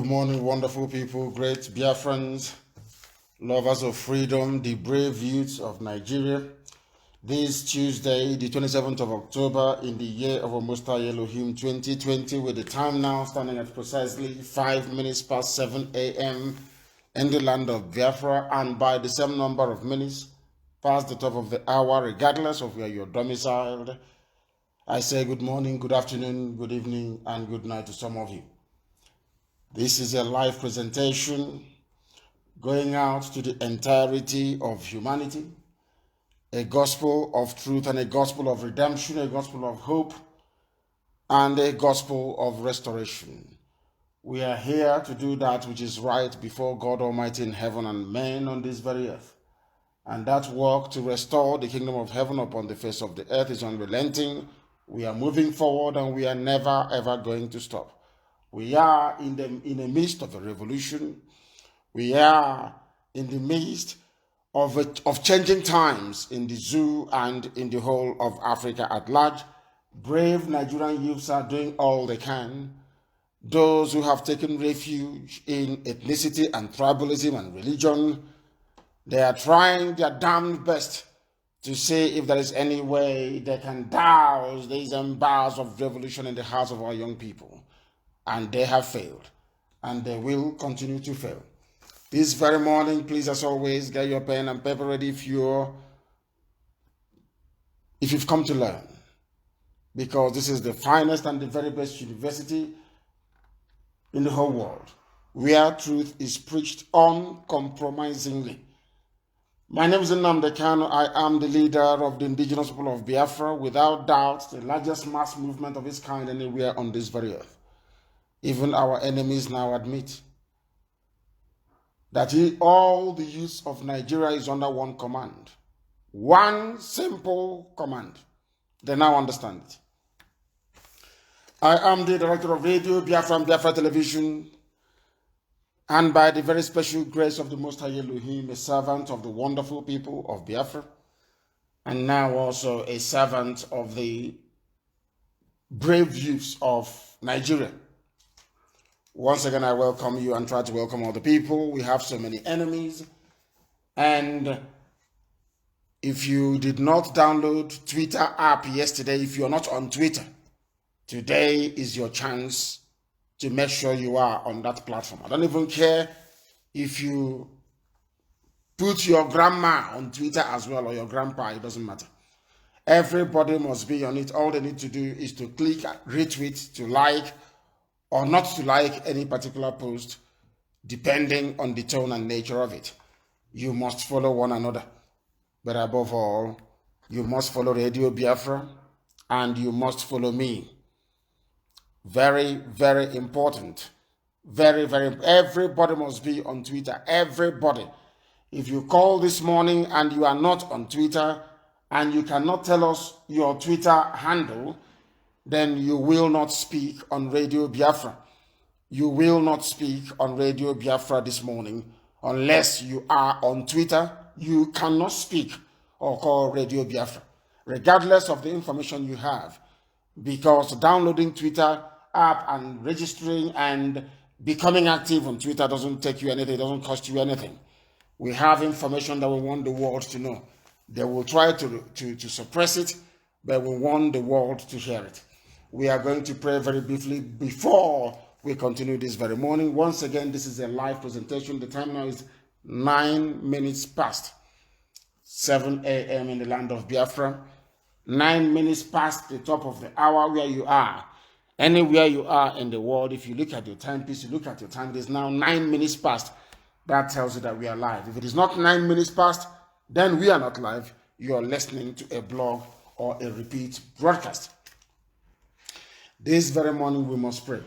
good morning, wonderful people, great Biafrans, lovers of freedom, the brave youths of Nigeria. This Tuesday, the 27th of October, in the year of Almost Elohim 2020, with the time now standing at precisely 5 minutes past 7 a.m. in the land of Biafra, and by the same number of minutes past the top of the hour, regardless of where you're domiciled. I say good morning, good afternoon, good evening, and good night to some of you. This is a live presentation going out to the entirety of humanity, a gospel of truth and a gospel of redemption, a gospel of hope, and a gospel of restoration. We are here to do that which is right before God Almighty in heaven and men on this very earth. And that work to restore the kingdom of heaven upon the face of the earth is unrelenting. We are moving forward and we are never ever going to stop. We are in the midst of a revolution. We are in the midst of changing times in the zoo and in the whole of Africa at large. Brave Nigerian youths are doing all they can. Those who have taken refuge in ethnicity and tribalism and religion, they are trying their damned best to see if there is any way they can douse these embers of revolution in the hearts of our young people. And they have failed, and they will continue to fail. This very morning, please, as always, get your pen and paper ready if you've come to learn, because this is the finest and the very best university in the whole world, where truth is preached uncompromisingly. My name is Nnamdi Kanu. I am the leader of the indigenous people of Biafra, without doubt the largest mass movement of its kind anywhere on this very earth. Even our enemies now admit that all the youth of Nigeria is under one command. One simple command. They now understand it. I am the director of Radio Biafra and Biafra Television, and by the very special grace of the Most High Elohim, a servant of the wonderful people of Biafra, and now also a servant of the brave youths of Nigeria. Once again, I welcome you and try to welcome all the people. We have so many enemies. And if you did not download Twitter app yesterday, if you're not on Twitter, today is your chance to make sure you are on that platform. I don't even care if you put your grandma on Twitter as well, or your grandpa, it doesn't matter. Everybody must be on it. All they need to do is to click retweet, to like, or not to like any particular post, depending on the tone and nature of it. You must follow one another. But above all, you must follow Radio Biafra, and you must follow me. Very, very important. Very, very, everybody must be on Twitter. Everybody. If you call this morning and you are not on Twitter, and you cannot tell us your Twitter handle, then you will not speak on Radio Biafra. You will not speak on Radio Biafra this morning unless you are on Twitter. You cannot speak or call Radio Biafra, regardless of the information you have, because downloading Twitter app and registering and becoming active on Twitter doesn't take you anything, it doesn't cost you anything. We have information that we want the world to know. They will try to suppress it, but we want the world to hear it. We are going to pray very briefly before we continue this very morning. Once again, this is a live presentation. The time now is 9 minutes past 7 a.m. in the land of Biafra. 9 minutes past the top of the hour where you are. Anywhere you are in the world, if you look at your timepiece, you look at your time, it is now 9 minutes past. That tells you that we are live. If it is not 9 minutes past, then we are not live. You are listening to a blog or a repeat broadcast. This very morning we must pray,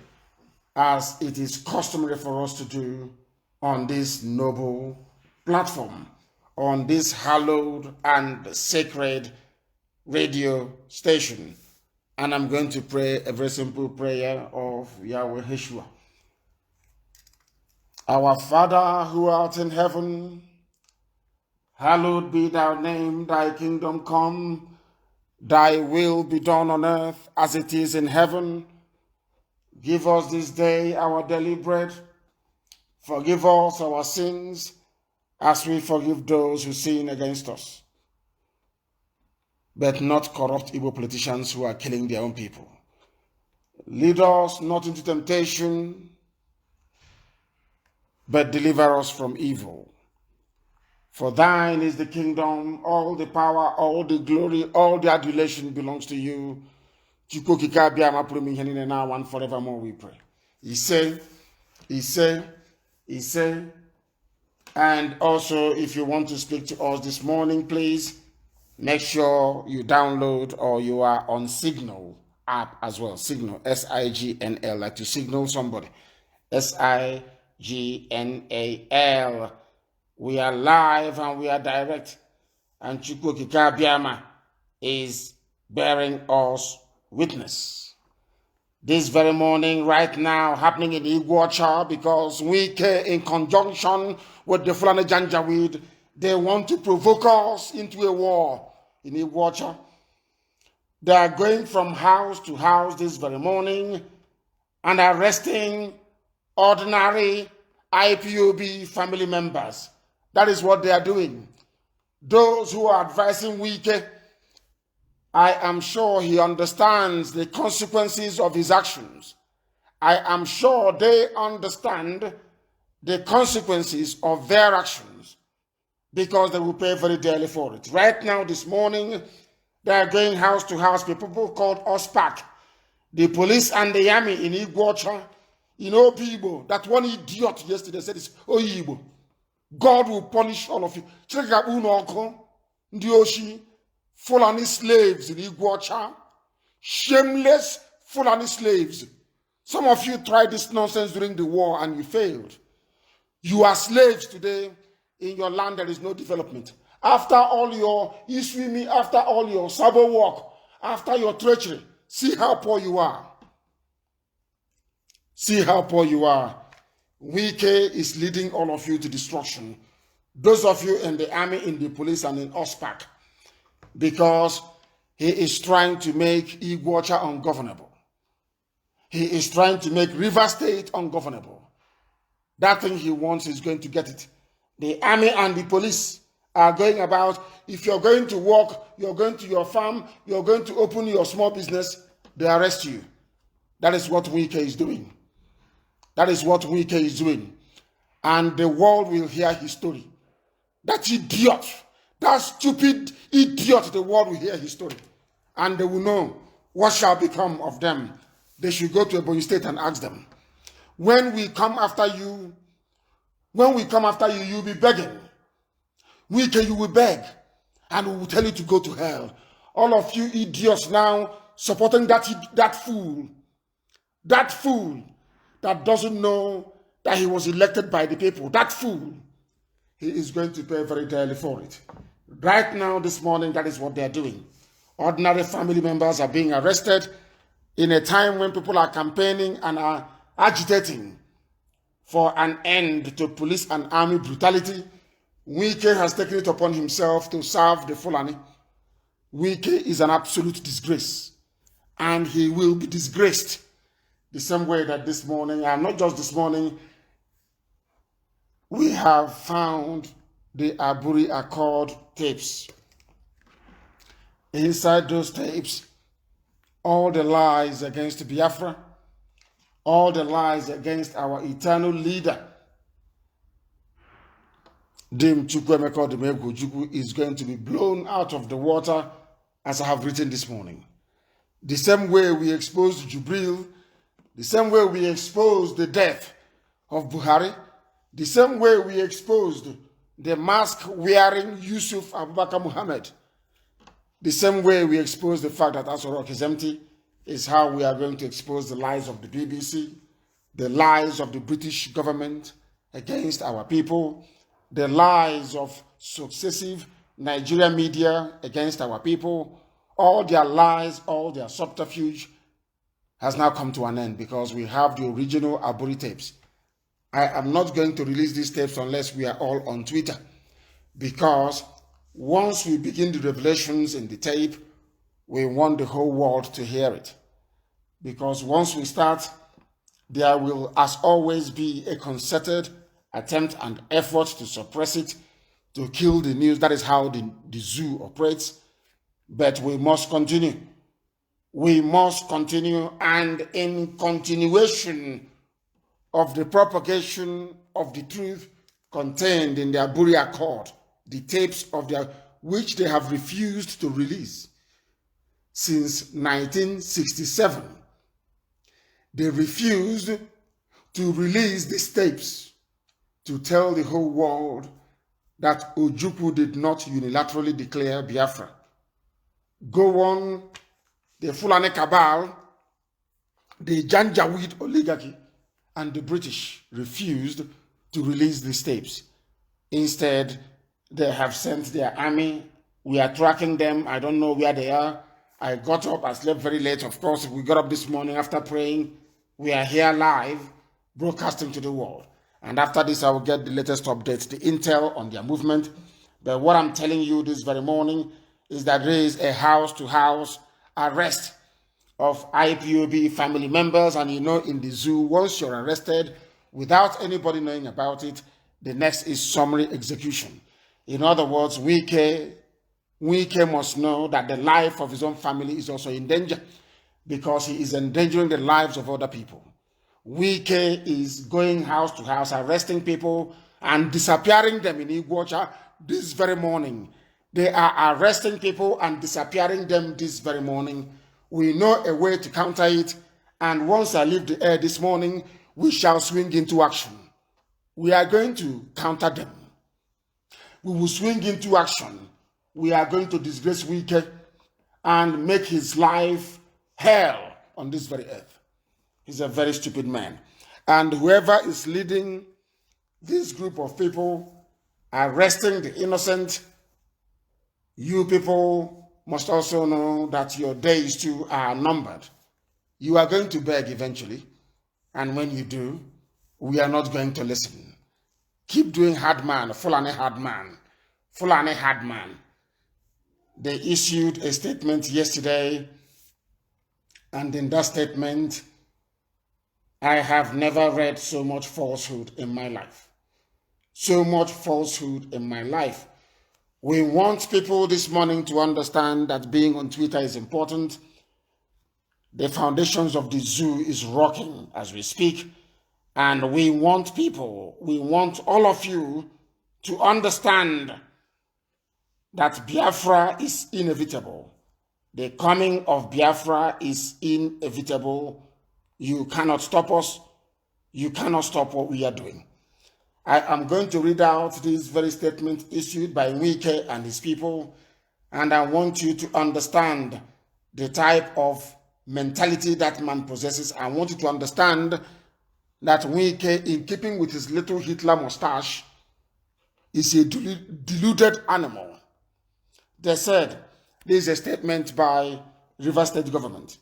as it is customary for us to do on this noble platform, on this hallowed and sacred radio station. And I'm going to pray a very simple prayer of Yahweh Yeshua. Our Father who art in heaven, hallowed be thy name, thy kingdom come, thy will be done on earth as it is in heaven. Give us this day our daily bread, Forgive us our sins as we forgive those who sin against us. But not corrupt evil politicians who are killing their own people. Lead us not into temptation, but deliver us from evil. For thine is the kingdom, all the power, all the glory, all the adulation belongs to you. Now and forevermore we pray. He said, and also if you want to speak to us this morning, please make sure you download or you are on Signal app as well. Signal, S-I-G-N-L, like to signal somebody. S-I-G-N-A-L. We are live and we are direct. And Chukwokika Biama is bearing us witness. This very morning, right now, happening in Iguacha, because we in conjunction with the Fulani Janjaweed, they want to provoke us into a war in Iguacha. They are going from house to house this very morning and arresting ordinary IPOB family members. That is what they are doing. Those who are advising Wike, I am sure he understands the consequences of his actions. I am sure they understand the consequences of their actions because they will pay very dearly for it. Right now, this morning, they are going house to house. People called OSPAC, the police and the army in Iguacha, people. That one idiot yesterday said, it's Oyibo. God will punish all of you. Fulani slaves in Iguacha, shameless Fulani slaves. Some of you tried this nonsense during the war and you failed. You are slaves today. In your land, there is no development. After all your iswimi, after all your sabo work, after your treachery, see how poor you are. See how poor you are. Wike is leading all of you to destruction. Those of you in the army, in the police, and in OSPAC, because he is trying to make Iguacha ungovernable. He is trying to make River State ungovernable. That thing he wants is going to get it. The army and the police are going about, if you're going to work, you're going to your farm, you're going to open your small business, they arrest you. That is what Wike is doing. That is what Wike is doing. And the world will hear his story. That idiot, that stupid idiot, the world will hear his story. And they will know what shall become of them. They should go to Ebonyi State and ask them. When we come after you, you'll be begging. Wike, you will beg. And we will tell you to go to hell. All of you idiots now supporting that fool that doesn't know that he was elected by the people. That fool. He is going to pay very dearly for it. Right now, this morning, that is what they are doing. Ordinary family members are being arrested in a time when people are campaigning and are agitating for an end to police and army brutality. Wike has taken it upon himself to serve the Fulani. Wike is an absolute disgrace. And he will be disgraced the same way that this morning, and not just this morning, we have found the Aburi Accord tapes. Inside those tapes, all the lies against Biafra, all the lies against our eternal leader, Dim Chukwemeka Odumegwu is going to be blown out of the water, as I have written this morning. The same way we exposed Jubril, the same way we exposed the death of Buhari, the same way we exposed the mask-wearing Yusuf Abubakar Muhammad, the same way we exposed the fact that Aso Rock is empty, is how we are going to expose the lies of the BBC, the lies of the British government against our people, the lies of successive Nigerian media against our people. All their lies, all their subterfuge has now come to an end because we have the original Aburi tapes. I am not going to release these tapes unless we are all on Twitter, because once we begin the revelations in the tape, we want the whole world to hear it. Because once we start, there will, as always, be a concerted attempt and effort to suppress it, to kill the news. That is how the zoo operates. But we must continue. We must continue, and in continuation of the propagation of the truth contained in their Buri Accord, the tapes of their which they have refused to release since 1967. They refused to release these tapes to tell the whole world that Ojukwu did not unilaterally declare Biafra. Go on, the Fulani cabal, the Janjaweed oligarchy, and the British refused to release these tapes. Instead, they have sent their army. We are tracking them. I don't know where they are. I got up. I slept very late. Of course, we got up this morning after praying. We are here live, broadcasting to the world. And after this, I will get the latest updates, the intel on their movement. But what I'm telling you this very morning is that there is a house-to-house arrest of IPOB family members. And you know, in the zoo, once you're arrested without anybody knowing about it, the next is summary execution. In other words, Wike must know that the life of his own family is also in danger because he is endangering the lives of other people. Wike is going house to house, arresting people and disappearing them in Iguacha this very morning. They are arresting people and disappearing them this very morning. We know a way to counter it, and once I leave the air this morning, we shall swing into action. We are going to counter them. We will swing into action. We are going to disgrace Wike and make his life hell on this very earth. He's a very stupid man. And whoever is leading this group of people, arresting the innocent, you people must also know that your days too are numbered. You are going to beg eventually. And when you do, we are not going to listen. Keep doing hard man, Fulani hard man, Fulani hard man. They issued a statement yesterday, and in that statement, I have never read so much falsehood in my life. So much falsehood in my life. We want people this morning to understand that being on Twitter is important. The foundations of the zoo is rocking as we speak. And we want people, we want all of you to understand that Biafra is inevitable. The coming of Biafra is inevitable. You cannot stop us. You cannot stop what we are doing. I am going to read out this very statement issued by Wike and his people, and I want you to understand the type of mentality that man possesses. I want you to understand that Wike, in keeping with his little Hitler mustache, is a deluded animal. They said, this is a statement by Rivers State government.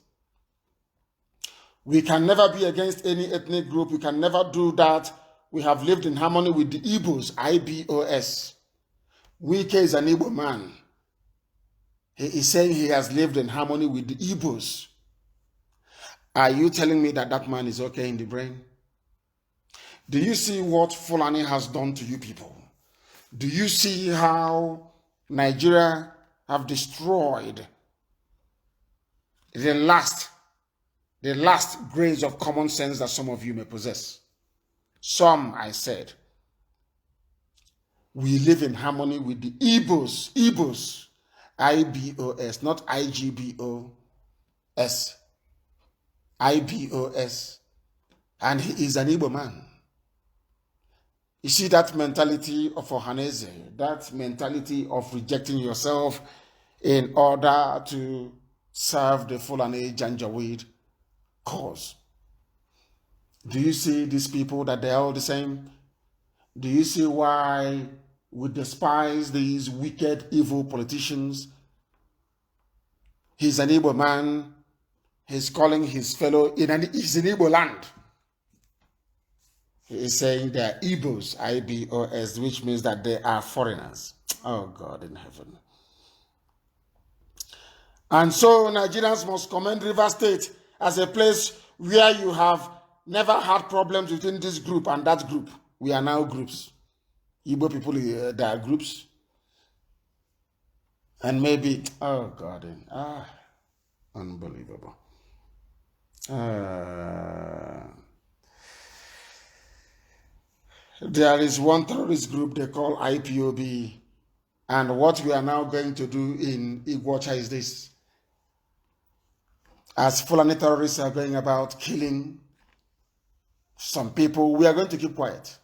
We can never be against any ethnic group. We can never do that. We have lived in harmony with the Igbos, IBOS. Wike is an Igbo man. He is saying he has lived in harmony with the Igbos. Are you telling me that that man is okay in the brain? Do you see what Fulani has done to you people? Do you see how Nigeria have destroyed the last grains of common sense that some of you may possess? Some, I said. We live in harmony with the Igbos, IBOS, not IGBOS, IBOS, and he is an Igbo man. You see that mentality of Ohaneze, that mentality of rejecting yourself in order to serve the Fulani Janjaweed cause. Do you see these people that they're all the same? Do you see why we despise these wicked, evil politicians? He's an Igbo man. He's calling his fellow, he's in Igbo land. He is saying they are Igbos, IBOS, which means that they are foreigners. Oh God in heaven. And so Nigerians must commend Rivers State as a place where you have never had problems within this group and that group. we are now groups. Igbo people, there are groups. And maybe, oh God, unbelievable. There is one terrorist group they call IPOB. And what we are now going to do in Iguacha is this. As Fulani terrorists are going about killing some people, we are going to keep quiet.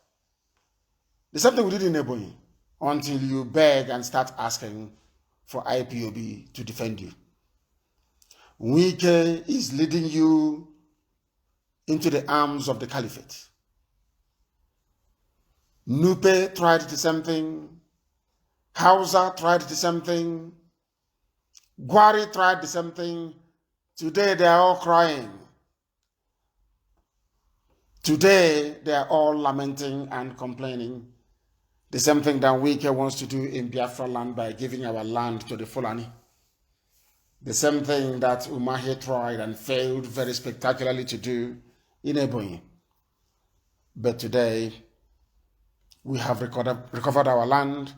The same thing we did in Ebonyi, until you beg and start asking for IPOB to defend you. Wike is leading you into the arms of the caliphate. Nupe tried the same thing. Hausa tried the same thing. Gwari tried the same thing. Today they are all crying. Today they are all lamenting and complaining. The same thing that Wike wants to do in Biafra land by giving our land to the Fulani. The same thing that Umahi tried and failed very spectacularly to do in Ebonyi. But today, we have recovered our land,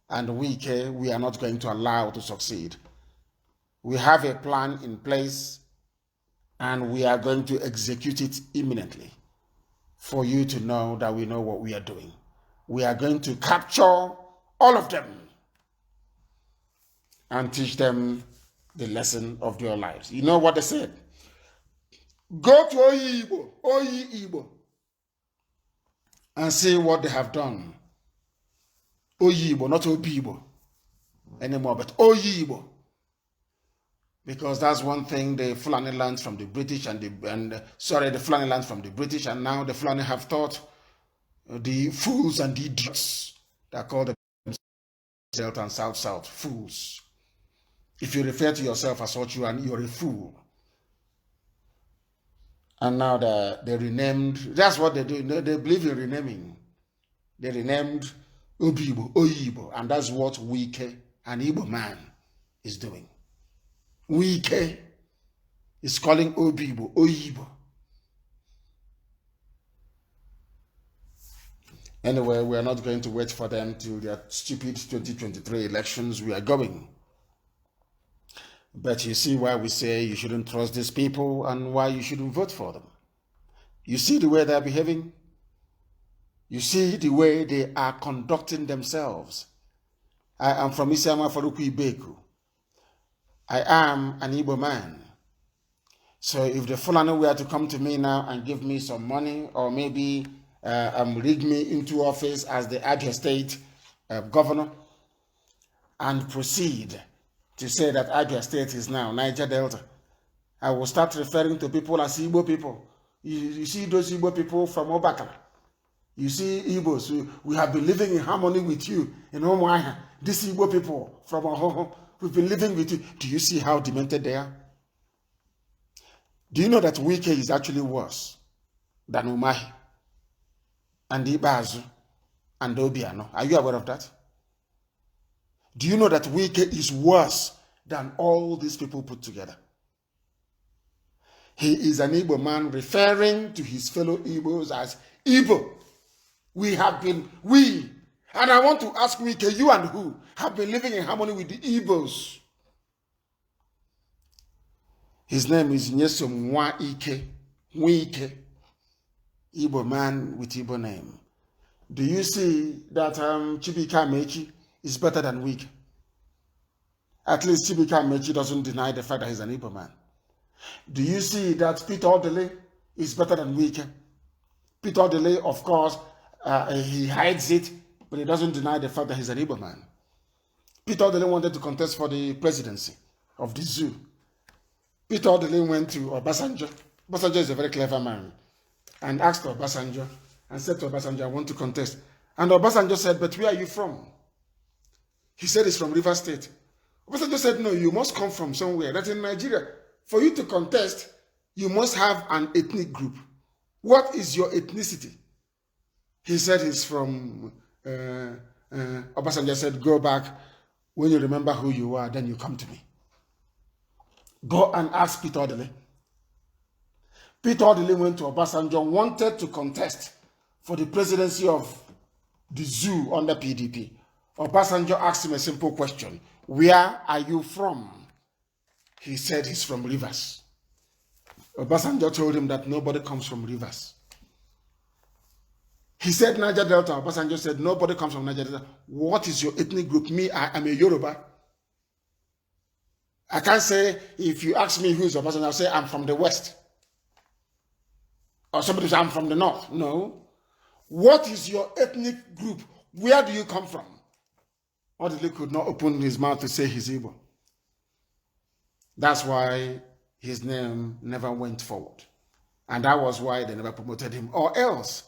and Wike, we are not going to allow to succeed. We have a plan in place, and we are going to execute it imminently for you to know that we know what we are doing. We are going to capture all of them and teach them the lesson of their lives. You know what they said? Go to Oyi Igbo, and see what they have done. Oyi Igbo, not Obi Igbo anymore, but Oyi Igbo. Because that's one thing the Fulani learned from the British the Fulani learned from the British, and now the Fulani have taught the fools and the idiots that call the Delta and South fools. If you refer to yourself as what you are, you're a fool. And now they renamed, that's what they do. They believe in renaming. They renamed Obibo, Oyibo, and that's what Wike, an Igbo man, is doing. Wike is calling Obibo, Oyibo. Anyway, we are not going to wait for them till their stupid 2023 elections. We are going. But you see why we say you shouldn't trust these people and why you shouldn't vote for them. You see the way they're behaving? You see the way they are conducting themselves. I am from Isiama Faruku Ibeku. I am an Igbo man. So if the Fulani were to come to me now and give me some money, or maybe rig me into office as the Abia State governor, and proceed to say that Abia State is now Niger Delta, I will start referring to people as Igbo people. You see those Igbo people from Obakala. You see Igbos, we have been living in harmony with you in Umuahia. These Igbo people from Ohoho, we've been living with you. Do you see how demented they are? Do you know that Wike is actually worse than Umahi and Ibazu and Obiano? Are you aware of that? Do you know that Wike is worse than all these people put together? He is an Igbo man referring to his fellow Igbos as Igbo. And I want to ask Wike, you and who have been living in harmony with the Igbos? His name is Nyesom Wike, Igbo man with Igbo name. Do you see that Chibika Mechi is better than Wike? At least Chibika Mechi doesn't deny the fact that he's an Igbo man. Do you see that Peter Odele is better than Wike? Peter Odele, of course, he hides it, but he doesn't deny the fact that he's an Igbo man. Peter Odele wanted to contest for the presidency of the zoo. Peter Odele went to Obasanjo. Obasanjo is a very clever man, and asked Obasanjo and said to Obasanjo, I want to contest. And Obasanjo said, but where are you from? He said he's from Rivers State. Obasanjo said, no, you must come from somewhere. That's in Nigeria. For you to contest, you must have an ethnic group. What is your ethnicity? He said he's from, Obasanjo said, go back. When you remember who you are, then you come to me. Go and ask Peter Odele. Peter Odele went to Obasanjo, wanted to contest for the presidency of the zoo under PDP, Obasanjo asked him a simple question. Where are you from? He said he's from Rivers. Obasanjo told him that nobody comes from Rivers. He said Niger Delta. Obasanjo said nobody comes from Niger Delta. What is your ethnic group? Me, I am a Yoruba. I can't say, if you ask me who's Obasanjo, I'll say I'm from the West. Or somebody say I'm from the North. No. What is your ethnic group? Where do you come from? Odili could not open his mouth to say he's Igbo. That's why his name never went forward. And that was why they never promoted him. Or else,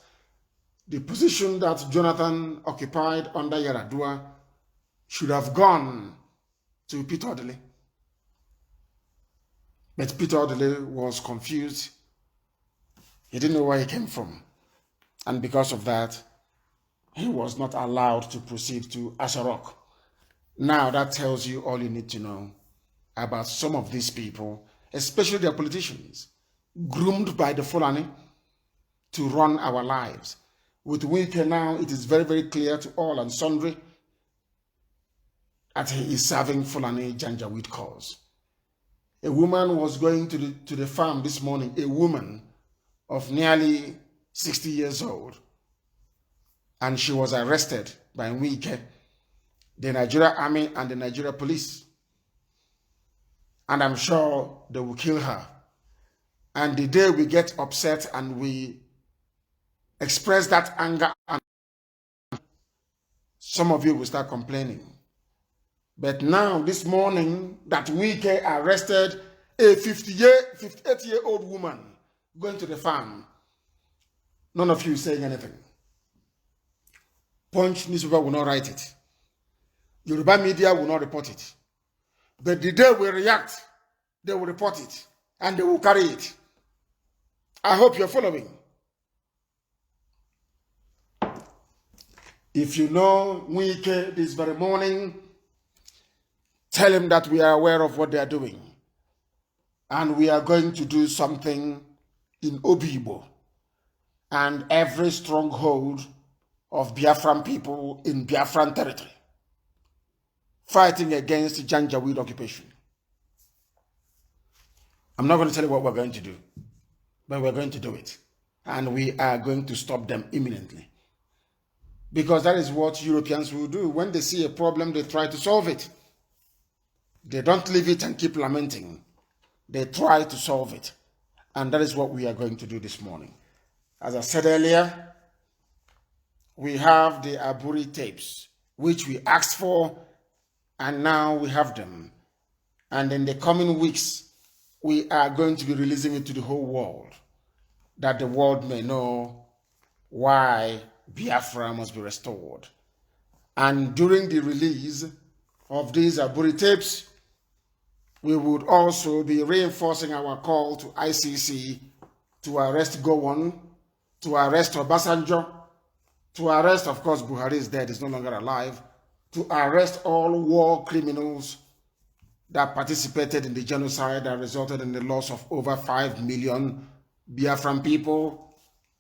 the position that Jonathan occupied under Yaradua should have gone to Peter Odili. But Peter Odili was confused. He didn't know where he came from. And because of that, he was not allowed to proceed to Asharok. Now that tells you all you need to know about some of these people, especially their politicians, groomed by the Fulani to run our lives. With Wike now, it is very, very clear to all and sundry that he is serving Fulani Janjaweed cause. A woman was going to the farm this morning, a woman of nearly 60 years old, and she was arrested by Wike, the Nigeria Army and the Nigeria Police. And I'm sure they will kill her. And the day we get upset and we express that anger, and some of you will start complaining. But now, this morning, that Wike arrested a 58-year-old woman going to the farm, none of you is saying anything. Punch newspaper will not write it. Yoruba media will not report it. But the day we react, they will report it and they will carry it. I hope you're following. If you know Wike this very morning, tell him that we are aware of what they are doing. And we are going to do something in Obibo and every stronghold of Biafran people in Biafran territory, fighting against Janjaweed occupation. I'm not going to tell you what we're going to do, but we're going to do it. And we are going to stop them imminently. Because that is what Europeans will do. When they see a problem, they try to solve it. They don't leave it and keep lamenting. They try to solve it. And that is what we are going to do this morning. As I said earlier, we have the Aburi tapes, which we asked for, and now we have them. And in the coming weeks, we are going to be releasing it to the whole world, that the world may know why Biafra must be restored. And during the release of these Aburi tapes, we would also be reinforcing our call to ICC to arrest Gowon, to arrest Obasanjo, to arrest, of course, Buhari is dead, he's no longer alive, to arrest all war criminals that participated in the genocide that resulted in the loss of over 5 million Biafran people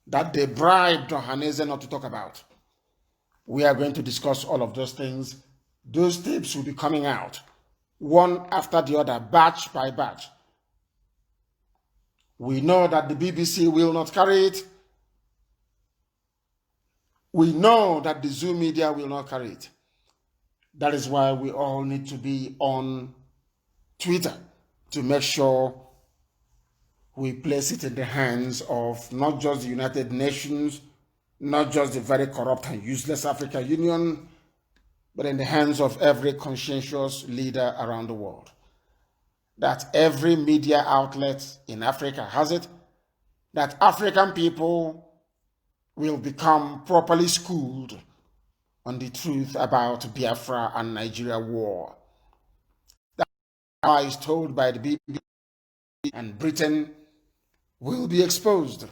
that they bribed Ohaneze not to talk about. We are going to discuss all of those things. Those tapes will be coming out, one after the other, batch by batch. We know that the BBC will not carry it. We know that the Zoo media will not carry it. That is why we all need to be on Twitter to make sure we place it in the hands of not just the United Nations, not just the very corrupt and useless African Union, but in the hands of every conscientious leader around the world. That every media outlet in Africa has it, that African people will become properly schooled on the truth about Biafra and Nigeria war. That is told by the BBC, and Britain will be exposed,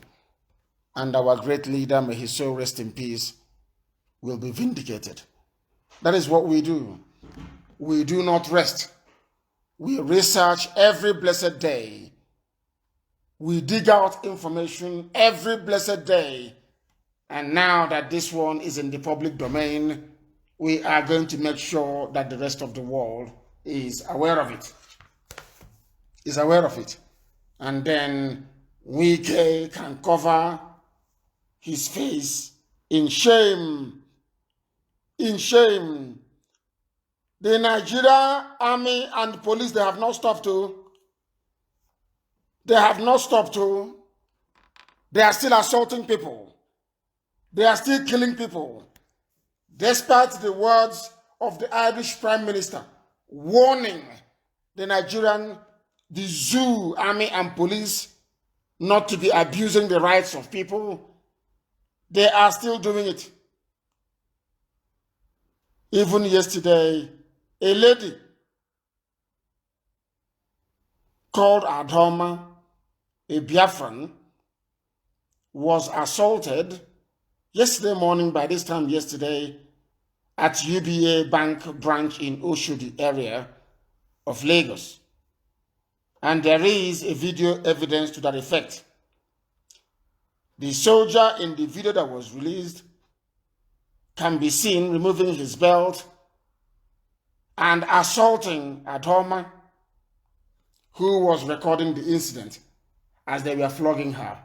and our great leader, may his soul rest in peace, will be vindicated. That is what we do. We do not rest. We research every blessed day. We dig out information every blessed day And now that this one is in the public domain, we are going to make sure that the rest of the world is aware of it. And then Wike can cover his face in shame. In shame. The Nigeria army and police, they have not stopped to. They have not stopped to. They are still assaulting people. They are still killing people. Despite the words of the Irish Prime Minister warning the zoo army and police not to be abusing the rights of people, they are still doing it. Even yesterday, a lady called Adoma, a Biafran, was assaulted yesterday morning, by this time yesterday, at UBA Bank branch in Oshodi area of Lagos. And there is a video evidence to that effect. The soldier in the video that was released can be seen removing his belt and assaulting Adoma, who was recording the incident as they were flogging her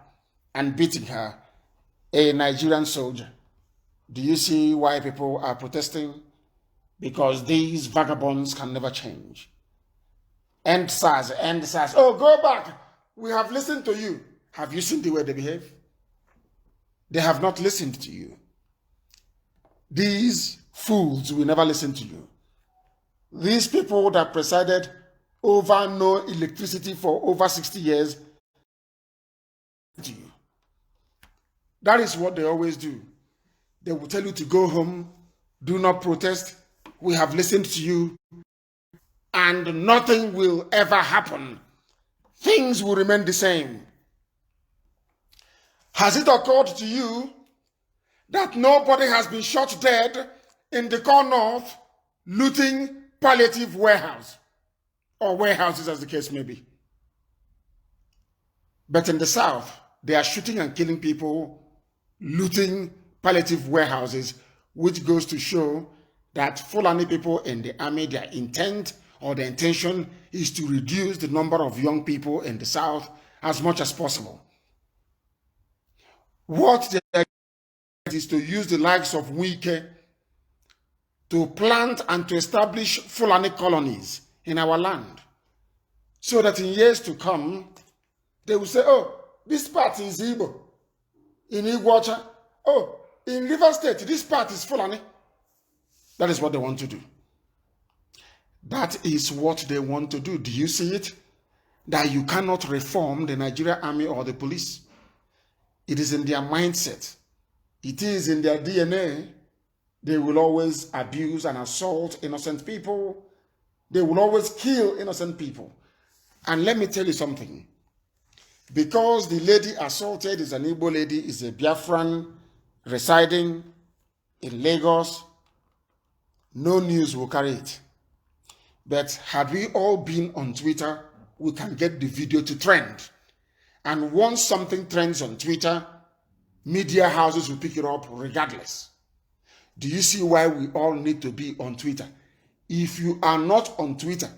and beating her, a Nigerian soldier. Do you see why people are protesting? Because these vagabonds can never change. End SARS, end SARS. Oh, go back. We have listened to you. Have you seen the way they behave? They have not listened to you. These fools will never listen to you. These people that presided over no electricity for over 60 years, to you. That is what they always do. They will tell you to go home, do not protest. We have listened to you, and nothing will ever happen. Things will remain the same. Has it occurred to you that nobody has been shot dead in the Core North looting palliative warehouse, or warehouses as the case may be? But in the South, they are shooting and killing people, looting palliative warehouses, which goes to show that Fulani people in the army, their intent or the intention is to reduce the number of young people in the South as much as possible. What they is to use the likes of Wike to plant and to establish Fulani colonies in our land, so that in years to come, they will say, oh, this part is Igbo. In Iguacha, oh, in River State, this part is Fulani. That is what they want to do. That is what they want to do. Do you see it? That you cannot reform the Nigerian army or the police. It is in their mindset. It is in their DNA. They will always abuse and assault innocent people. They will always kill innocent people. And let me tell you something. Because the lady assaulted is an Igbo lady, is a Biafran residing in Lagos, no news will carry it. But had we all been on Twitter, we can get the video to trend. And once something trends on Twitter, media houses will pick it up regardless. Do you see why we all need to be on Twitter? If you are not on Twitter,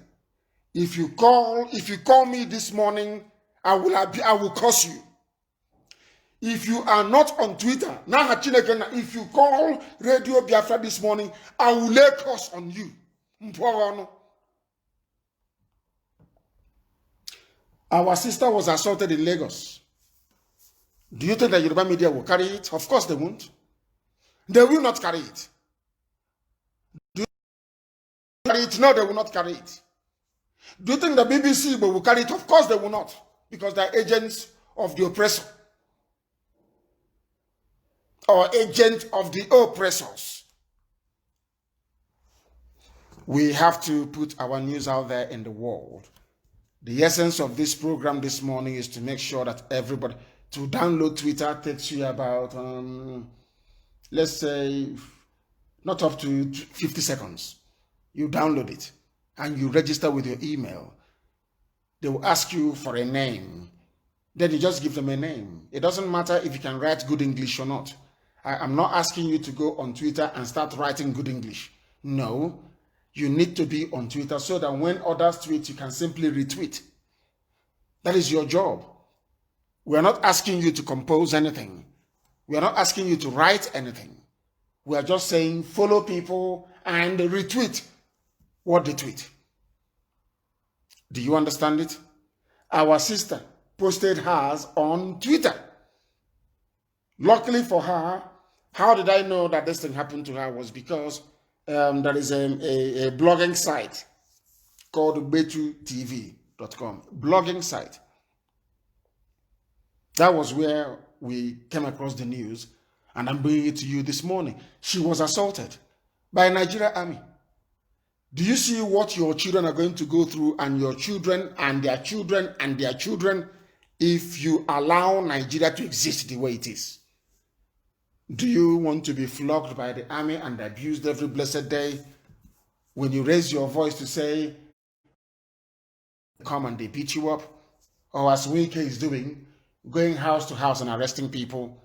if you call me this morning, I will curse you. If you are not on Twitter, if you call Radio Biafra this morning, I will lay curse on you. Our sister was assaulted in Lagos. Do you think that Yoruba media will carry it? Of course they won't. They will not carry it. Do you carry it? No, they will not carry it. Do you think the BBC will carry it? Of course they will not. Because they are agents of the oppressor. Or agent of the oppressors. We have to put our news out there in the world. The essence of this program this morning is to make sure that everybody, to download Twitter takes you about, let's say, not up to 50 seconds. You download it and you register with your email. They will ask you for a name. Then you just give them a name. It doesn't matter if you can write good English or not. I'm not asking you to go on Twitter and start writing good English. No, you need to be on Twitter so that when others tweet, you can simply retweet. That is your job. We are not asking you to compose anything. We are not asking you to write anything. We are just saying follow people and retweet what they tweet. Do you understand it? Our sister posted hers on Twitter. Luckily for her, how did I know that this thing happened to her was because there is a blogging site called betutv.com, blogging site. That was where we came across the news, and I'm bringing it to you this morning. She was assaulted by a Nigerian army. Do you see what your children are going to go through, and your children and their children and their children, if you allow Nigeria to exist the way it is? Do you want to be flogged by the army and abused every blessed day? When you raise your voice to say, come and they beat you up? Or as Wike is doing, going house to house and arresting people?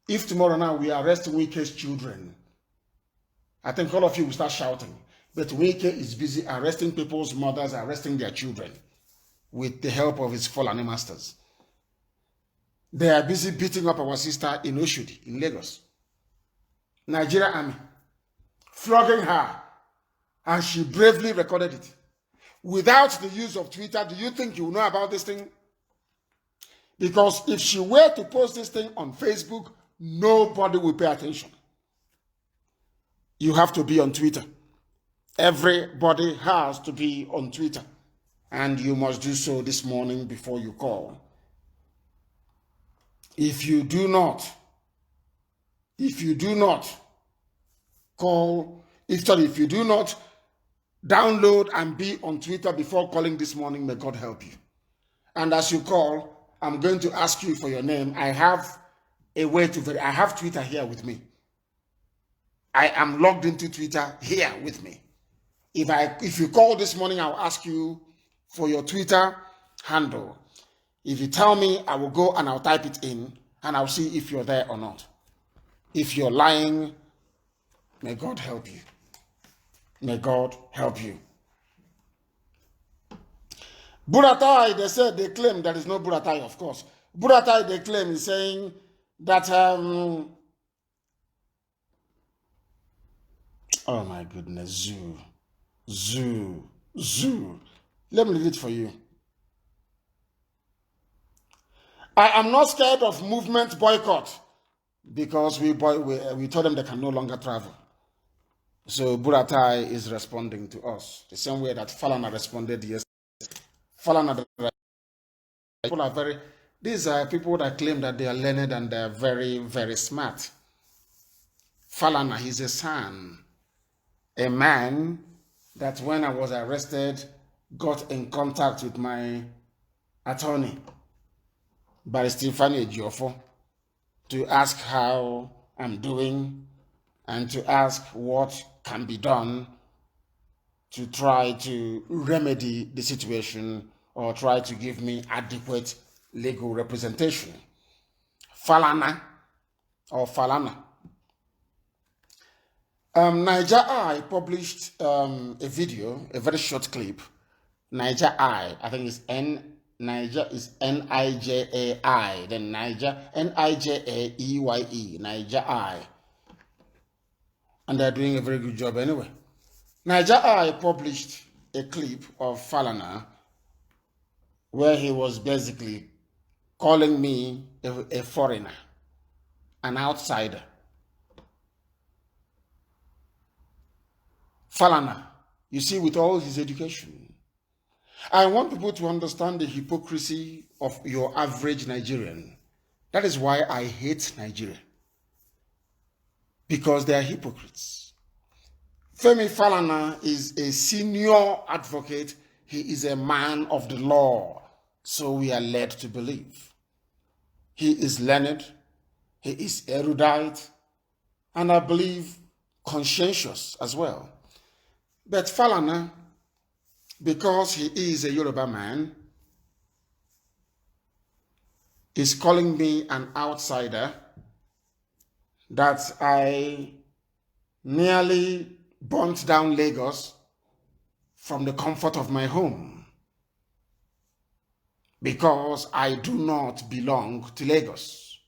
If tomorrow now we arrest Wike's children, I think all of you will start shouting. But Wike is busy arresting people's mothers, arresting their children with the help of his Fulani masters. They are busy beating up our sister in Oshodi, in Lagos. Nigeria army, flogging her, and she bravely recorded it. Without the use of Twitter, do you think you know about this thing? Because if she were to post this thing on Facebook, nobody will pay attention. You have to be on Twitter. Everybody has to be on Twitter. And you must do so this morning before you call. If you do not download and be on Twitter before calling this morning, may God help you. And as you call, I'm going to ask you for your name. I have a way to verify. I have Twitter here with me. I am logged into Twitter here with me. If you call this morning, I'll ask you for your Twitter handle. If you tell me, I will go and I'll type it in and I'll see if you're there or not. If you're lying, may God help you. May God help you. Buratai, they claim there is no Buratai, of course. Buratai, they claim, is saying that, oh my goodness, Zoo. Let me read it for you. I am not scared of movement boycott because we told them they can no longer travel. So Buratai is responding to us the same way that Falana responded yesterday. Falana, people are these are people that claim that they are learned and they are very, very smart. Falana, he's a son, a man that when I was arrested, got in contact with my attorney, Barrister Fanny Ejiofor, to ask how I'm doing and to ask what can be done to try to remedy the situation or try to give me adequate legal representation. Falana. Niger Eye published a video, a very short clip. Niger Eye, I think it's Niger is N-I-J-A-I, then Niger, N-I-J-A-E-Y-E, Niger Eye. And they're doing a very good job anyway. Niger Eye published a clip of Falana where he was basically calling me a foreigner, an outsider. Falana, you see, with all his education, I want people to understand the hypocrisy of your average Nigerian. That is why I hate Nigeria. Because they are hypocrites. Femi Falana is a senior advocate. He is a man of the law. So we are led to believe. He is learned. He is erudite. And I believe conscientious as well. But Falana, because he is a Yoruba man, is calling me an outsider that I nearly burnt down Lagos from the comfort of my home because I do not belong to Lagos.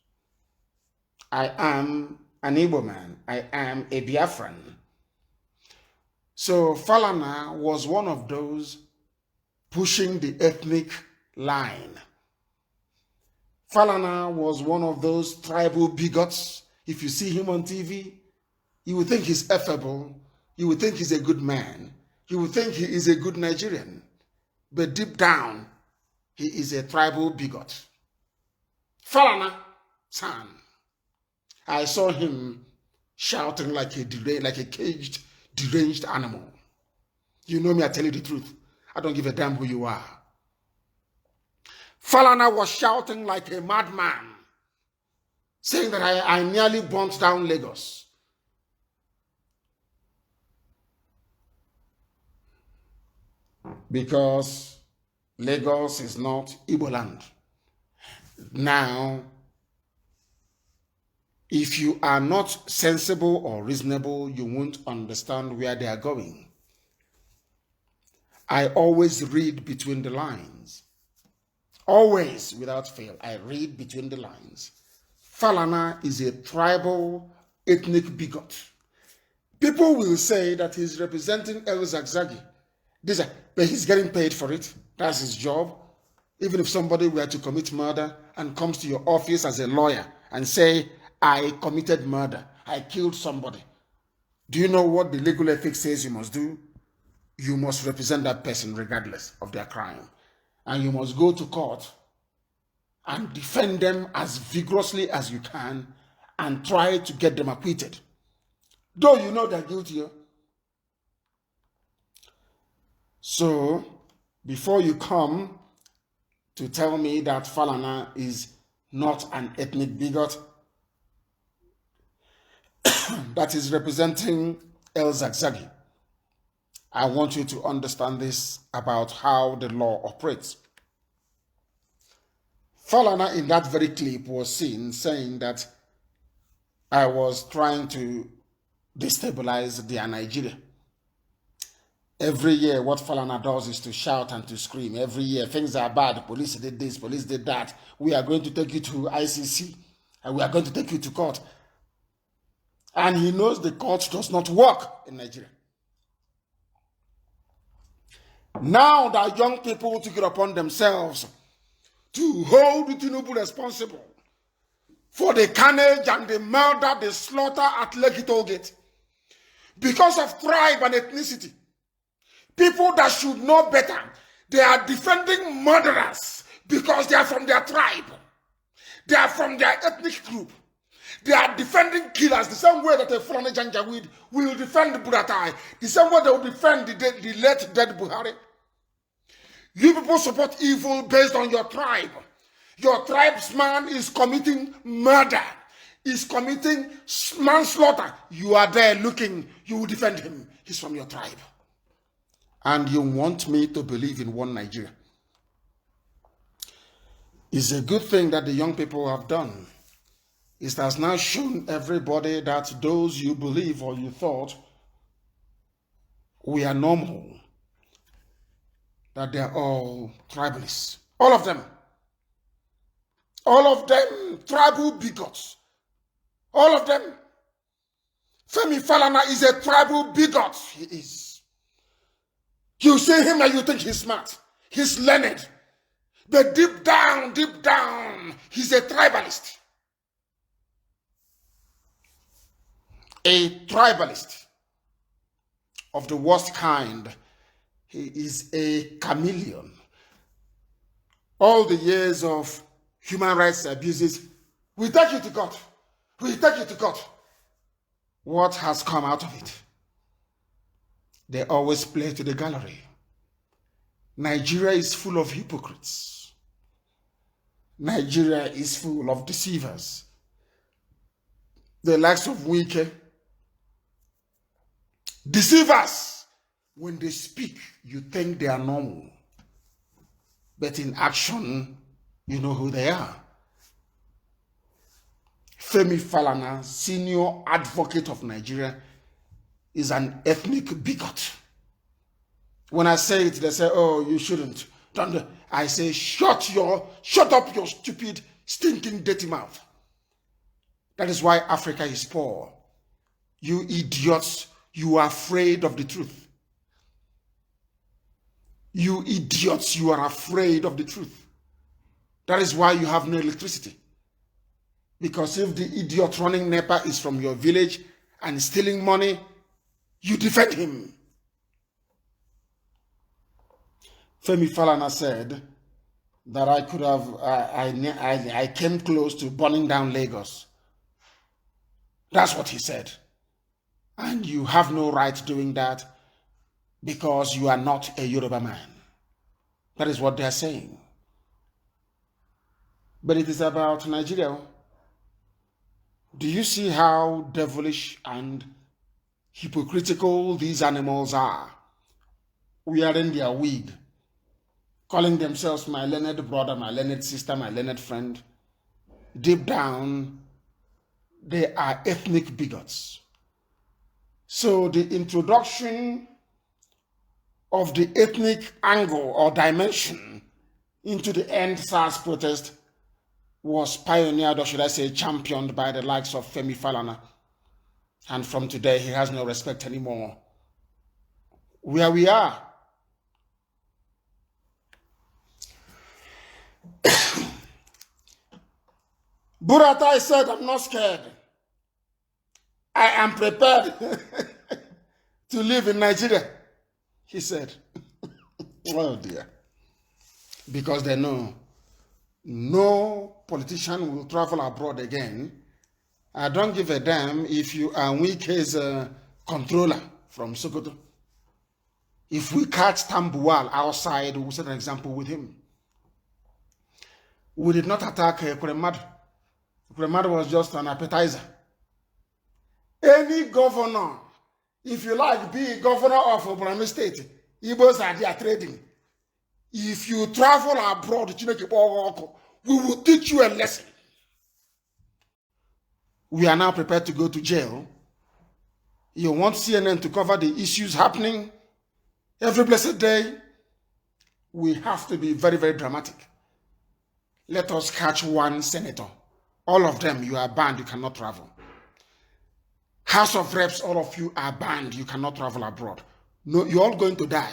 I am an Igbo man. I am a Biafran. So Falana was one of those pushing the ethnic line. Falana was one of those tribal bigots. If you see him on TV, you would think he's affable. You would think he's a good man. You would think he is a good Nigerian. But deep down, he is a tribal bigot. Falana, son. I saw him shouting like a caged, deranged animal. You know me, I tell you the truth. I don't give a damn who you are. Falana was shouting like a madman, saying that I nearly burnt down Lagos. Because Lagos is not Igbo land. Now, if you are not sensible or reasonable, you won't understand where they are going. I always read between the lines. Always, without fail, I read between the lines. Falana is a tribal, ethnic bigot. People will say that he's representing El Zagzagi. But he's getting paid for it. That's his job. Even if somebody were to commit murder and comes to your office as a lawyer and say, I committed murder, I killed somebody. Do you know what the legal ethics says you must do? You must represent that person regardless of their crime. And you must go to court and defend them as vigorously as you can and try to get them acquitted. Though you know they're guilty. So, before you come to tell me that Falana is not an ethnic bigot that is representing El Zagzagi, I want you to understand this about how the law operates. Falana in that very clip was seen saying that I was trying to destabilize their Nigeria. Every year, what Falana does is to shout and to scream. Every year, things are bad. Police did this, police did that. We are going to take you to ICC, and we are going to take you to court. And he knows the court does not work in Nigeria. Now that young people took it upon themselves to hold Tinubu responsible for the carnage and the murder, the slaughter at Lekki Toll Gate, because of tribe and ethnicity, people that should know better, they are defending murderers because they are from their tribe. They are from their ethnic group. They are defending killers the same way that a Fulani Janjaweed will defend Buratai, the same way they will defend the late dead Buhari. You people support evil based on your tribe. Your tribesman is committing murder, is committing manslaughter. You are there looking, you will defend him. He's from your tribe. And you want me to believe in one Nigeria. It's a good thing that the young people have done. It has now shown everybody that those you believe or you thought we are normal, that they are all tribalists. All of them. All of them tribal bigots. All of them. Femi Falana is a tribal bigot. He is. You see him and you think he's smart. He's learned. But deep down, he's a tribalist. A tribalist of the worst kind. He is a chameleon. All the years of human rights abuses, we take you to court. We take you to court. What has come out of it? They always play to the gallery. Nigeria is full of hypocrites. Nigeria is full of deceivers. The likes of Wike. Deceivers. When they speak, you think they are normal. But in action, you know who they are. Femi Falana, senior advocate of Nigeria, is an ethnic bigot. When I say it, they say, oh, you shouldn't. Don't. I say, shut up your stupid, stinking, dirty mouth. That is why Africa is poor. You idiots, you are afraid of the truth. You idiots, you are afraid of the truth. That is why you have no electricity. Because if the idiot running NEPA is from your village and stealing money, you defend him. Femi Falana said that I could have, I came close to burning down Lagos. That's what he said. And you have no right doing that because you are not a Yoruba man. That is what they are saying. But it is about Nigeria. Do you see how devilish and hypocritical these animals are? Wearing their wig, calling themselves my learned brother, my learned sister, my learned friend. Deep down, they are ethnic bigots. So the introduction of the ethnic angle or dimension into the End SARS protest was pioneered, or should I say championed, by the likes of Femi Falana. And from today, he has no respect anymore. Where we are. Buratai said, I'm not scared. I am prepared to live in Nigeria, he said. Oh dear. Because they know no politician will travel abroad again. I don't give a damn if you are Wike's controller from Sokoto. If we catch Tambuwal outside, we'll set an example with him. We did not attack Kuremadu. Kuremadu was just an appetizer. Any governor, if you like, be governor of Oborno State, Igbos are there trading. If you travel abroad, we will teach you a lesson. We are now prepared to go to jail. You want CNN to cover the issues happening every blessed day? We have to be very, very dramatic. Let us catch one senator. All of them, you are banned, you cannot travel. House of Reps, all of you are banned, you cannot travel abroad. No, you're all going to die.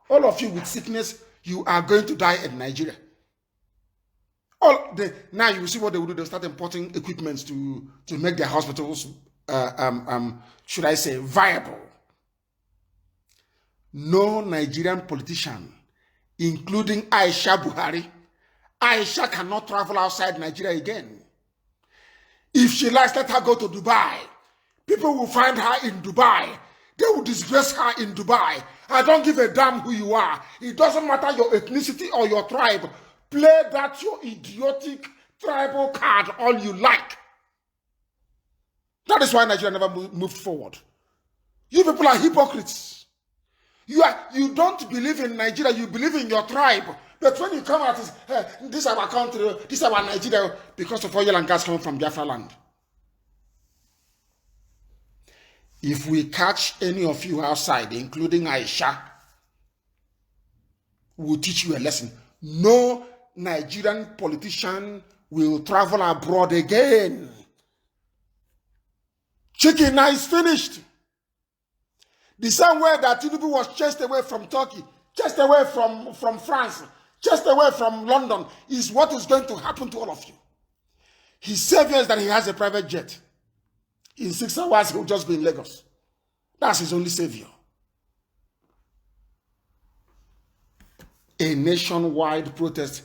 All of you with sickness, you are going to die in Nigeria. Now you will see what they will do. They'll start importing equipment to make their hospitals, should I say, viable. No Nigerian politician, including Aisha Buhari, Aisha cannot travel outside Nigeria again. If she likes, let her go to Dubai. People will find her in Dubai. They will disgrace her in Dubai. I don't give a damn who you are. It doesn't matter your ethnicity or your tribe. Play that your idiotic tribal card all you like. That is why Nigeria never moved forward. You people are hypocrites. You don't believe in Nigeria, you believe in your tribe. But when you come out, this is our country, this is our Nigeria, because of oil and gas coming from Biafra land. If we catch any of you outside, including Aisha, we'll teach you a lesson. No Nigerian politician will travel abroad again. Chicken now is finished. The same way that Tinubu was chased away from Turkey, chased away from France, chased away from London, is what is going to happen to all of you. His savior is that he has a private jet. In 6 hours, he'll just be in Lagos. That's his only savior. A nationwide protest.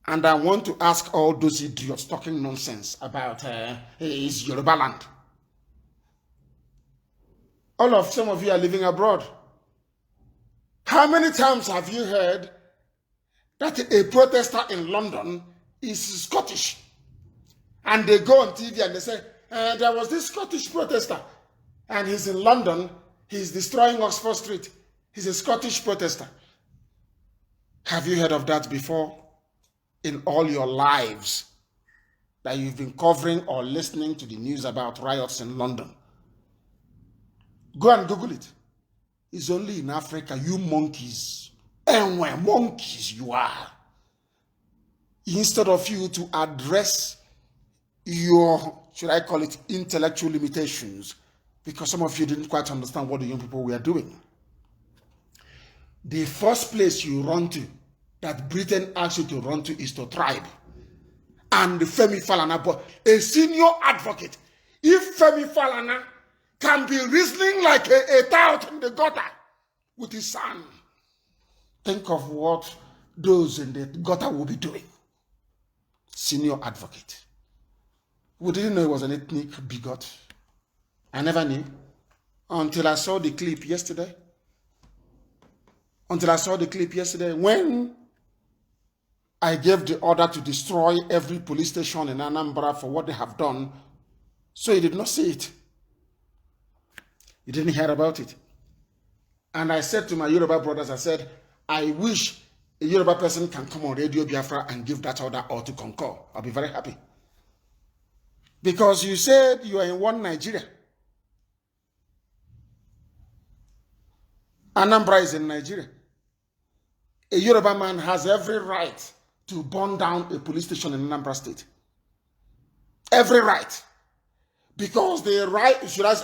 And I want to ask all those idiots talking nonsense about his Yoruba land. Some of you are living abroad. How many times have you heard that a protester in London is Scottish? And they go on TV and they say, there was this Scottish protester, and he's in London, he's destroying Oxford Street. He's a Scottish protester. Have you heard of that before? In all your lives? that you've been covering or listening to the news about riots in London. Go and Google it. It's only in Africa, you monkeys. And when monkeys you are. Instead of you to address your, should I call it, intellectual limitations, because some of you didn't quite understand what the young people were doing. The first place you run to, that Britain asks you to run to, is to tribe. And Femi Falana, a senior advocate, if Femi Falana can be reasoning like a tout in the gutter with his son, think of what those in the gutter will be doing. Senior advocate. We didn't know he was an ethnic bigot. I never knew until I saw the clip yesterday. When I gave the order to destroy every police station in Anambra for what they have done. So he did not see it. He didn't hear about it. And I said to my Yoruba brothers, I said, I wish a Yoruba person can come on Radio Biafra and give that order or to concur. I'll be very happy. Because you said you are in one Nigeria. Anambra is in Nigeria. A Yoruba man has every right to burn down a police station in Anambra State. Every right. Because the right,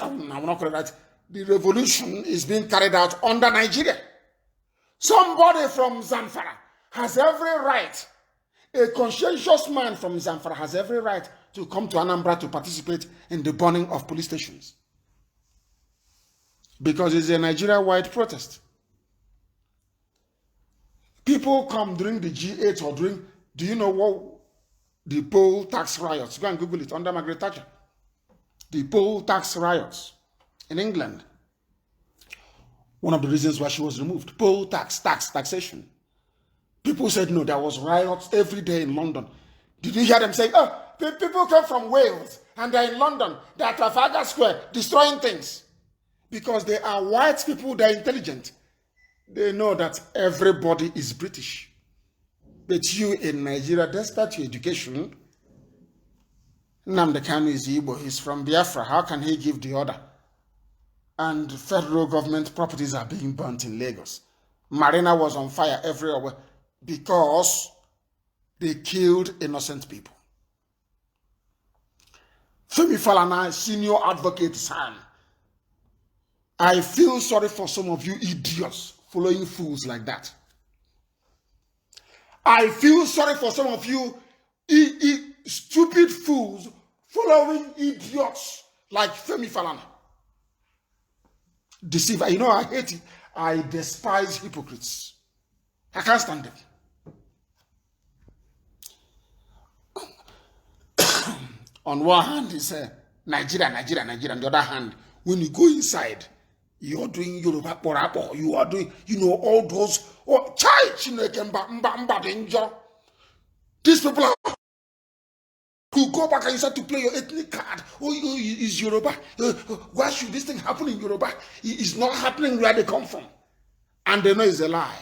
I'm not correct, the revolution is being carried out under Nigeria. Somebody from Zamfara has every right. A conscientious man from Zamfara has every right to come to Anambra to participate in the burning of police stations. Because it's a Nigeria-wide protest. People come during the G8 or during, do you know what the poll tax riots? Go and Google it under Margaret Thatcher. The poll tax riots in England. One of the reasons why she was removed. Poll taxation. People said no, there was riots every day in London. Did you hear them say, oh, people come from Wales and they're in London, they're at Trafalgar Square destroying things? Because they are white people, they're intelligent. They know that everybody is British. But you in Nigeria, despite your education, Nnamdi Kanu is Igbo, he's from Biafra. How can he give the order? And federal government properties are being burnt in Lagos. Marina was on fire everywhere because they killed innocent people. Femi Falana, senior advocate, son. I feel sorry for some of you idiots following fools like that. I feel sorry for some of you stupid fools following idiots like Femi Falana. Deceiver. You know, I hate it. I despise hypocrites. I can't stand them. On one hand, it's Nigeria. On the other hand, when you go inside, you're doing Yoruba Porapo. You are doing, all those. Oh, these people are. You go back and you start to play your ethnic card. Oh, is Yoruba. Why should this thing happen in Yoruba? It's not happening where they come from. And they know it's a lie.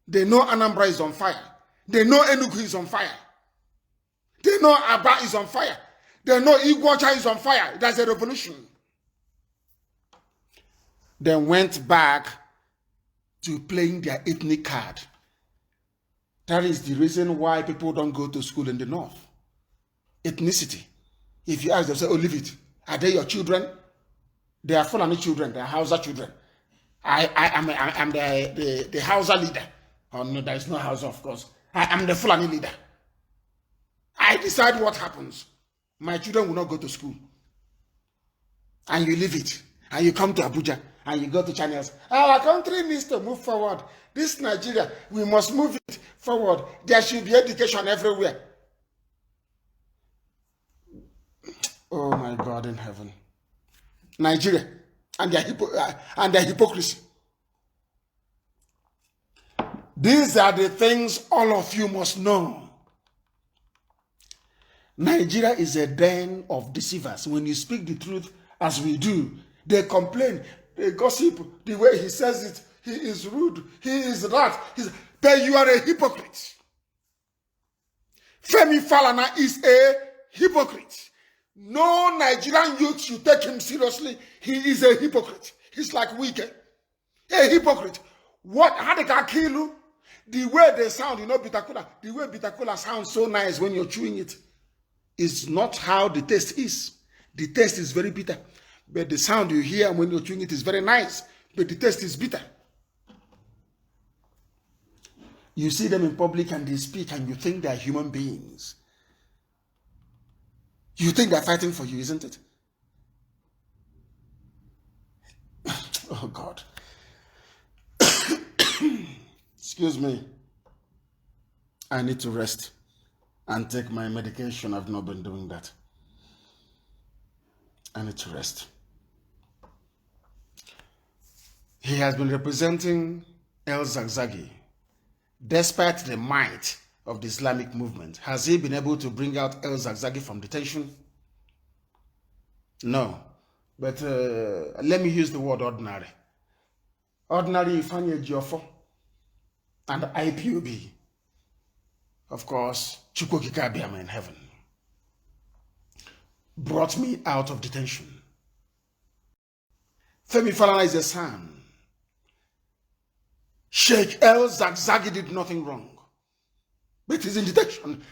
They know Anambra is on fire. They know Enugu is on fire. They know Aba is on fire. They know Iguacha is on fire. That's a revolution. They went back to playing their ethnic card. That is the reason why people don't go to school in the north. Ethnicity. If you ask them, say, oh, leave it. Are they your children? They are Fulani children. They are Hausa children. I'm the Hausa leader. Oh, no, there is no Hausa, of course. I am the Fulani leader. I decide what happens. My children will not go to school. And you leave it. And you come to Abuja. And you go to channels. Our country needs to move forward. This Nigeria, we must move it forward. There should be education everywhere. Oh my God in heaven. Nigeria and their hypocrisy. These are the things all of you must know. Nigeria is a den of deceivers. When you speak the truth as we do, they complain, they gossip, the way he says it, he is rude, he is that. But you are a hypocrite. Femi Falana is a Hypocrite. No Nigerian youth should take him seriously. He is a hypocrite. He's like wicked. A hypocrite. What? How they can kill you? The way they sound, you know, bitter cola. The way bitter cola sounds so nice when you're chewing it is not how the taste is. The taste is very bitter. But the sound you hear when you're chewing it is very nice. But the taste is bitter. You see them in public and they speak and you think they're human beings. You think they're fighting for you, isn't it? Oh, God. Excuse me. I need to rest and take my medication. I've not been doing that. I need to rest. He has been representing El Zagzagi. Despite the might of the Islamic movement, has he been able to bring out El Zagzagi from detention? No. But let me use the word ordinary. Ordinary Ifeanyi Ejiofor and IPOB. Of course, Chukwu Okike Abiama in heaven brought me out of detention. Femi Falana is a son. Sheikh El Zagzagi did nothing wrong, but he's in detention.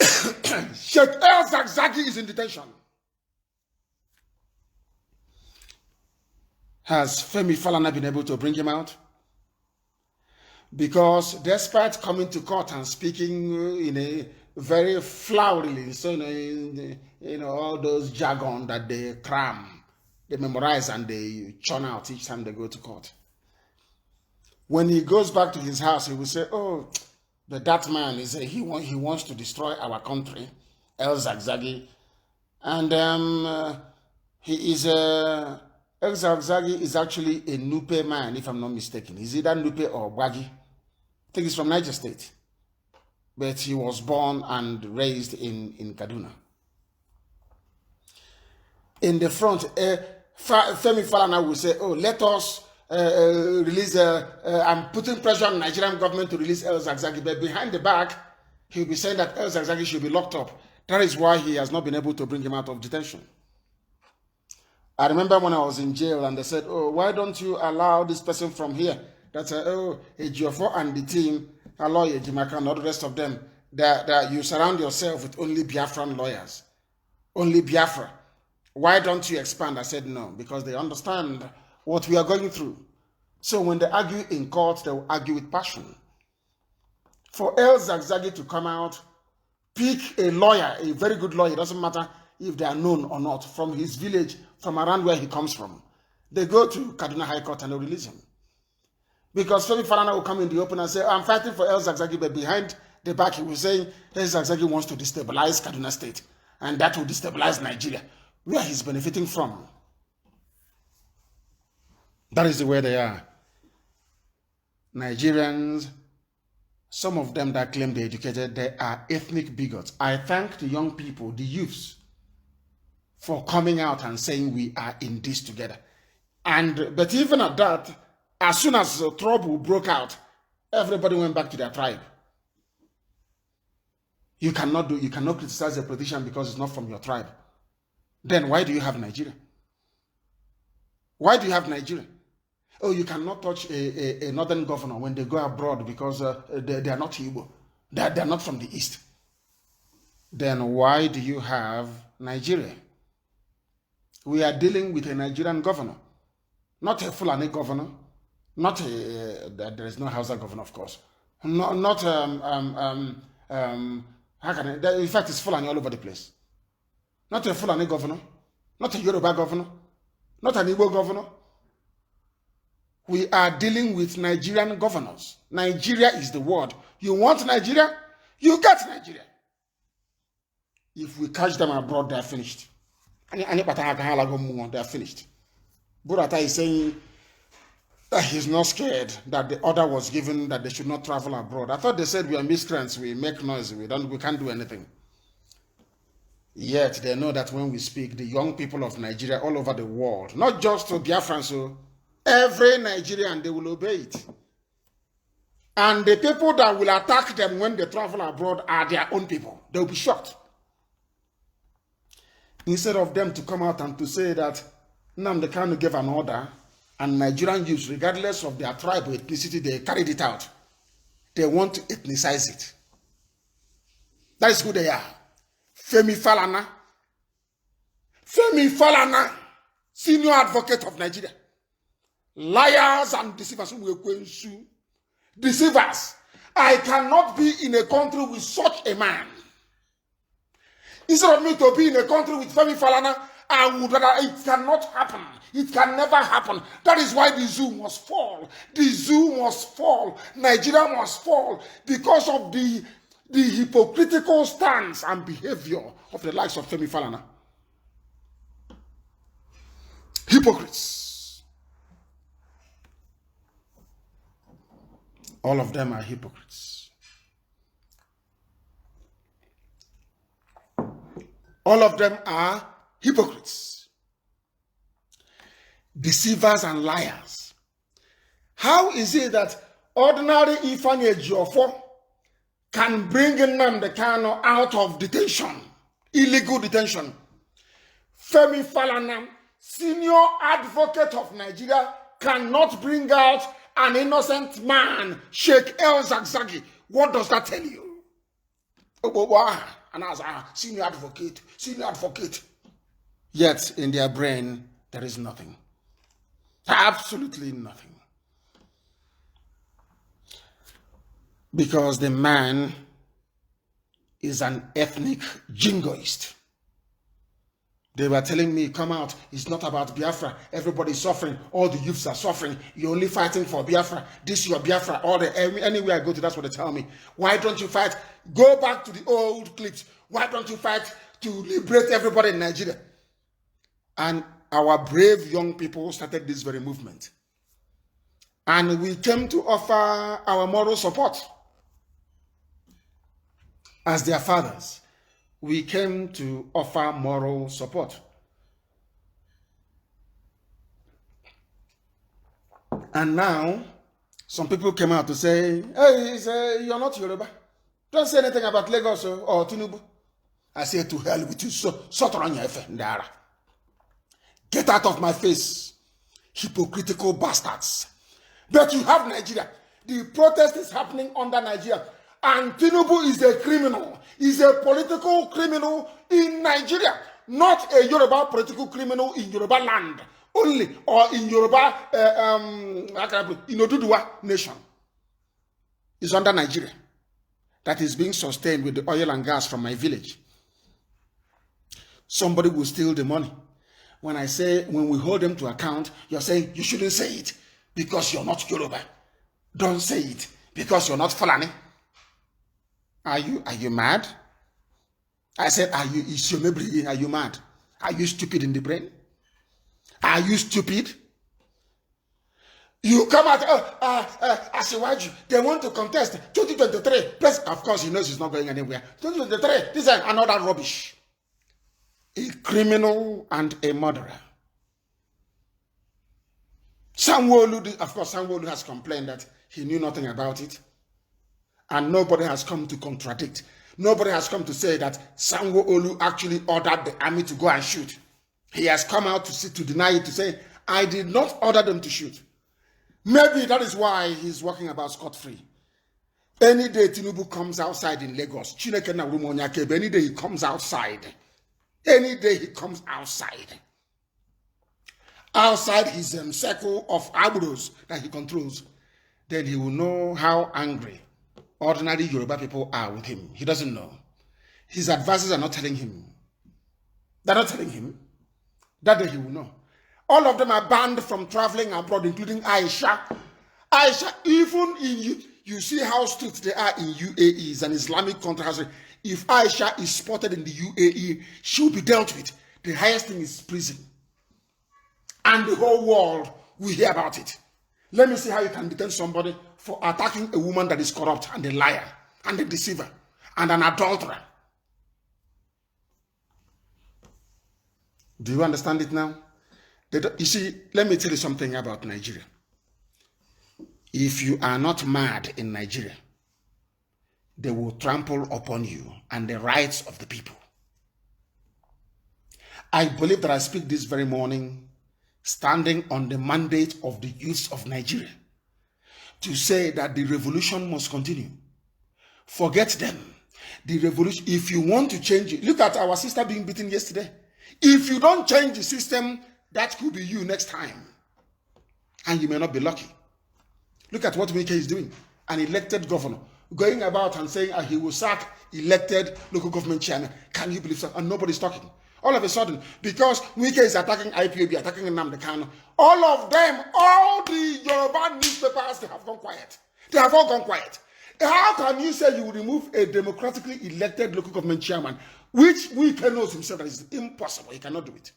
Sheikh El Zagzagi is in detention. Has Femi Falana been able to bring him out? Because despite coming to court and speaking in a very flowery, so all those jargon that they cram, they memorize and they churn out each time they go to court. When he goes back to his house, he will say, "Oh, but that man is he wants to destroy our country, El Zagzagi, and he is El Zagzagi is actually a Nupe man, if I'm not mistaken. Is either Nupe or Wagi. I think he's from Niger State, but he was born and raised in Kaduna." In the front, Femi Falana will say, "Oh, let us release, I'm putting pressure on the Nigerian government to release El Zagzagi," but behind the back, he'll be saying that El Zagzagi should be locked up. That is why he has not been able to bring him out of detention. I remember when I was in jail and they said, "Oh, why don't you allow this person from here?" That's Ejiofor and the team, Aloy Ejimaka and all the rest of them, that you surround yourself with only Biafran lawyers, only Biafra. Why don't you expand? I said no, because they understand what we are going through. So when they argue in court, they will argue with passion. For El Zagzagi to come out, pick a lawyer, a very good lawyer, it doesn't matter if they are known or not, from his village, from around where he comes from. They go to Kaduna High Court and they release him. Because Femi Falana will come in the open and say, "I'm fighting for El Zagzagi," but behind the back he will say, El Zagzagi wants to destabilize Kaduna State, and that will destabilize Nigeria, where he's benefiting from. That is the way they are. Nigerians, some of them that claim they're educated, they are ethnic bigots. I thank the young people, the youths, for coming out and saying we are in this together. But even at that, as soon as trouble broke out, everybody went back to their tribe. You cannot criticize a politician because it's not from your tribe. Then why do you have Nigeria? Why do you have Nigeria? Oh, you cannot touch a northern governor when they go abroad because they are not Igbo. They are not from the east. Then why do you have Nigeria? We are dealing with a Nigerian governor, not a Fulani governor, not there is no Hausa governor, of course. Not how can in fact, it's Fulani all over the place. Not a Fulani governor, not a Yoruba governor, not an Igbo governor. We are dealing with Nigerian governors. Nigeria is the word. You want Nigeria? You get Nigeria. If we catch them abroad, they are finished. They are finished. Burata is saying that he's not scared that the order was given that they should not travel abroad. I thought they said we are miscreants, we make noise, we can't do anything. Yet they know that when we speak, the young people of Nigeria all over the world, not just to Biafran, so every Nigerian, they will obey it. And the people that will attack them when they travel abroad are their own people. They will be shocked. Instead of them to come out and to say that Nnamdi Kanu gave an order and Nigerian youths, regardless of their tribe or ethnicity, they carried it out. They want to ethnicize it. That is who they are. Femi Falana, senior advocate of Nigeria. Liars and deceivers. Deceivers. I cannot be in a country with such a man. Instead of me to be in a country with Femi Falana, I would rather, it cannot happen. It can never happen. That is why the zoo must fall. The zoo must fall. Nigeria must fall because of the hypocritical stance and behavior of the likes of Femi Falana. Hypocrites. All of them are hypocrites. All of them are hypocrites, deceivers and liars. How is it that ordinary Ifeanyi Ejiofor can bring Nnamdi Kanu out of detention, illegal detention? Femi Falana, senior advocate of Nigeria, cannot bring out an innocent man, Sheikh El Zakzaky. What does that tell you? And as a senior advocate. Yet in their brain, there is nothing. Absolutely nothing. Because the man is an ethnic jingoist. They were telling me, come out, it's not about Biafra. Everybody's suffering. All the youths are suffering. You're only fighting for Biafra. This is your Biafra. Anywhere I go to, that's what they tell me. Why don't you fight? Go back to the old clips. Why don't you fight to liberate everybody in Nigeria? And our brave young people started this very movement. And we came to offer our moral support. As their fathers, we came to offer moral support. And now, some people came out to say, hey, you're not Yoruba. Don't say anything about Lagos or Tinubu. I say, to hell with you, Ndara. Get out of my face, hypocritical bastards. But you have Nigeria. The protest is happening under Nigeria. And Tinubu is a criminal. He's a political criminal in Nigeria. Not a Yoruba political criminal in Yoruba land. Only. Or in Yoruba, in Oduduwa nation. It's under Nigeria. That is being sustained with the oil and gas from my village. Somebody will steal the money. When I say, when we hold them to account, you're saying, you shouldn't say it because you're not Yoruba. Don't say it because you're not Fulani. Are you mad? I said, are you mad? Are you stupid in the brain? Are you stupid? You come out, Asiwaju, they want to contest 2023. Plus, of course, he knows he's not going anywhere. 2023, this is another rubbish. A criminal and a murderer. Sanwo-Olu, of course, Sanwo-Olu has complained that he knew nothing about it. And nobody has come to contradict. Nobody has come to say that Sanwo-Olu actually ordered the army to go and shoot. He has come out to deny it, to say, I did not order them to shoot. Maybe that is why he's walking about scot-free. Any day Tinubu comes outside in Lagos, any day he comes outside. Any day he comes outside his circle of abros that he controls, then he will know how angry ordinary Yoruba people are with him. He doesn't know. His advisors are not telling him. They're not telling him. That day he will know. All of them are banned from traveling abroad, including Aisha. Aisha, even in you see how strict they are in UAE, is an Islamic country. If Aisha is spotted in the UAE, she will be dealt with. The highest thing is prison. And the whole world will hear about it. Let me see how you can detain somebody for attacking a woman that is corrupt and a liar and a deceiver and an adulterer. Do you understand it now? You see, let me tell you something about Nigeria. If you are not mad in Nigeria, they will trample upon you and the rights of the people. I believe that I speak this very morning, standing on the mandate of the youths of Nigeria, to say that the revolution must continue. Forget them. The revolution, if you want to change it, look at our sister being beaten yesterday. If you don't change the system, that could be you next time. And you may not be lucky. Look at what Wike is doing. An elected governor going about and saying he will sack elected local government chairman. Can you believe that? And nobody's talking. All of a sudden, because Wike is attacking IPOB, attacking Nnamdi Kanu, all of them, all the Yoruba newspapers, they have gone quiet. They have all gone quiet. How can you say you will remove a democratically elected local government chairman, which Wike knows himself that is impossible? He cannot do it.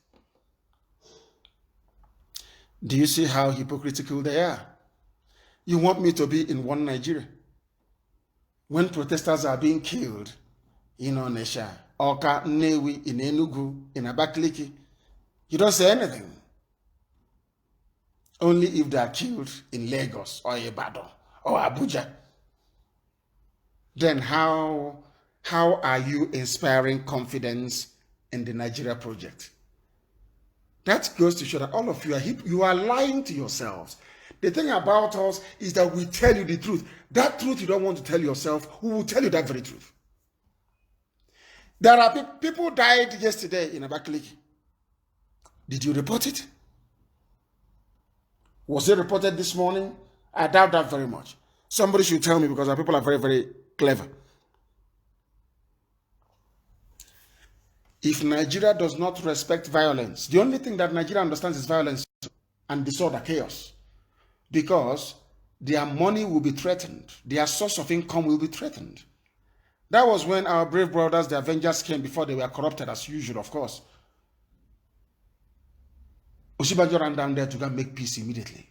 Do you see how hypocritical they are? You want me to be in one Nigeria? When protesters are being killed in Onitsha, Oka, Nnewi, in Enugu, in Abakaliki, you don't say anything. Only if they are killed in Lagos or Ibadan or Abuja. Then how are you inspiring confidence in the Nigeria project? That goes to show that all of you are you are lying to yourselves. The thing about us is that we tell you the truth. That truth you don't want to tell yourself, who will tell you that very truth? There are people died yesterday in Abakaliki. Did you report it? Was it reported this morning? I doubt that very much. Somebody should tell me, because our people are very, very clever. If Nigeria does not respect violence, the only thing that Nigeria understands is violence and disorder, chaos. Because their money will be threatened. Their source of income will be threatened. That was when our brave brothers, the Avengers, came before they were corrupted as usual, of course. Osinbajo ran down there to go and make peace immediately.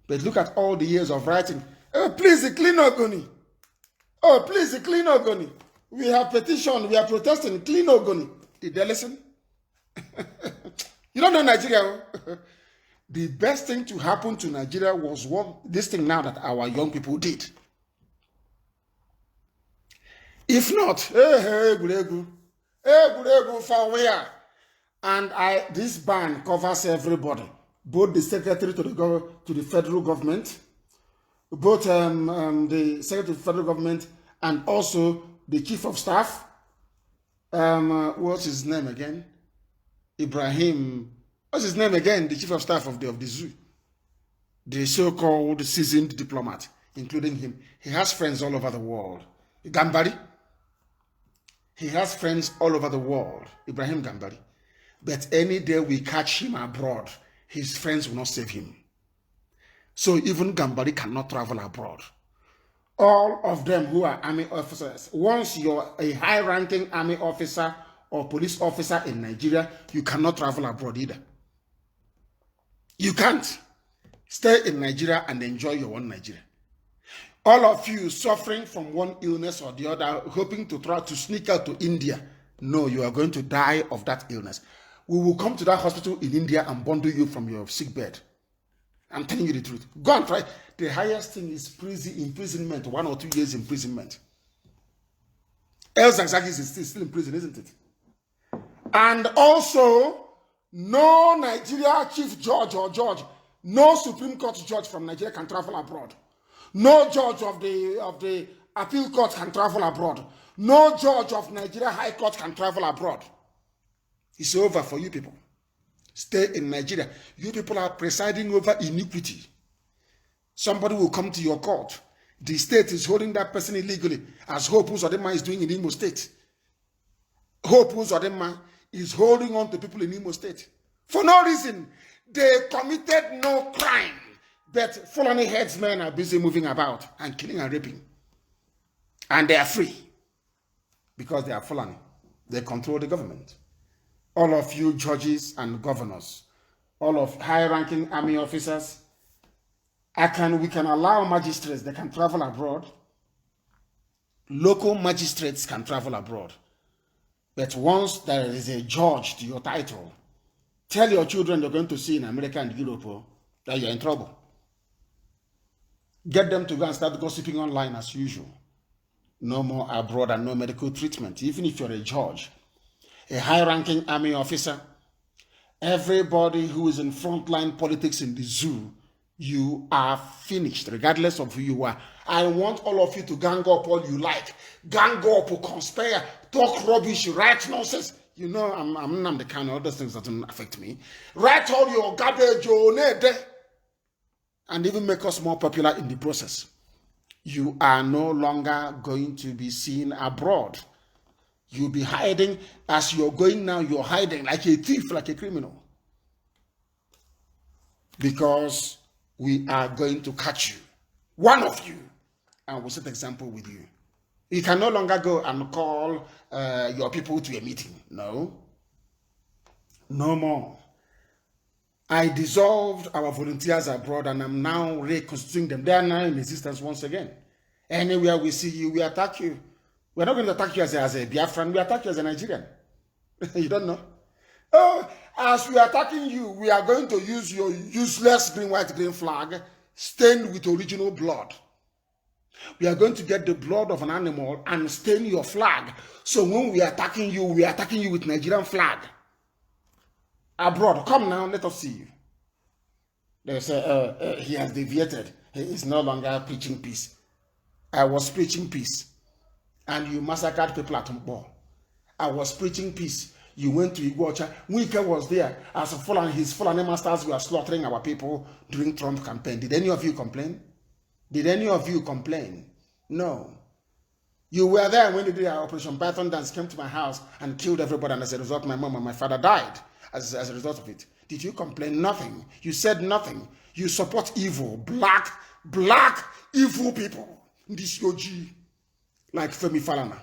But look at all the years of writing. Oh, please, clean Ogoni. Oh, please, clean Ogoni. We have petition, we are protesting, clean Ogoni. Did they listen? You don't know Nigeria. The best thing to happen to Nigeria was this thing now that our young people did. If not, hey, for where? And this ban covers everybody, both the secretary to the federal government, both the secretary to the federal government, and also the chief of staff. What's his name again? Ibrahim. What's his name again? The chief of staff of the zoo. The so-called seasoned diplomat, including him. He has friends all over the world. Gambari. He has friends all over the world. Ibrahim Gambari. But any day we catch him abroad, his friends will not save him. So even Gambari cannot travel abroad. All of them who are army officers, once you're a high-ranking army officer or police officer in Nigeria, you cannot travel abroad either. You can't. Stay in Nigeria and enjoy your own Nigeria. All of you suffering from one illness or the other, hoping to try to sneak out to India, no, you are going to die of that illness. We will come to that hospital in India and bundle you from your sick bed. I'm telling you the truth. Go and try. The highest thing is imprisonment, 1 or 2 years imprisonment. El Zakzaky is still in prison, isn't it? And also, no Nigeria chief judge or judge, no Supreme Court judge from Nigeria can travel abroad. No judge of the appeal court can travel abroad. No judge of Nigeria High Court can travel abroad. It's over for you people. Stay in Nigeria. You people are presiding over iniquity. Somebody will come to your court. The state is holding that person illegally, as Hope Uzodinma is doing in Imo State. Hope Uzodinma is holding on to people in Imo State. For no reason. They committed no crime. But Fulani headsmen are busy moving about and killing and raping. And they are free. Because they are Fulani. They control the government. All of you judges and governors, all of high-ranking army officers, we can allow magistrates, they can travel abroad. Local magistrates can travel abroad. But once there is a judge to your title, tell your children you're going to see in America and Europe that you're in trouble. Get them to go and start gossiping online as usual. No more abroad and no medical treatment, even if you're a judge. a high-ranking army officer, everybody who is in frontline politics in the zoo, you are finished, regardless of who you are. I want all of you to gang up all you like. Gang up, conspire, talk rubbish, write nonsense. You know, I'm the kind of other things that don't affect me. Write all your garbage, and even make us more popular in the process. You are no longer going to be seen abroad. You'll be hiding as you're going now. You're hiding like a thief, like a criminal. Because we are going to catch you, one of you, and we'll set example with you. You can no longer go and call your people to a meeting. No. No more. I dissolved our volunteers abroad and I'm now reconstituting them. They are now in existence once again. Anywhere we see you, we attack you. We're not going to attack you as a Biafran, we attack you as a Nigerian. You don't know? Oh, as we are attacking you, we are going to use your useless green, white, green flag stained with original blood. We are going to get the blood of an animal and stain your flag. So when we are attacking you with Nigerian flag. Abroad, come now, let us see you. They say, he has deviated. He is no longer preaching peace. I was preaching peace. And you massacred people at Mbo. I was preaching peace. You went to Iguacha. Wike was there as his Fulani masters were slaughtering our people during Trump campaign. Did any of you complain? Did any of you complain? No. You were there when they did our Operation Python dance, came to my house and killed everybody, and as a result, my mom and my father died as a result of it. Did you complain? Nothing. You said nothing. You support evil, black evil people. This Yoji, like Femi Falana,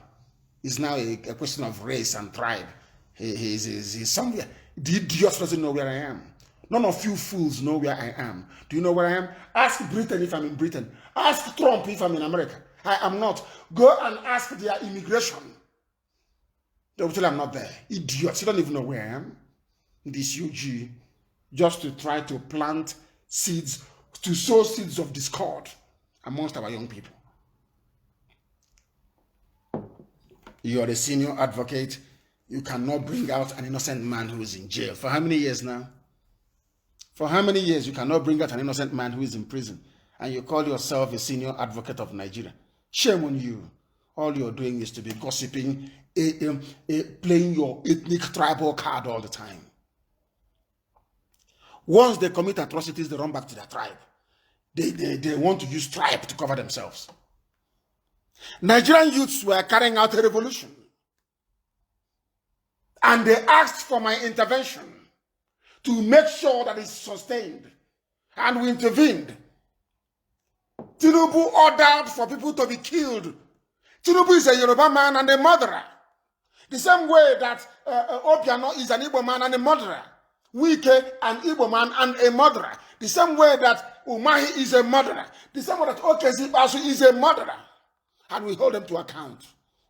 is now a question of race and tribe. He's somewhere. The idiot doesn't know where I am. None of you fools know where I am. Do you know where I am? Ask Britain if I'm in Britain. Ask Trump if I'm in America. I am not. Go and ask their immigration. They will tell you I'm not there. Idiots. You don't even know where I am. This UG, just to try to plant seeds, to sow seeds of discord amongst our young people. You are a senior advocate. You cannot bring out an innocent man who is in jail. For how many years now? For how many years you cannot bring out an innocent man who is in prison? And you call yourself a senior advocate of Nigeria. Shame on you. All you're doing is to be gossiping, playing your ethnic tribal card all the time. Once they commit atrocities, they run back to their tribe. They want to use tribe to cover themselves. Nigerian youths were carrying out a revolution. And they asked for my intervention to make sure that it's sustained. And we intervened. Tinubu ordered for people to be killed. Tinubu is a Yoruba man and a murderer. The same way that Obiano is an Igbo man and a murderer. Wike, an Igbo man and a murderer. The same way that Umahi is a murderer. The same way that Okezi Basu is a murderer. And we hold them to account.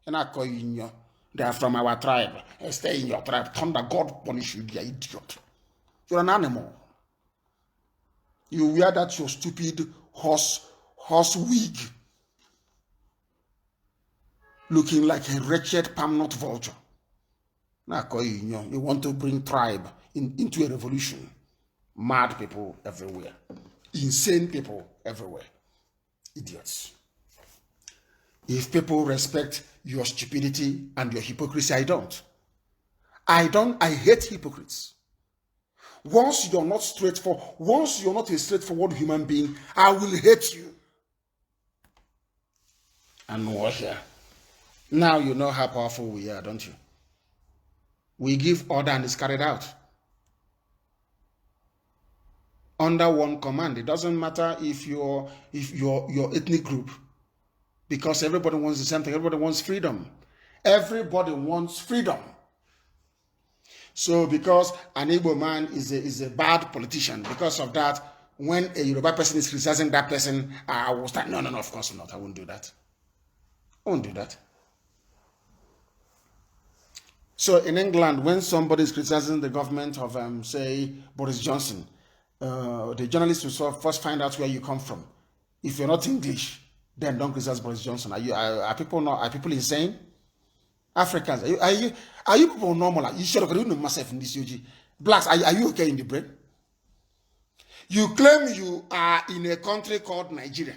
They are from our tribe. Stay in your tribe. Thunder, God punish you, you idiot. You're an animal. You wear that your stupid horse wig. Looking like a wretched palm nut vulture. You want to bring tribe into a revolution. Mad people everywhere. Insane people everywhere. Idiots. If people respect your stupidity and your hypocrisy, I don't. I hate hypocrites. Once you're not a straightforward human being, I will hate you. And we're here. Now you know how powerful we are, don't you? We give order and it's carried out. Under one command. It doesn't matter if your ethnic group, because everybody wants the same thing. Everybody wants freedom. Everybody wants freedom. So because an Igbo man is a bad politician, because of that, when a Yoruba person is criticizing that person, I will start, no, of course not. I won't do that. I won't do that. So in England, when somebody is criticizing the government of, say, Boris Johnson, the journalists will first find out where you come from. If you're not English, then don't criticize Boris Johnson. Are people insane? Africans, are you people normal? You should have known myself in this UG. Blacks, are you okay in the brain? You claim you are in a country called Nigeria,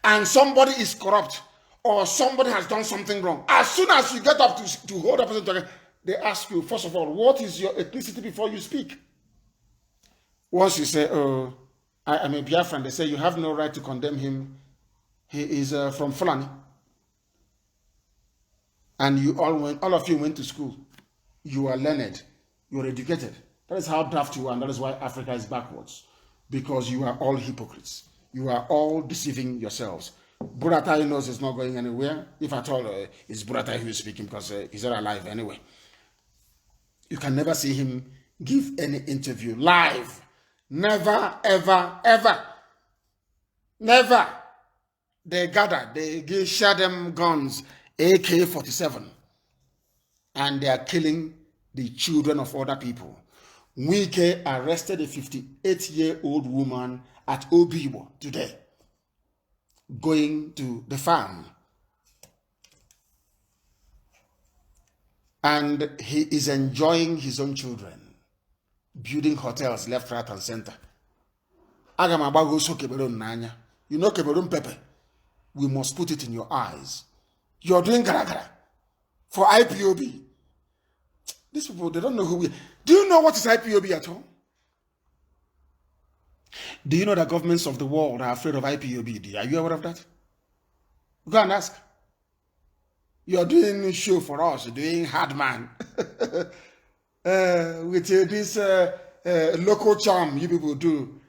and somebody is corrupt, or somebody has done something wrong. As soon as you get up to hold a person together, they ask you, first of all, what is your ethnicity before you speak? Once you say, oh, I'm a Biafran, they say you have no right to condemn him. He is from Fulani. And you all of you went to school. You are learned. You are educated. That is how daft you are, and that is why Africa is backwards. Because you are all hypocrites. You are all deceiving yourselves. Buratai knows it's not going anywhere. If at all, it's Buratai who is speaking, because he's not alive anyway. You can never see him give any interview live. Never, ever, ever. Never. They gather, they share them guns, AK-47, and they are killing the children of other people. Wike arrested a 58-year-old woman at Obibo today, going to the farm. And he is enjoying his own children, building hotels left, right, and center. You know Cameroon pepper. We must put it in your eyes. You're doing gara for IPOB. These people, they don't know who we are. Do you know what is IPOB at all? Do you know that governments of the world are afraid of IPOB? Are you aware of that? Go and ask. You're doing a show for us, you're doing hard man. With this local charm you people do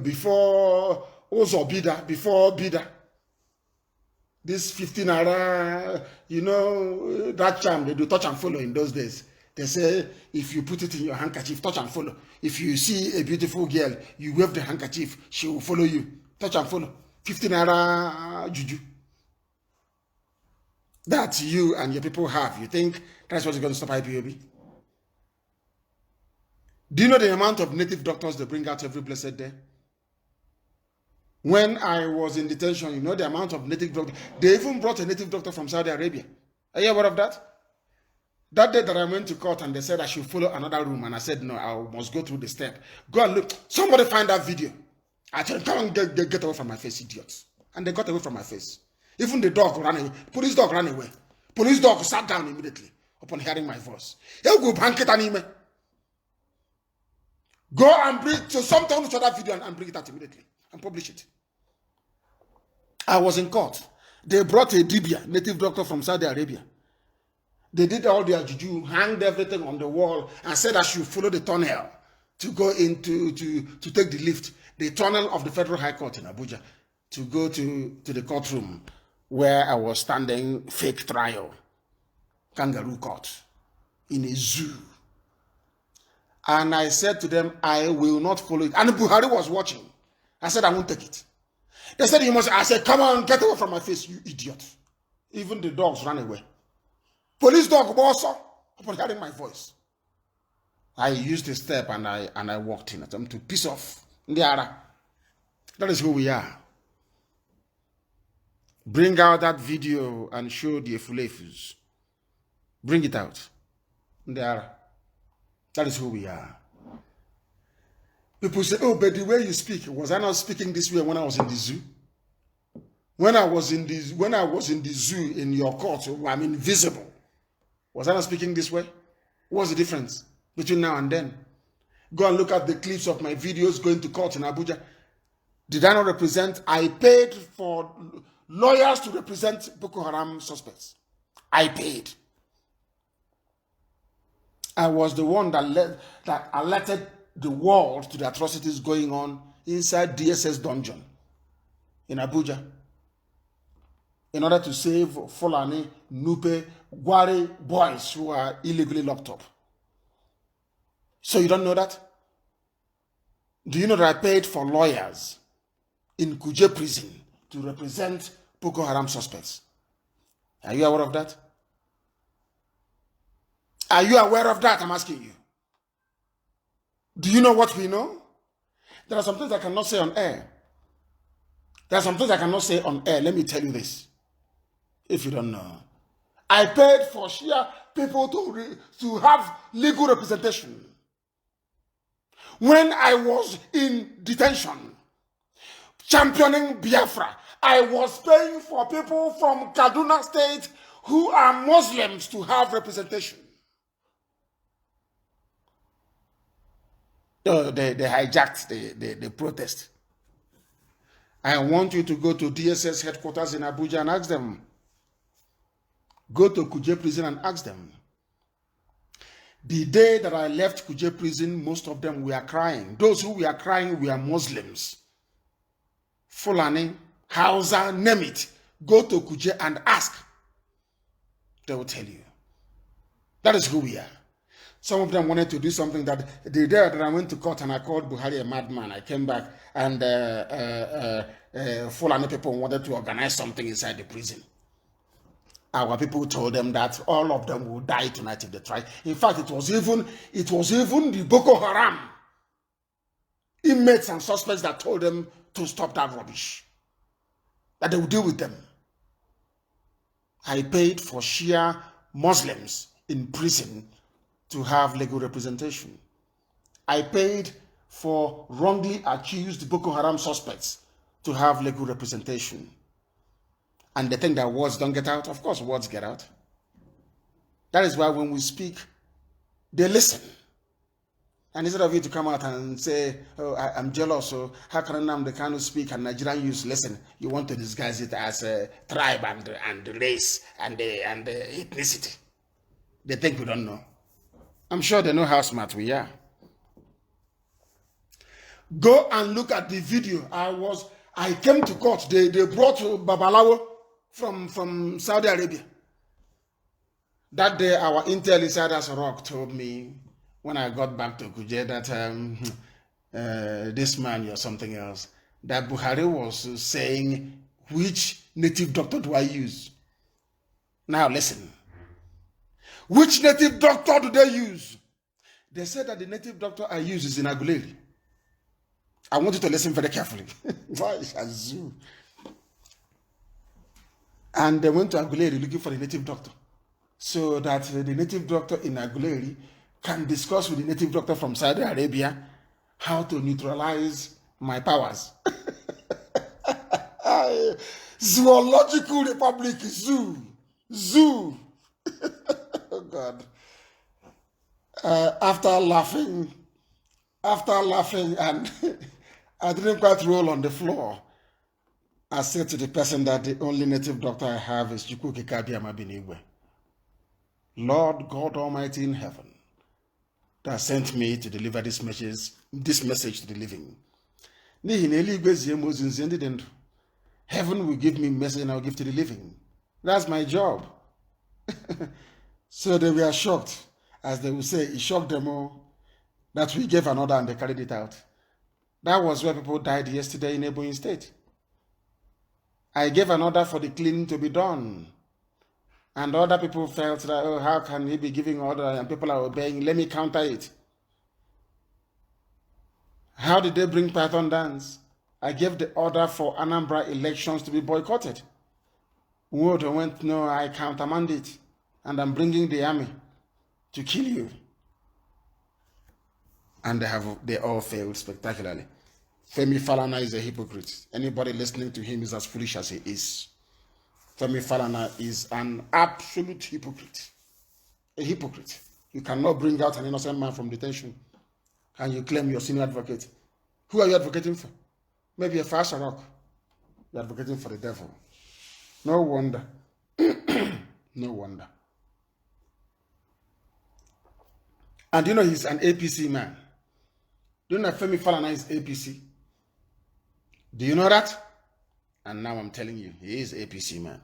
before Ozobida, before Bida. This 15 naira, you know, that charm, they do touch and follow in those days. They say, if you put it in your handkerchief, touch and follow. If you see a beautiful girl, you wave the handkerchief, she will follow you. Touch and follow. 15 naira juju. That you and your people have. You think that's what's going to stop IPOB? Do you know the amount of native doctors they bring out every blessed day? When I was in detention, you know the amount of native doctors. They even brought a native doctor from Saudi Arabia. Are you aware of that? That day that I went to court and they said I should follow another room, and I said, no, I must go through the step. Go and look. Somebody find that video. I said, come on, get away from my face, idiots. And they got away from my face. Even the dog ran away. Police dog ran away. Police dog sat down immediately upon hearing my voice. He'll go blanket anime. Go and bring, so sometime to that video and bring it out immediately and publish it. I was in court. They brought a Dibia, native doctor from Saudi Arabia. They did all their juju, hanged everything on the wall, and said I should follow the tunnel to go into to take the lift, the tunnel of the Federal High Court in Abuja, to go to the courtroom where I was standing, fake trial, kangaroo court, in a zoo. And I said to them, I will not follow it. And Buhari was watching. I said, I won't take it. They said, you must. I said, come on, get away from my face, you idiot. Even the dogs ran away. Police dog also, upon hearing my voice. I used a step and I walked in at them to piss off. That is who we are. Bring out that video and show the Efulefus. Bring it out. That is who we are. People say, oh, but the way you speak, was I not speaking this way when I was in the zoo? When I was in the zoo in your court, I'm invisible. Was I not speaking this way? What's the difference between now and then? Go and look at the clips of my videos going to court in Abuja. Did I not represent? I paid for lawyers to represent Boko Haram suspects. I paid. I was the one that alerted the world to the atrocities going on inside DSS dungeon in Abuja in order to save Fulani, Nupe, Gwari boys who are illegally locked up. So you don't know that? Do you know that I paid for lawyers in Kuje prison to represent Boko Haram suspects? Are you aware of that? Are you aware of that? I'm asking you. Do you know what we know? There are some things I cannot say on air. There are some things I cannot say on air. Let me tell you this. If you don't know. I paid for Shia people to have legal representation. When I was in detention, championing Biafra, I was paying for people from Kaduna State who are Muslims to have representation. They hijacked the protest. I want you to go to DSS headquarters in Abuja and ask them. Go to Kuje prison and ask them. The day that I left Kuje prison, most of them were crying. Those who were crying were Muslims. Fulani, Hausa, name it. Go to Kuje and ask. They will tell you. That is who we are. Some of them wanted to do something that the day that I went to court and I called Buhari a madman, I came back and Fulani people wanted to organize something inside the prison. Our people told them that all of them will die tonight if they try. In fact, it was even the Boko Haram inmates and suspects that told them to stop that rubbish, that they will deal with them. I paid for Shia Muslims in prison to have legal representation. I paid for wrongly accused Boko Haram suspects to have legal representation. And they think that words don't get out. Of course, words get out. That is why when we speak, they listen. And instead of you to come out and say, oh, I'm jealous, so how can Nnamdi Kanu speak and Nigerian youth listen? You want to disguise it as a tribe and race and ethnicity. They think we don't know. I'm sure they know how smart we are. Go and look at the video. I came to court. They brought Babalawo from Saudi Arabia. That day, our intel insiders Rock told me when I got back to Kuje that this man, you're something else. That Buhari was saying, which native doctor do I use? Now listen. Which native doctor do they use? They said that the native doctor I use is in Aguleri. I want you to listen very carefully. Why Shazoo? And they went to Aguleri looking for the native doctor, so that the native doctor in Aguleri can discuss with the native doctor from Saudi Arabia how to neutralize my powers. Zoological Republic, zoo. Oh God. After laughing, and I didn't quite roll on the floor, I said to the person that the only native doctor I have is Chukwuka Kabiama Binigwe. Lord God Almighty in heaven, that sent me to deliver this message to the living. Heaven will give me message and I'll give to the living. That's my job. So they were shocked, as they would say, it shocked them all that we gave an order and they carried it out. That was where people died yesterday in Ebonyi State. I gave an order for the cleaning to be done. And other people felt that, oh, how can he be giving order and people are obeying? Let me counter it. How did they bring Python dance? I gave the order for Anambra elections to be boycotted. Wodo went, no, I countermand it. And I'm bringing the army to kill you. And they all failed spectacularly. Femi Falana is a hypocrite. Anybody listening to him is as foolish as he is. Femi Falana is an absolute hypocrite. A hypocrite. You cannot bring out an innocent man from detention and you claim you're senior advocate. Who are you advocating for? Maybe a fast rock. You're advocating for the devil. No wonder. No wonder. And you know he's an APC man. Do you know Femi Falana is APC? Do you know that? And now I'm telling you, he is APC man.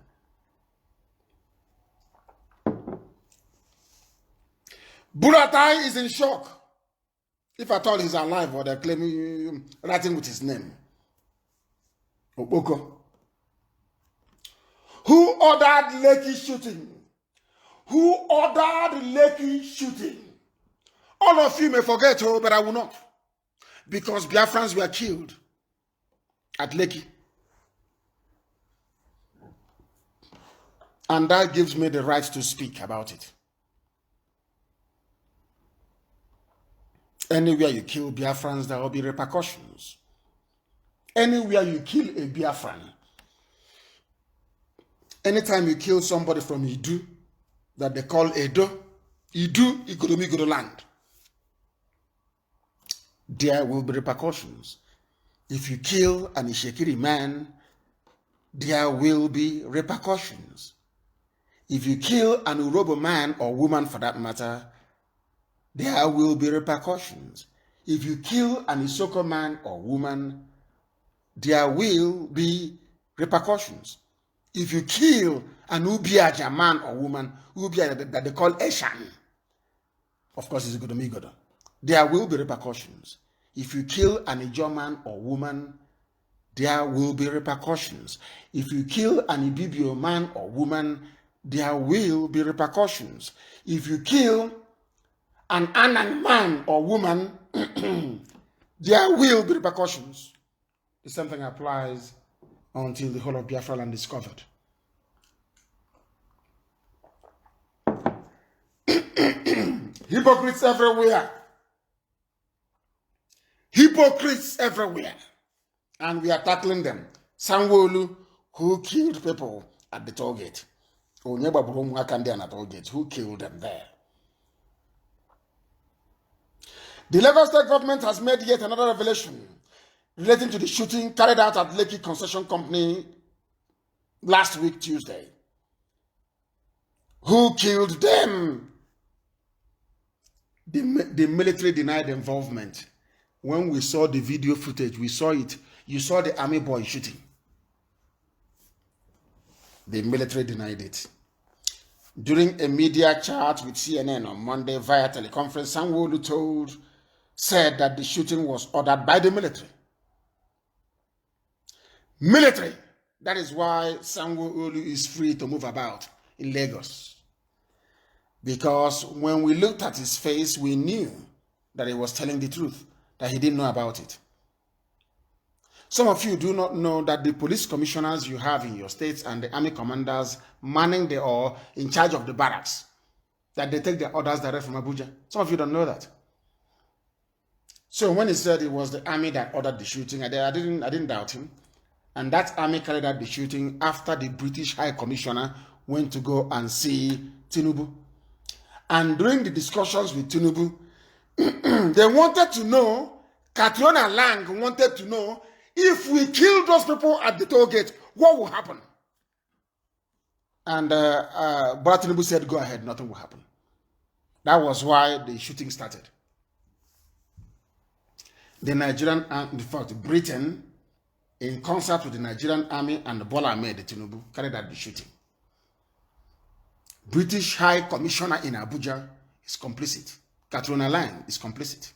Buratai is in shock. If at all he's alive or they're claiming, writing with his name. Oboko. Who ordered Lekki shooting? Who ordered Lekki shooting? All of you may forget, but I will not. Because Biafrans were killed at Lekki. And that gives me the right to speak about it. Anywhere you kill Biafrans, there will be repercussions. Anywhere you kill a Biafran, anytime you kill somebody from Idu, that they call Edo, Igodo land, there will be repercussions. If you kill an Ishekiri man, there will be repercussions. If you kill an Urobo man or woman for that matter, there will be repercussions. If you kill an Isoko man or woman, there will be repercussions. If you kill an Ubiaja man or woman, Ubiaja that they call Eshan, of course it's Igodo, there will be repercussions. If you kill an Ijo man or woman, there will be repercussions. If you kill an Ibibio man or woman, there will be repercussions. If you kill an Anan man or woman, there will be repercussions. The same thing applies until the whole of Biafra land is covered. Hypocrites everywhere. Hypocrites everywhere. And we are tackling them. Sanwo-Olu, who killed people at the toll gate. Who killed them there. The Lagos State government has made yet another revelation relating to the shooting carried out at Lekki Concession Company last week, Tuesday. Who killed them? The military denied involvement. When we saw the video footage, we saw it. You saw the army boy shooting. The military denied it. During a media chat with CNN on Monday via teleconference, Sanwo-Olu said that the shooting was ordered by the military. Military. That is why Sanwo-Olu is free to move about in Lagos. Because when we looked at his face, we knew that he was telling the truth, that he didn't know about it. Some of you do not know that the police commissioners you have in your states and the army commanders manning or in charge of the barracks, that they take their orders direct from Abuja. Some of you don't know that. So when he said it was the army that ordered the shooting, I didn't doubt him. And that army carried out the shooting after the British High Commissioner went to go and see Tinubu. And during the discussions with Tinubu, they wanted to know, Catriona Lang wanted to know, if we kill those people at the toll gate, what will happen? And Bola Tinubu said, go ahead, nothing will happen. That was why the shooting started. The Nigerian, in fact, Britain, in concert with the Nigerian army and Bola Ahmed Tinubu, carried out the shooting. British High Commissioner in Abuja is complicit. Catriona Lang is complicit.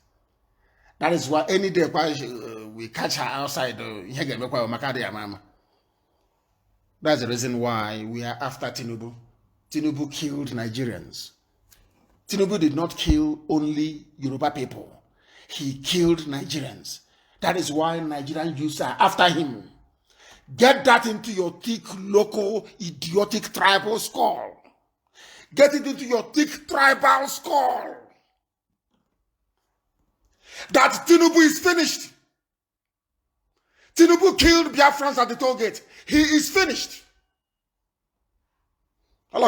That is why any day we catch her outside. That's the reason why we are after Tinubu. Tinubu killed Nigerians. Tinubu did not kill only Yoruba people. He killed Nigerians. That is why Nigerian youths are after him. Get that into your thick, local, idiotic, tribal skull. Get it into your thick, tribal skull. That Tinubu is finished. Tinubu killed Biafrans at the toll gate. He is finished. You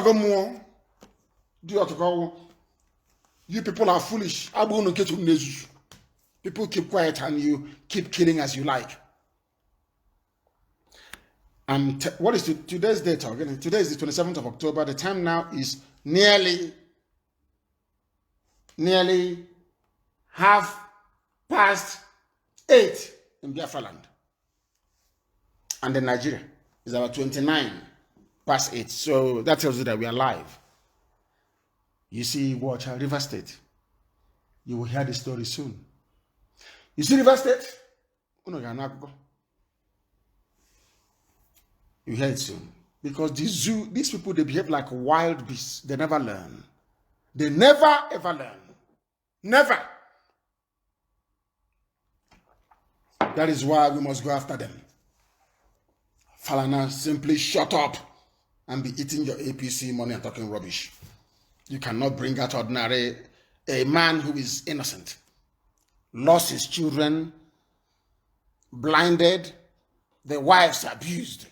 people are foolish. People keep quiet and you keep killing as you like. What is today's date? Today is the 27th of October. The time now is nearly 8:30 in Biafra land. And in Nigeria is about 8:29. So that tells you that we are live. You see, watch River State. You will hear the story soon. You see River State? You hear it soon. Because these people, they behave like wild beasts. They never learn. They never ever learn. Never. That is why we must go after them. Falana, simply shut up and be eating your APC money and talking rubbish. You cannot bring out ordinary a man who is innocent, lost his children, blinded, the wives abused.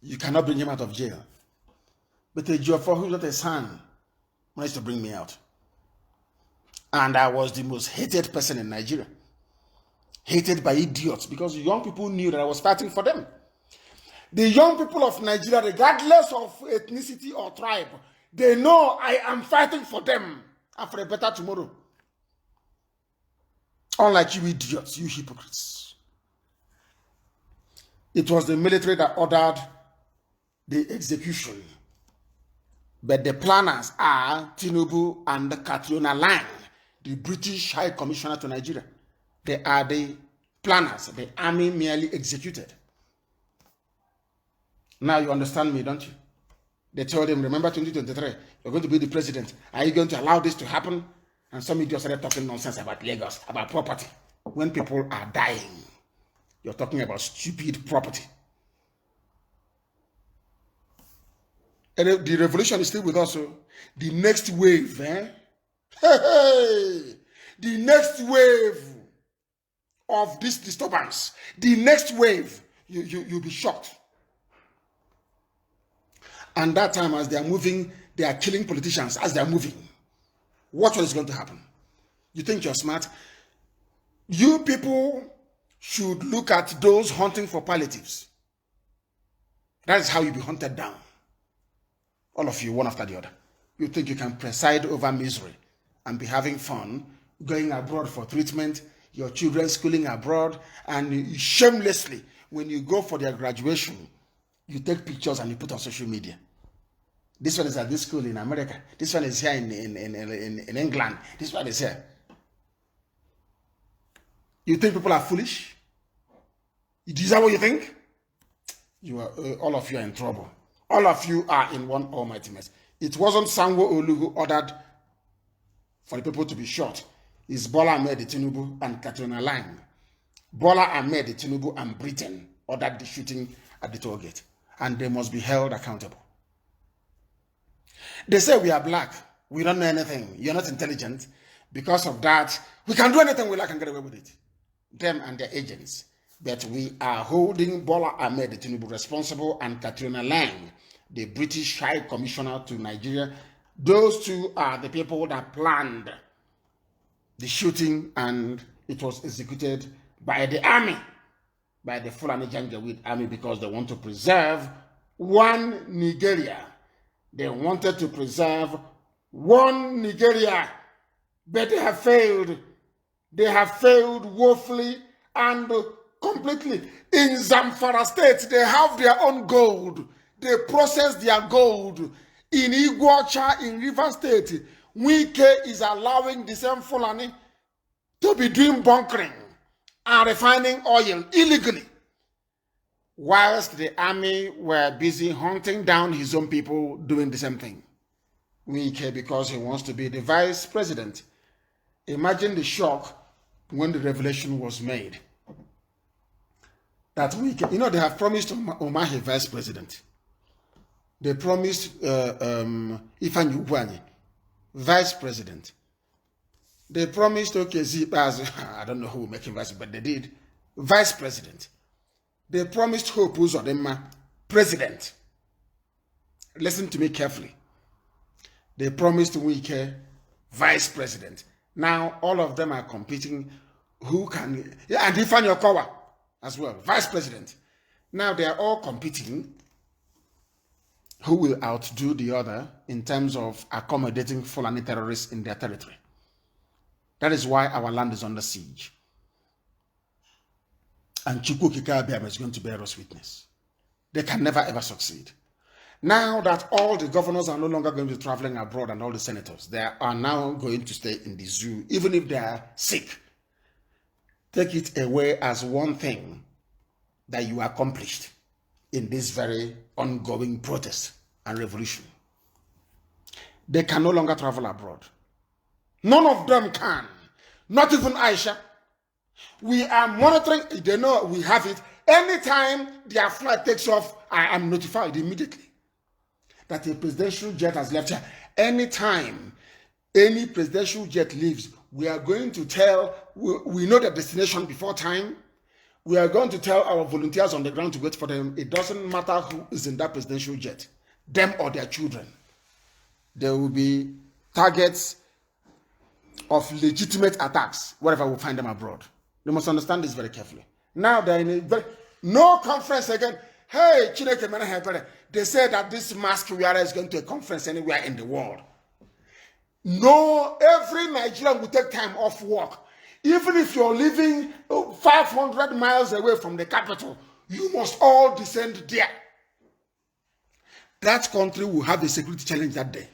You cannot bring him out of jail. But a Joe who's not a son managed to bring me out. And I was the most hated person in Nigeria. Hated by idiots because young people knew that I was fighting for them. The young people of Nigeria, regardless of ethnicity or tribe, they know I am fighting for them and for a better tomorrow. Unlike you idiots, you hypocrites. It was the military that ordered the execution. But the planners are Tinubu and Catriona Lang, the British High Commissioner to Nigeria. They are the planners. The army merely executed. Now you understand me, don't you? They told him, remember 2023, you're going to be the president. Are you going to allow this to happen? And some idiots started talking nonsense about Lagos, about property. When people are dying, you're talking about stupid property. And the revolution is still with us. So the next wave, the next wave of this disturbance, the next wave, you'll be shocked. And that time, as they are moving, they are killing politicians as they are moving. Watch what is going to happen. You think you're smart? You people should look at those hunting for palliatives. That is how you be hunted down. All of you, one after the other. You think you can preside over misery and be having fun, going abroad for treatment, your children schooling abroad, and shamelessly, when you go for their graduation, you take pictures and you put on social media. This one is at this school in America. This one is here in England. This one is here. You think people are foolish? Is that what you think? You are, all of you are in trouble. All of you are in one almighty mess. It wasn't Sanwo-Olu who ordered for the people to be shot. It's Bola Ahmed Tinubu and Catriona Lang. Bola Ahmed Tinubu and Britain ordered the shooting at the toll gate. And they must be held accountable. They say we are black. We don't know anything. You're not intelligent. Because of that, we can do anything we like and get away with it. Them and their agents. But we are holding Bola Ahmed Tinubu responsible and Catriona Lang, the British High Commissioner to Nigeria. Those two are the people that planned the shooting, and it was executed by the army, by the Fulani Janjaweed army, because they want to preserve one Nigeria. They wanted to preserve one Nigeria, but they have failed. They have failed woefully and completely. In Zamfara State, they have their own gold. They process their gold. In Iguacha, in River State, Wike is allowing the same Fulani to be doing bunkering and refining oil illegally, whilst the army were busy hunting down his own people doing the same thing. Wike, because he wants to be the vice president. Imagine the shock when the revelation was made. That Wike, you know, they have promised Umahi vice president. They promised Ifeanyi Ugwuanyi vice president. They promised Okezie as I don't know who will make him vice, but they did vice president. They promised Hope Uzodinma president. Listen to me carefully. They promised Wike vice president. Now all of them are competing. Who can? Yeah, and Ifeanyi Okowa as well, vice president. Now they are all competing. Who will outdo the other in terms of accommodating Fulani terrorists in their territory? That is why our land is under siege. And Chukwu Okike Abiama is going to bear us witness. They can never ever succeed. Now that all the governors are no longer going to be traveling abroad and all the senators, they are now going to stay in the zoo, even if they are sick. Take it away as one thing that you accomplished in this very ongoing protest and revolution. They can no longer travel abroad. None of them can. Not even Aisha. We are monitoring. They know we have it. Anytime their flight takes off, I am notified immediately. that a presidential jet has left here. Anytime any presidential jet leaves, we are going to tell, we know the destination before time. We are going to tell our volunteers on the ground to wait for them. It doesn't matter who is in that presidential jet, them or their children. There will be targets of legitimate attacks wherever we find them abroad. They must understand this very carefully. Now they're in a no conference again. Hey, Chineke Mene, they say that this mask wearer is going to a conference anywhere in the world. No, every Nigerian will take time off work. Even if you're living 500 miles away from the capital, you must all descend there. That country will have a security challenge that day.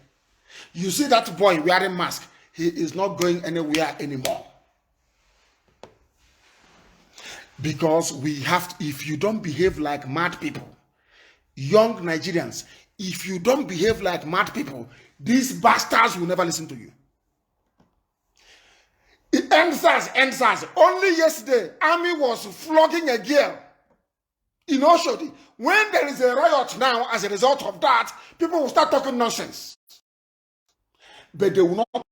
You see that boy wearing mask, he is not going anywhere anymore. Because we have to, if you don't behave like mad people, young Nigerians, if you don't behave like mad people, these bastards will never listen to you. NSAS. Only yesterday, army was flogging a girl in Oshodi. When there is a riot now, as a result of that, people will start talking nonsense. But they will not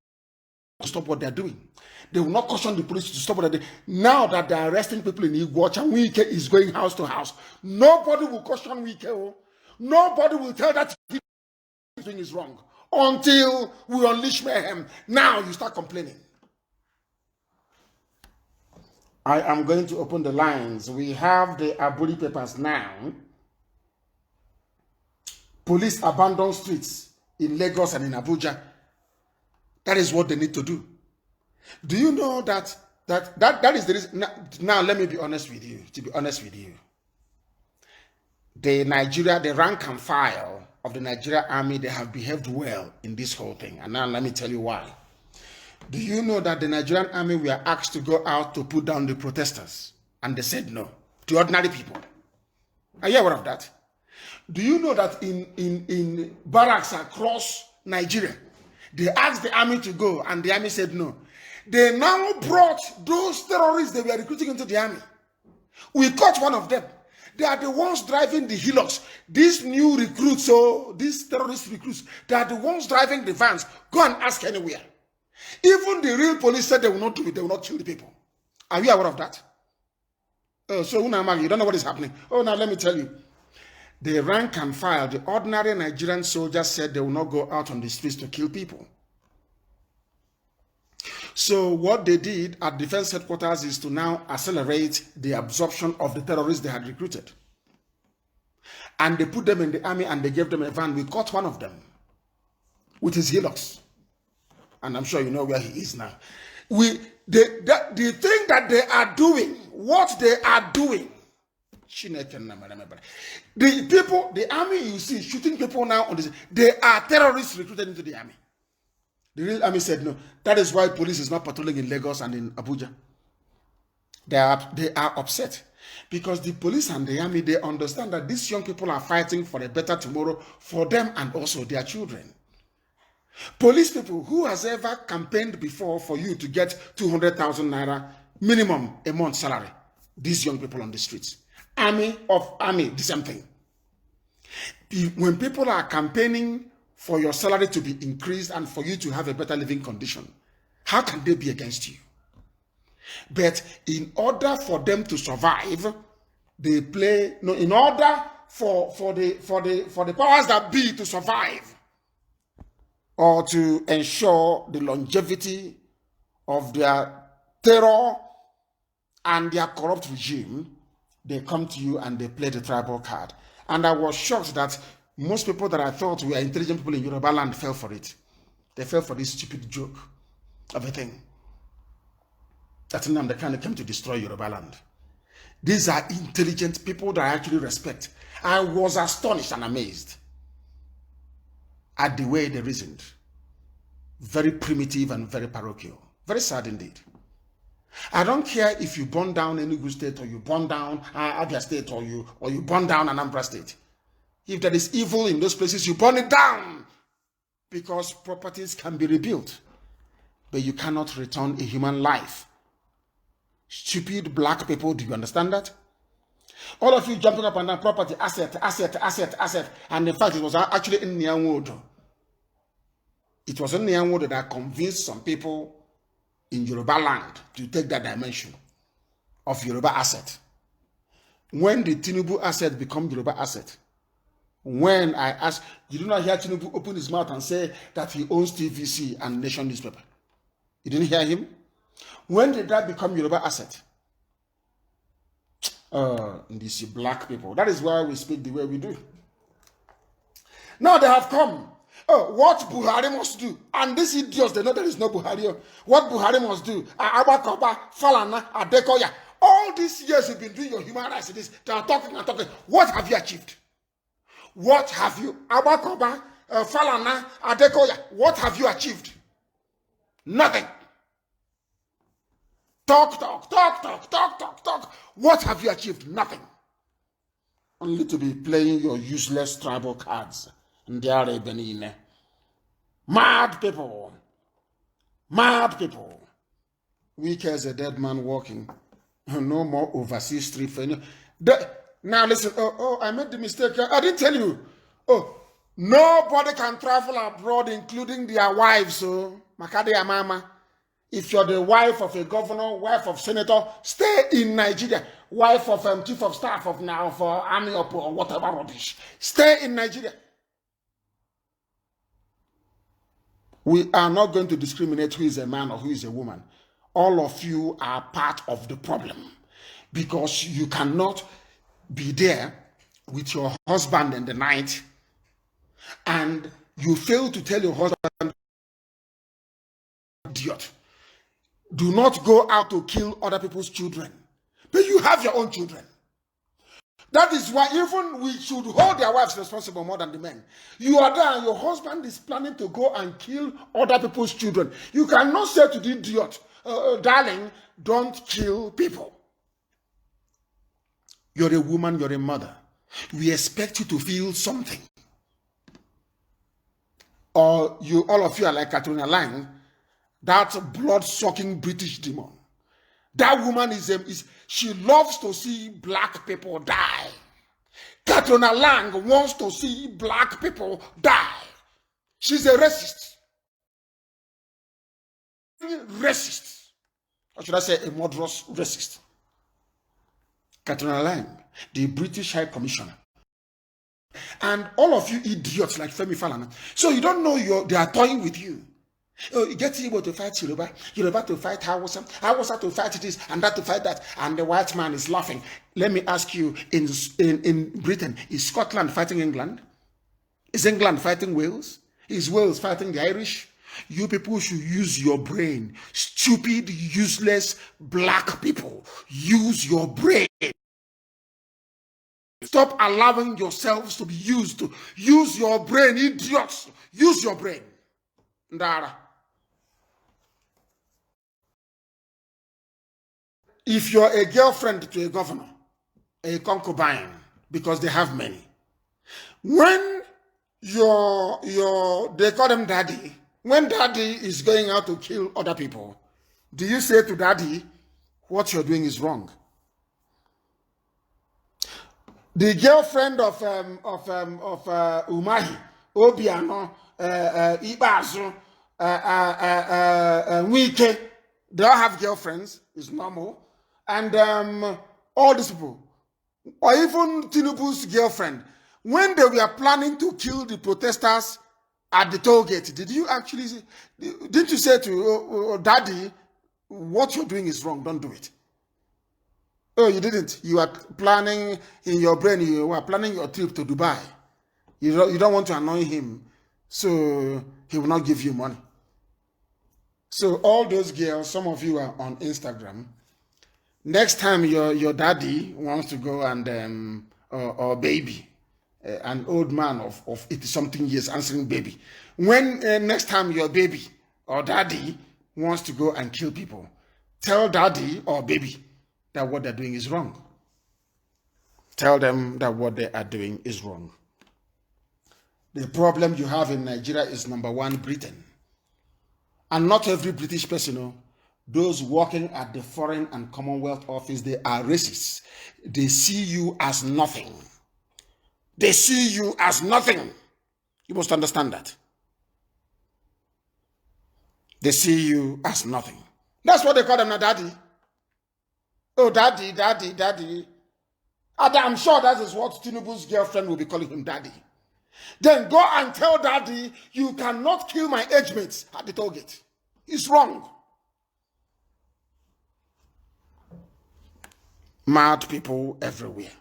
stop what they're doing. They will not caution the police to stop what they're doing. Now that they're arresting people in Iguacha and Wike is going house to house, nobody will caution Wike. Nobody will tell that thing is wrong until we unleash mayhem. Now you start complaining. I am going to open the lines. We have the Aburi papers now. Police abandon streets in Lagos and in Abuja. That is what they need to do. Do you know that is the reason? Now let me be honest with you. To be honest with you, the rank and file of the Nigeria army, they have behaved well in this whole thing. And now let me tell you why. Do you know that the Nigerian army were asked to go out to put down the protesters? And they said no to ordinary people. Are you aware of that? Do you know that in barracks across Nigeria, they asked the army to go and the army said no? They now brought those terrorists they were recruiting into the army. We caught one of them. They are the ones driving the Hilux. These new recruits, these terrorist recruits, they are the ones driving the vans. Go and ask anywhere. Even the real police said they will not do it. They will not kill the people. Are you aware of that? So you don't know what is happening. Oh, now let me tell you. The rank and file, the ordinary Nigerian soldiers said they will not go out on the streets to kill people. So what they did at defense headquarters is to now accelerate the absorption of the terrorists they had recruited. And they put them in the army and they gave them a van. We caught one of them with his Hilux. And I'm sure you know where he is now. The thing that they are doing, what they are doing, the people, the army you see shooting people now on this, they are terrorists recruited into the army. The real army said no. That is why police is not patrolling in Lagos and in Abuja. They are upset because the police and the army, they understand that these young people are fighting for a better tomorrow for them and also their children. Police people, who has ever campaigned before for you to get 200,000 naira minimum a month salary? These young people on the streets. Army, the same thing. When people are campaigning for your salary to be increased and for you to have a better living condition, how can they be against you? But in order for them to survive, they play. No, in order for the powers that be to survive, or to ensure the longevity of their terror and their corrupt regime, they come to you and they play the tribal card. And I was shocked that most people that I thought were intelligent people in Yoruba land fell for it. They fell for this stupid joke of a thing. That Nnamdi Kanu came to destroy Yoruba land. These are intelligent people that I actually respect. I was astonished and amazed at the way they reasoned. Very primitive and very parochial. Very sad indeed. I don't care if you burn down Enugu State or you burn down Abia State or you burn down Anambra State. If there is evil in those places, you burn it down. Because properties can be rebuilt. But you cannot return a human life. Stupid black people, do you understand that? All of you jumping up and down, property, asset, asset, asset, asset. And in fact, it was actually in Nyanwodo. It was in Nyanwodo that convinced some people in Yoruba land to take that dimension of Yoruba asset. When the Tinubu asset become Yoruba asset, when I asked, you do not hear Tinubu open his mouth and say that he owns TVC and Nation newspaper. You didn't hear him? When did that become Yoruba asset? These black people. That is why we speak the way we do. Now they have come. What Buhari must do, and these idiots, they know there is no Buhari. What Buhari must do, Abakoba, Falana, Adekoya, all these years you've been doing your human rights, they are talking and talking. What have you achieved? What have you, Abakoba, Falana, Adekoya, what have you achieved? Nothing. Talk. What have you achieved? Nothing. Only to be playing your useless tribal cards. Mad people. Mad people. Weak as a dead man walking. No more overseas street for now listen. I made the mistake. I didn't tell you. Nobody can travel abroad, including their wives. So Makade Mama. If you're the wife of a governor, wife of senator, stay in Nigeria. Wife of chief of staff of now for army or whatever rubbish. Stay in Nigeria. We are not going to discriminate who is a man or who is a woman. All of you are part of the problem because you cannot be there with your husband in the night and you fail to tell your husband, idiot, do not go out to kill other people's children. But you have your own children. That is why even we should hold their wives responsible more than the men. You are there and your husband is planning to go and kill other people's children. You cannot say to the idiot, darling, don't kill people. You're a woman, you're a mother. We expect you to feel something. Or you, all of you are like Katrina Lang, that blood-sucking British demon. That woman she loves to see black people die. Katrina Lang wants to see black people die. She's a racist. Racist. Or should I say a murderous racist? Katrina Lang, the British High Commissioner. And all of you idiots like Femi Falana. So you don't know they are toying with you. You get Igbo to fight Yoruba, Yoruba to fight Hausa, Hausa to fight this and that to fight that, and the white man is laughing. Let me ask you, in Britain, is Scotland fighting England? Is England fighting Wales? Is Wales fighting the Irish? You people should use your brain. Stupid, useless, black people. Use your brain. Stop allowing yourselves to be used. To use your brain, idiots. Use your brain. Ndara. If you're a girlfriend to a governor, a concubine, because they have many, when they call them daddy, when daddy is going out to kill other people, do you say to daddy, what you're doing is wrong? The girlfriend of Umahi, Obiano, Ibazu, Wike, they all have girlfriends, it's normal. And all these people, or even Tinubu's girlfriend, when they were planning to kill the protesters at the toll gate, didn't you say to daddy, what you're doing is wrong, don't do it? Oh, you didn't. You are planning in your brain, you are planning your trip to Dubai. You don't want to annoy him, so he will not give you money. So all those girls, some of you are on Instagram. Next time your daddy wants to go and, or baby, an old man of 80-something years answering baby. When next time your baby or daddy wants to go and kill people, tell daddy or baby that what they're doing is wrong. Tell them that what they are doing is wrong. The problem you have in Nigeria is number one, Britain. And not every British person those working at the Foreign and Commonwealth Office, they are racists. They see you as nothing. They see you as nothing. You must understand that. They see you as nothing. That's what they call them now, daddy. Oh, daddy, daddy, daddy. And I'm sure that is what Tinubu's girlfriend will be calling him daddy. Then go and tell daddy, you cannot kill my age mates at the toll gate. It's wrong. Mad people everywhere.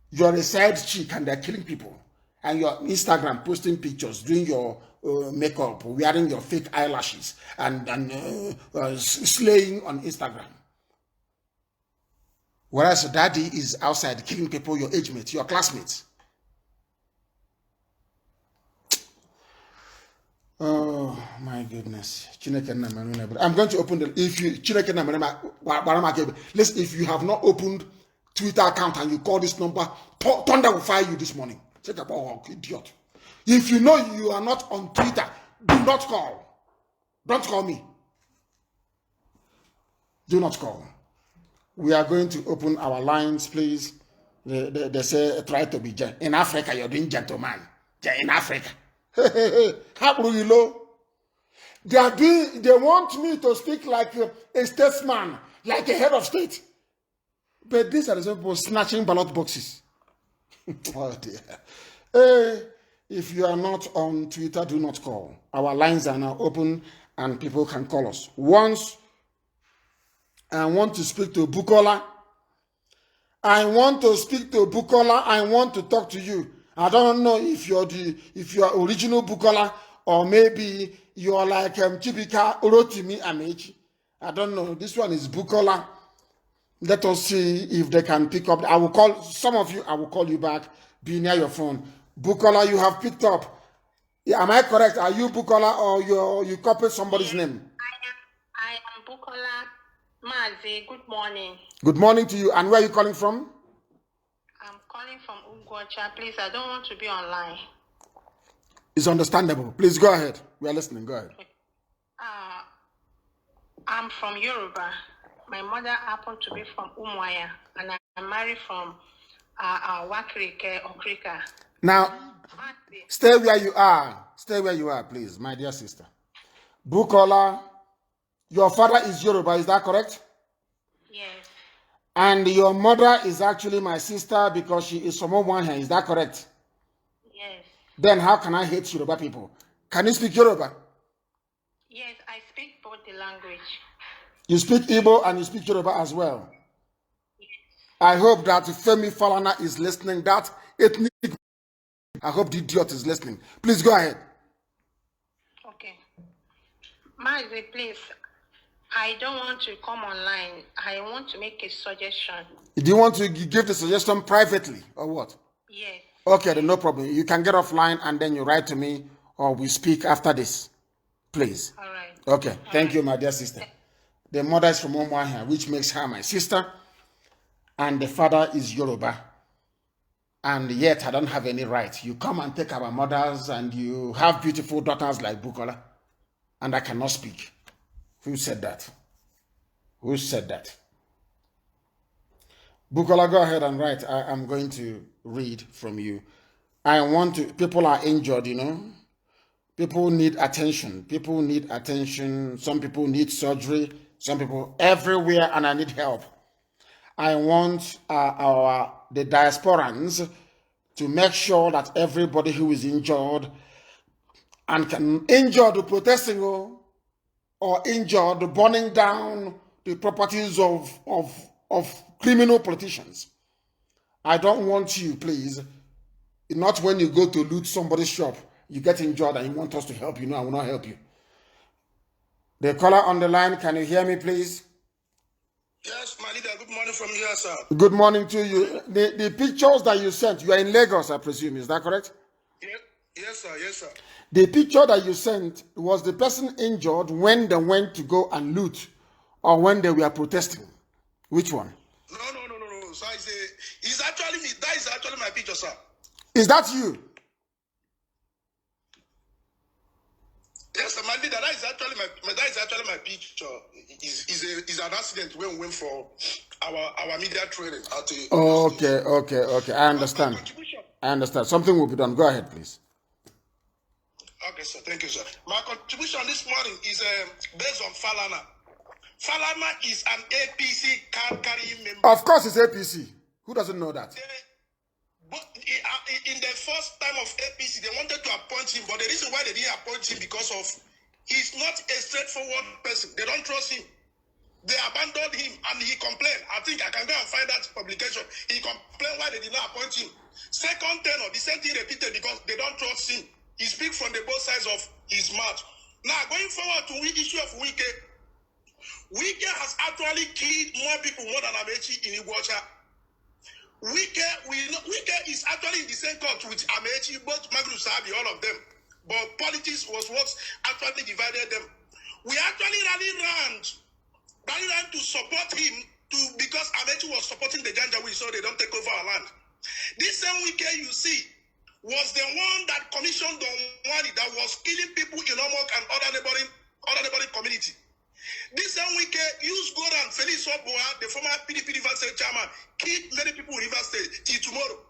You're a side chick and they're killing people. And you're on Instagram posting pictures, doing your makeup, wearing your fake eyelashes, and slaying on Instagram. Whereas daddy is outside killing people, your age mates, your classmates. Oh my goodness. I'm going to open the listen, if you have not opened Twitter account and you call this number, Thunder will fire you this morning. Take up, oh, idiot. If you know you are not on Twitter, do not call. Don't call me. Do not call. We are going to open our lines, please. They say try to be gentle. In Africa, you're doing gentleman. In Africa. How you know? They want me to speak like a statesman, like a head of state. But these are the people snatching ballot boxes. Oh dear. Hey, if you are not on Twitter, do not call. Our lines are now open and people can call us. Once I want to speak to Bukola. I want to speak to Bukola. I want to talk to you. I don't know if you're original Bukola or maybe you're like Chibika Orotimi Amechi. I don't know. This one is Bukola. Let us see if they can pick up. I will call some of you. I will call you back. Be near your phone. Bukola, you have picked up. Am I correct? Are you Bukola or you copied somebody's name? I am Bukola Mazi. Good morning. Good morning to you. And where are you calling from? I'm calling from Ugwocha. Please, I don't want to be online. It's understandable. Please go ahead. We are listening. Go ahead. I'm from Yoruba. My mother happened to be from Umuahia, and I'm married from Wakirike Okrika. Now, stay where you are. Stay where you are, please, my dear sister. Bukola, your father is Yoruba, is that correct? Yes. And your mother is actually my sister because she is from Umuahia, is that correct? Yes. Then how can I hate Yoruba people? Can you speak Yoruba? Yes, I speak both the language. You speak Igbo and you speak Yoruba as well. Yes. I hope that Femi Falana is listening. That ethnic. I hope the idiot is listening. Please go ahead. Okay. Mazi, please. I don't want to come online. I want to make a suggestion. Do you want to give the suggestion privately or what? Yes. Okay, then no problem. You can get offline and then you write to me or we speak after this. Please. All right. Okay. Thank you, my dear sister. The mother is from Umuahia, which makes her my sister. And the father is Yoruba. And yet I don't have any right. You come and take our mothers and you have beautiful daughters like Bukola. And I cannot speak. Who said that? Who said that? Bukola, go ahead and write. I'm going to read from you. I want to, people are injured, you know. People need attention. People need attention. Some people need surgery. Some people everywhere, and I need help. I want the diasporans to make sure that everybody who is injured and can injure the protesting or injured the burning down the properties of criminal politicians. I don't want you, please, not when you go to loot somebody's shop, you get injured and you want us to help you. No, I will not help you. The caller on the line, can you hear me, please? Yes, my leader, good morning from here, sir. Good morning to you. The pictures that you sent, you are in Lagos, I presume, is that correct? Yes, sir, yes, sir. The picture that you sent, was the person injured when they went to go and loot or when they were protesting? Which one? No. So it's actually me. That is actually my picture, sir. Is that you? Yes, sir, my leader, that is actually my picture is an accident when we went for our media training at the Okay. I understand. I understand. Something will be done. Go ahead, please. Okay, sir. Thank you, sir. My contribution this morning is based on Falana. Falana is an APC card-carrying member. Of course, it's APC. Who doesn't know that? In the first time of APC, they wanted to appoint him, but the reason why they didn't appoint him because of he's not a straightforward person. They don't trust him. They abandoned him and he complained. I think I can go and find that publication. He complained why they did not appoint him. Second tenor, the same thing repeated because they don't trust him. He speaks from the both sides of his mouth. Now, going forward to the issue of Wike, Wike has actually killed more people more than Amechi in Iguacha. Wike is actually in the same court with Amechi, both Magnus Sabi, all of them. But politics was what actually divided them. We actually ran to support him because Amechi was supporting the Janjaweed so they don't take over our land. This same Wike you see was the one that commissioned Don Wani that was killing people in Omok and other neighboring community. This same Wike used Goran Felix Oboa, the former PDP River State chairman, killed many people in River State till tomorrow.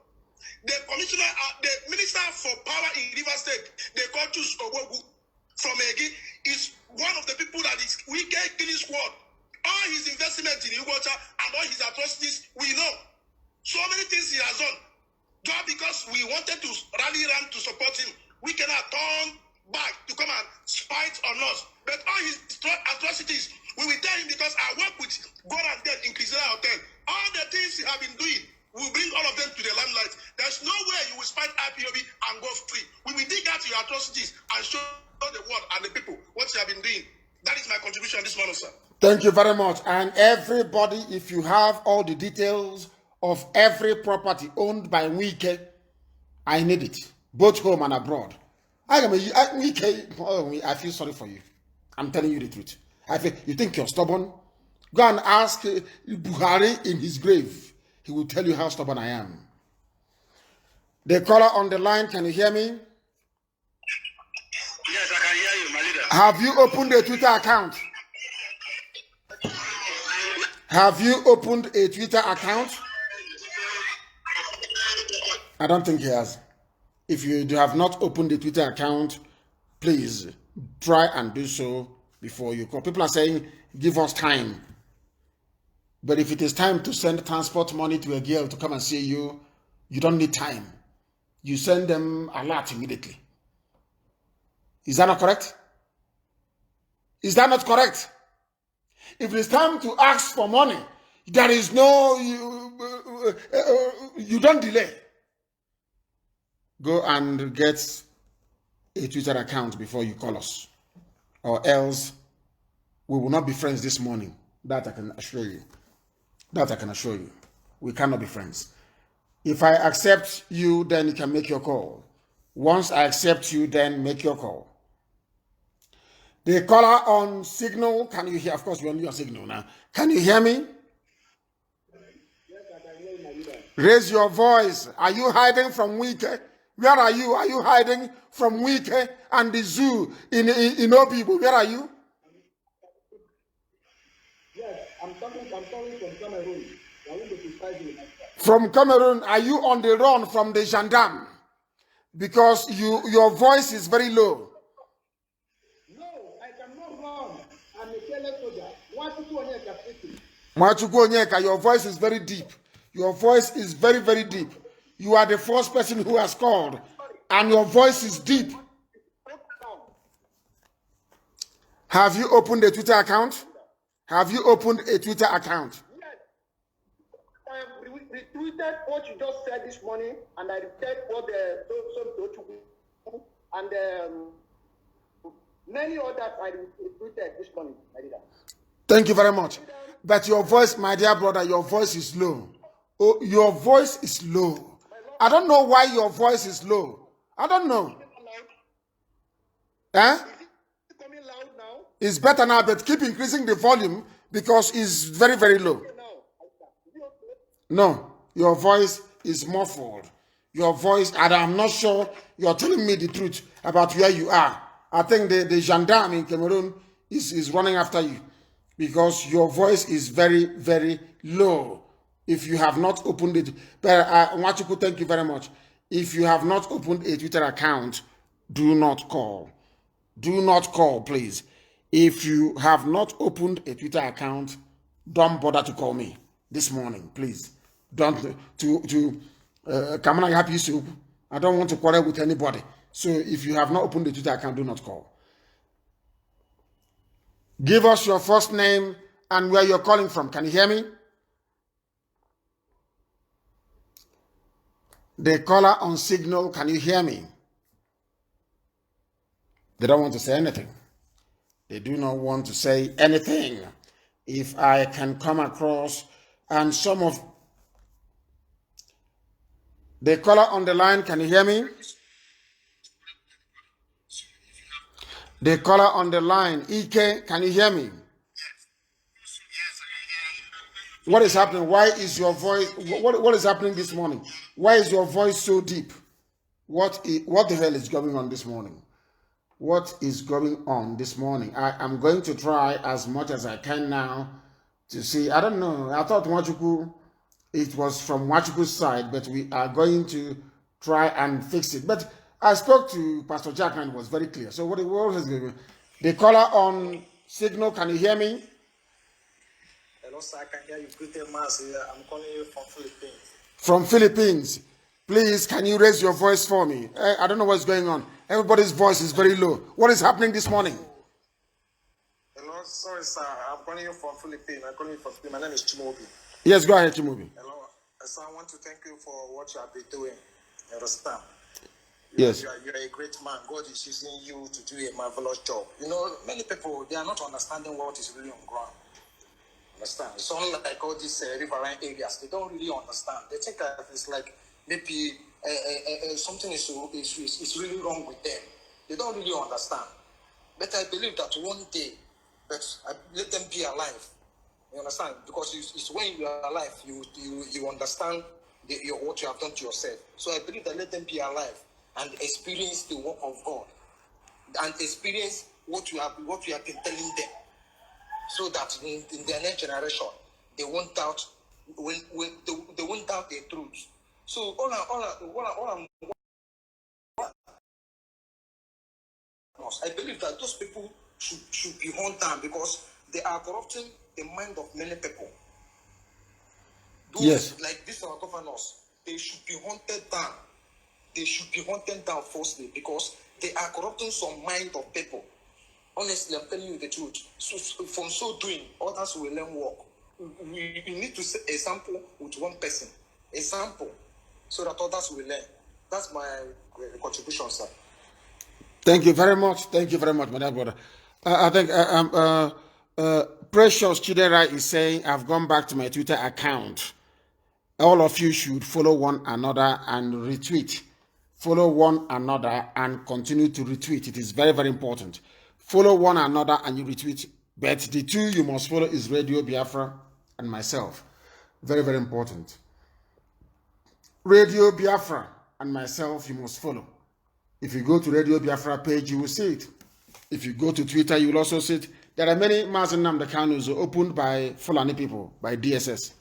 The commissioner, the minister for power in River State, they call Chus Owogu from Egi, is one of the people that is Wike killing squad. All his investment in Uganda and all his atrocities, we know. So many things he has done. Just because we wanted to rally around to support him, we cannot turn back to come and spite on us. But all his atrocities, we will tell him because I work with Goran Dead in Krizela Hotel. All the things he have been doing, we will bring all of them to the limelight. There's no way you will spite IPOB and go free. We will dig out your atrocities and show the world and the people what you have been doing. That is my contribution this morning, sir. Thank you very much. And everybody, if you have all the details of every property owned by Wike, I need it, both home and abroad. Wike, I feel sorry for you. I'm telling you the truth. You think you're stubborn? Go and ask Buhari in his grave. He will tell you how stubborn I am. The caller on the line, can you hear me? Yes, I can hear you, my leader. Have you opened a Twitter account? Have you opened a Twitter account? I don't think he has. If you have not opened a Twitter account, please try and do so before you call. People are saying, give us time. But if it is time to send transport money to a girl to come and see you, you don't need time. You send them a lot immediately. Is that not correct? Is that not correct? If it is time to ask for money, there is no, you don't delay. Go and get a Twitter account before you call us. Or else, we will not be friends this morning. That I can assure you. That I can assure you. We cannot be friends. If I accept you, then you can make your call. Once I accept you, then make your call. The caller on Signal, can you hear? Of course, we're only on Signal now. Can you hear me? Yes, I can hear you, my leader. Raise your voice. Are you hiding from Wike? Where are you? Are you hiding from Wike and the zoo in Obibo? Where are you? Yes, I'm coming from Cameroon. From Cameroon, are you on the run from the gendarme? Because your voice is very low. No, I cannot run. I'm a careless soldier. Mwachukwu Onyeka, your voice is very deep. Your voice is very, very deep. You are the first person who has called, and your voice is deep. Have you opened a Twitter account? Have you opened a Twitter account? Yes. I have retweeted what you just said this morning, and I retweeted what and many others I retweeted this morning, my leader. Thank you very much. But your voice, my dear brother, your voice is low. Oh, your voice is low. I don't know why your voice is low. I don't know. Eh? Is it coming loud now? It's better now, but keep increasing the volume because it's very, very low. No, your voice is muffled. Your voice, and I'm not sure you're telling me the truth about where you are. I think the gendarme in Cameroon is running after you because your voice is very, very low. If you have not opened it, but Nwachukwu, thank you very much. If you have not opened a Twitter account, do not call. Do not call, please. If you have not opened a Twitter account, don't bother to call me this morning, please. Don't come on, happy soup. I don't want to quarrel with anybody. So if you have not opened a Twitter account, do not call. Give us your first name and where you're calling from. Can you hear me? The caller on Signal, can you hear me? They don't want to say anything. They do not want to say anything. If I can come across, and some of the caller on the line, can you hear me? The caller on the line, EK, can you hear me? What is happening? Why is your voice, what is happening this morning? Why is your voice so deep? What the hell is going on this morning? What is going on this morning? I am going to try as much as I can now to see. I don't know. I thought Nwachukwu, it was from Nwachukwu's side, but we are going to try and fix it. But I spoke to Pastor Jack and it was very clear. So what is going on? The caller on Signal, can you hear me? Hello, sir. I can hear you. Good mass here. I'm calling you from Philippines. From Philippines. Please, can you raise your voice for me? I don't know what's going on. Everybody's voice is very low. What is happening this morning? Hello, sorry, sir. I'm calling you from Philippines. I'm calling you from Philippines. My name is Chimobi. Yes, go ahead, Chimobi. Hello, sir. I want to thank you for what you have been doing. You understand? Yes. You are a great man. God is using you to do a marvelous job. You know, many people, they are not understanding what is really on ground. Understand? It's unlike all these riverine areas. They don't really understand. They think that it's like maybe something is really wrong with them. They don't really understand. But I believe that one day, let them be alive. You understand? Because it's when you are alive, you understand what you have done to yourself. So I believe that let them be alive and experience the work of God and experience what you have been telling them, so that in their next generation they won't doubt they won't doubt the truth. So I believe that those people should be hunted down because they are corrupting the mind of many people. Those, yes, like these our governors, they should be hunted down. They should be hunted down firstly because they are corrupting some mind of people. Honestly, I'm telling you the truth. So from so doing, others will learn work. We need to set a sample with one person. A sample, so that others will learn. That's my contribution, sir. Thank you very much. Thank you very much, my dear brother. I think Precious Chidera is saying, I've gone back to my Twitter account. All of you should follow one another and retweet. Follow one another and continue to retweet. It is very, very important. Follow one another and you retweet. But the two you must follow is Radio Biafra and myself. Very, very important. Radio Biafra and myself you must follow. If you go to Radio Biafra page, you will see it. If you go to Twitter, you will also see it. There are many Mazen Nnamdi Kanus opened by Fulani people, by DSS,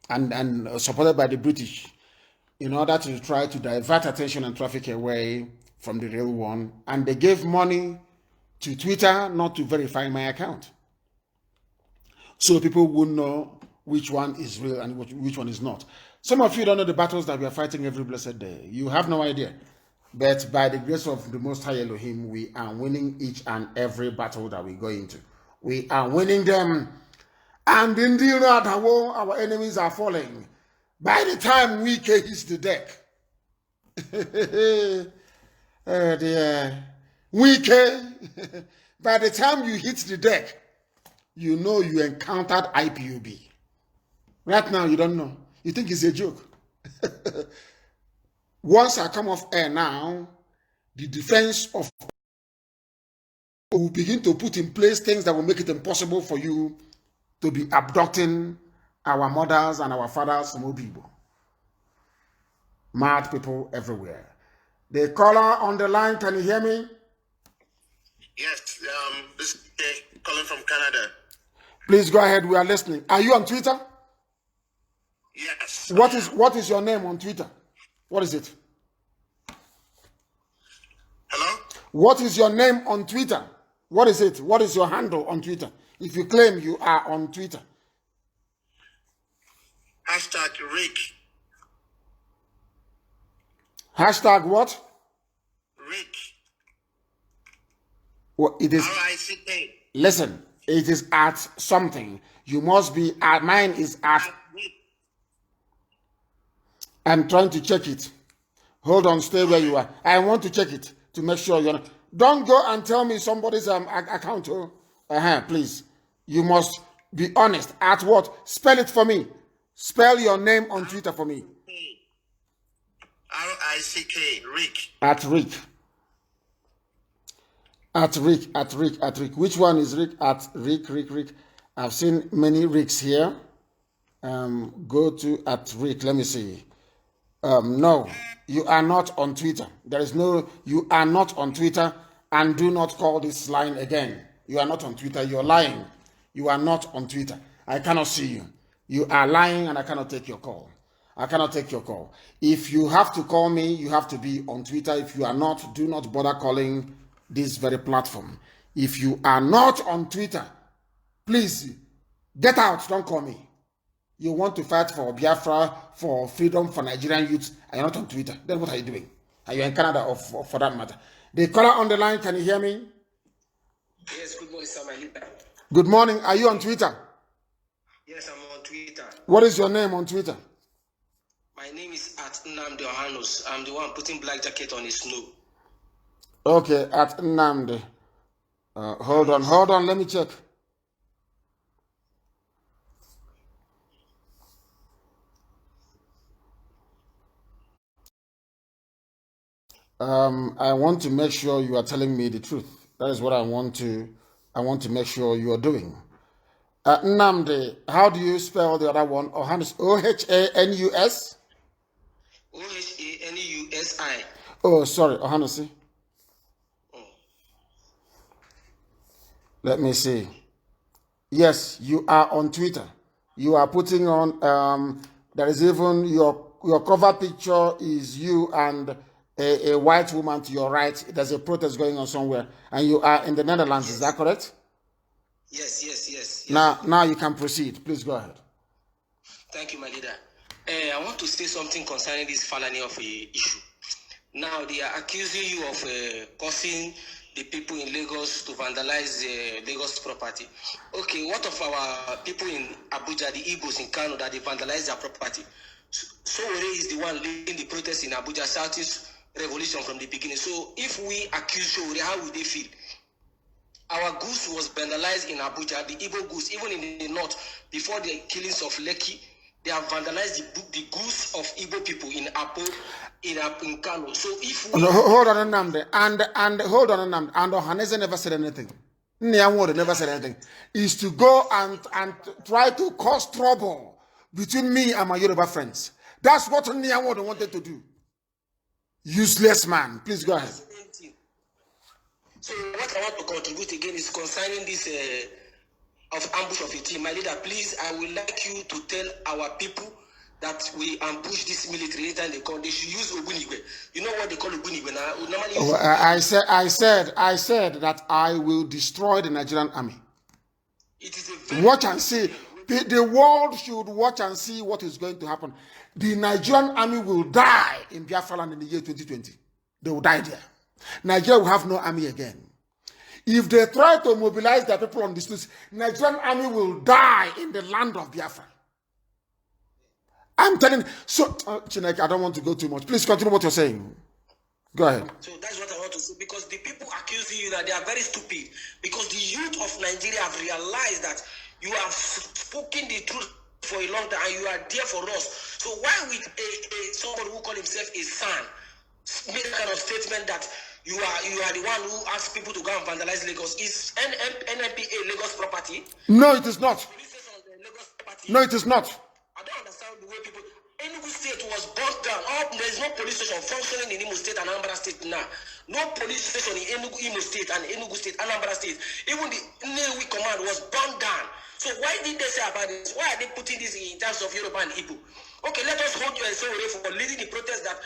and supported by the British, in order to try to divert attention and traffic away from the real one. And they gave money to Twitter not to verify my account. So people would know which one is real and which one is not. Some of you don't know the battles that we are fighting every blessed day. You have no idea. But by the grace of the Most High Elohim, we are winning each and every battle that we go into. We are winning them. And in the war, our enemies are falling. By the time we hits the deck, by the time you hit the deck, you know you encountered IPOB. Right now, you don't know. You think it's a joke. Once I come off air now, the defense of will begin to put in place things that will make it impossible for you to be abducting our mothers and our fathers from Obibo. Mad people everywhere. The caller on the line, can you hear me? Yes, this is calling from Canada. Please go ahead. We are listening. Are you on Twitter? Yes. What is your name on Twitter? What is it? Hello? What is your name on Twitter? What is it? What is your handle on Twitter? If you claim you are on Twitter. Hashtag Rick. Hashtag what? Rick. Well, it is. R-I-C-K. Listen, it is at something. You must be at. Mine is at. Rick. I'm trying to check it. Hold on, stay where you are. I want to check it to make sure you're not. Don't go and tell me somebody's account. Oh, please. You must be honest. At what? Spell it for me. Spell your name on Twitter for me. R-I-C-K. Rick. At Rick. At Rick. Which one is Rick? At Rick. I've seen many Ricks here. Go to at Rick. Let me see. No, you are not on Twitter. There is no, you are not on Twitter, and do not call this line again. You are not on Twitter. You're lying. You are not on Twitter. I cannot see you. You are lying, and I cannot take your call. I cannot take your call. If you have to call me, you have to be on Twitter. If you are not, do not bother calling this very platform. If you are not on Twitter, please get out. Don't call me. You want to fight for Biafra, for freedom, for Nigerian youths, and you're not on Twitter. Then what are you doing? Are you in Canada or for that matter? The caller on the line, can you hear me? Yes, good morning, sir, my leader. Good morning. Are you on Twitter? Yes, I'm on Twitter. What is your name on Twitter? My name is at Nnamdi Ohanus. I'm the one putting black jacket on his snow. Okay, at Nnamdi. Hold on, let me check. I want to make sure you are telling me the truth. That is what I want to make sure you are doing. Nnamdi, how do you spell the other one? Ohanus, O-H-A-N-U-S? O-H-A-N-U-S-I. Oh, sorry, Ohanus. Let me see. Yes, you are on Twitter. You are putting on, there is even your cover picture is you and a white woman to your right. There's a protest going on somewhere, and you are in the Netherlands. Yes. Is that correct? Yes. Now you can proceed. Please go ahead. Thank you, my leader. I want to say something concerning this Falani of a issue. Now they are accusing you of causing the people in Lagos to vandalize Lagos property. Okay, what of our people in Abuja, the Igbos in Kano, that they vandalize their property? Sowore is the one leading the protest in Abuja, shouting revolution from the beginning. So if we accuse Sowore, how would they feel? Our goose was vandalized in Abuja, the Igbo goose, even in the north, before the killings of Lekki, they have vandalized the goose of Igbo people in Apo, in Kano. So if we... Hold on, Nnamdi. And hold on, Nnamdi. And Ohaneze never said anything. Nyanwode never said anything. Is to go and try to cause trouble between me and my Yoruba friends. That's what Nyanwode wanted to do. Useless man. Please go ahead. So what I want to contribute again is concerning this of ambush of a team. My leader, please, I would like you to tell our people that we ambush this military anytime they come. They should use Ogbunigwe. You know what they call Ogbunigwe now? Normally I said that I will destroy the Nigerian army. It is a very watch and see. The world should watch and see what is going to happen. The Nigerian army will die in Biafra land in the year 2020. They will die there. Nigeria will have no army again. If they try to mobilize their people on the streets, Nigerian army will die in the land of Biafra. I'm telling you. So, Chineke, I don't want to go too much. Please continue what you're saying. Go ahead. So that's what I want to say, because the people accusing you that they are very stupid, because the youth of Nigeria have realized that you have spoken the truth for a long time and you are there for us. So why would somebody who call himself a son make a kind of statement that you are the one who asks people to go and vandalize Lagos? Is NNPA Lagos property? No, it is not. No, it is not. I don't understand the way people... Enugu State was burnt down. There is no police station functioning in Imo State and Anambra State now. No police station in Enugu, Imo State and Enugu State, Anambra State. Even the Nnewi command was burned down. So why did they say about this? Why are they putting this in terms of Yoruba and Igbo? Okay, let us hold you and say for leading the protest that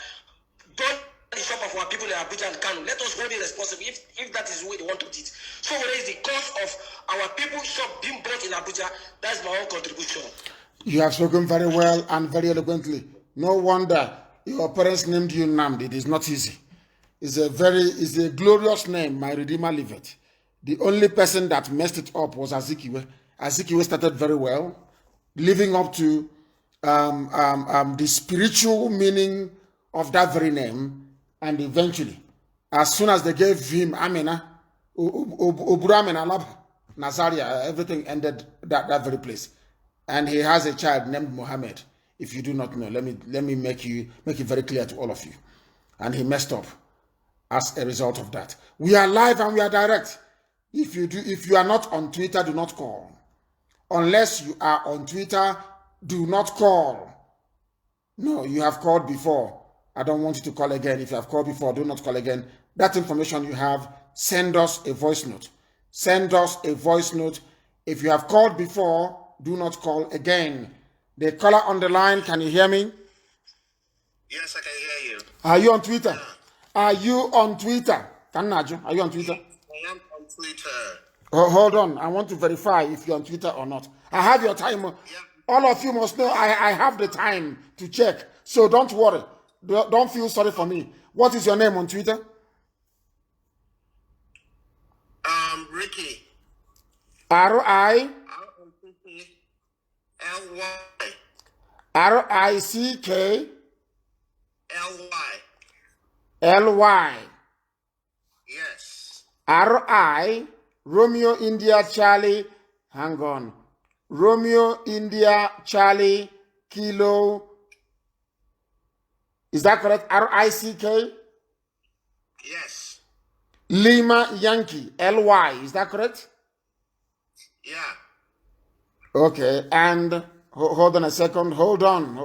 don't the shop of our people in Abuja and Kano. Let us hold it responsible if that is the way they want to do it. So what is the cause of our people's shop being bought in Abuja? That's my own contribution. You have spoken very well and very eloquently. No wonder your parents named you Namdi. It is not easy. It's a glorious name, my Redeemer liveth. The only person that messed it up was Azikiwe. Azikiwe started very well, living up to the spiritual meaning of that very name. And eventually, as soon as they gave him Amina, Oburamina Lab, Nazaria, everything ended that very place. And he has a child named Mohammed. If you do not know, let me make it very clear to all of you. And he messed up as a result of that. We are live and we are direct. If you are not on Twitter, do not call. Unless you are on Twitter, do not call. No, you have called before. I don't want you to call again. If you have called before, do not call again. That information you have, send us a voice note. Send us a voice note. If you have called before, do not call again. The caller on the line, can you hear me? Yes, I can hear you. Are you on Twitter? Are you on Twitter? Kanaju, are you on Twitter? I am on Twitter. Oh, hold on. I want to verify if you're on Twitter or not. I have your time. Yeah. All of you must know I have the time to check. So don't worry. Don't feel sorry for me. What is your name on Twitter? Ricky. R-I? L-Y. R-I-C-K? L-Y. L-Y. Yes. R-I? Romeo India Charlie. Hang on. Romeo India Charlie Kilo. Is that correct? R-I-C-K? Yes. Lima Yankee. L-Y. Is that correct? Yeah. Okay. And hold on a second. Hold on.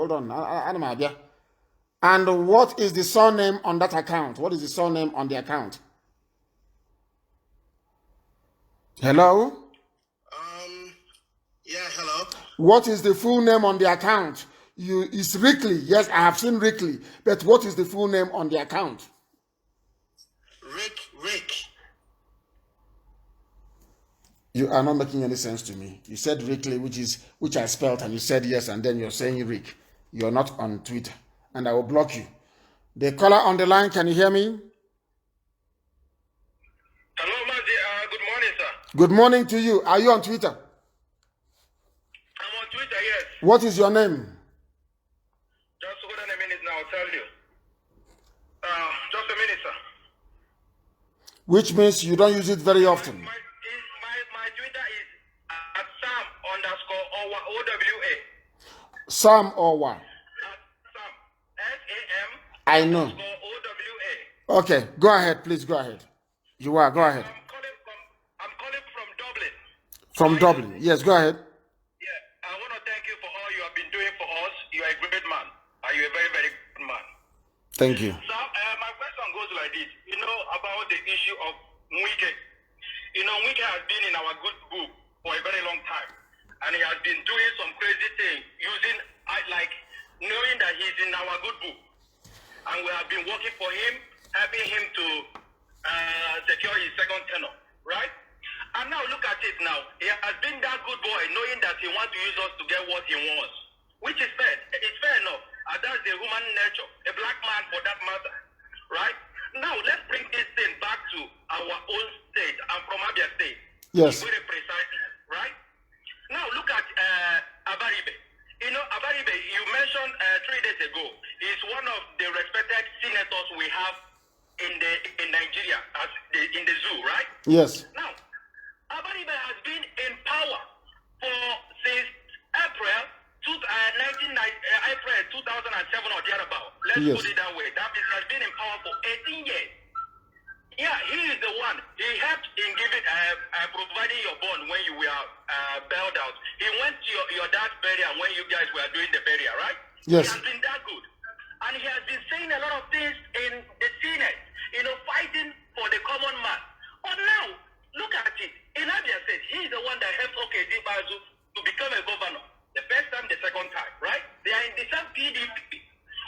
And what is the surname on that account? What is the surname on the account? Hello? Yeah, hello. What is the full name on the account? It's Rickley. Yes, I have seen Rickley. But what is the full name on the account? Rick. You are not making any sense to me. You said Rickley, which I spelled, and you said yes, and then you're saying Rick. You're not on Twitter, and I will block you. The caller on the line, can you hear me? Hello, Mazi. Good morning, sir. Good morning to you. Are you on Twitter? I'm on Twitter, yes. What is your name? Just hold on a minute now, I'll tell you. Just a minute, sir. Which means you don't use it very often. My Twitter is at Sam_Owa, O-W-A. Sam Owa. Sam, S-A-M. I know. O-W-A. Okay, go ahead, please go ahead. You are, go ahead. I'm calling from Dublin. From Dublin. Yes, go ahead. Yeah, I want to thank you for all you have been doing for us. You are a great man. And you're a very, very good man. Thank you. So, my question goes like this. You know about the issue of Mwike. You know, Mwike has been in our good book for a very long time. And he has been doing some crazy things using, knowing that he's in our good book. And we have been working for him, helping him to secure his second tenure, right? And now look at it now. He has been that good boy, knowing that he wants to use us to get what he wants, which is fair. It's fair enough. And that's the human nature, a black man for that matter, right? Now let's bring this thing back to our own state. I'm from Abia State. Yes. Very precisely, right? Now look at Abaribe. You know, Abaribe, you mentioned 3 days ago, he's one of the respected senators we have in Nigeria, in the zoo, right? Yes. Now, Abaribe has been in power since April 2007 or thereabout. Let's Yes. put it that way. That means he has been in power for 18 years. Yeah, he is the one. He helped in giving, providing your bond when you were bailed out. He went to your dad's burial when you guys were doing the burial, right? Yes. He has been that good. And he has been saying a lot of things in the Senate, you know, fighting Bazu to become a governor. The first time, the second time, right? They are in the same PDP.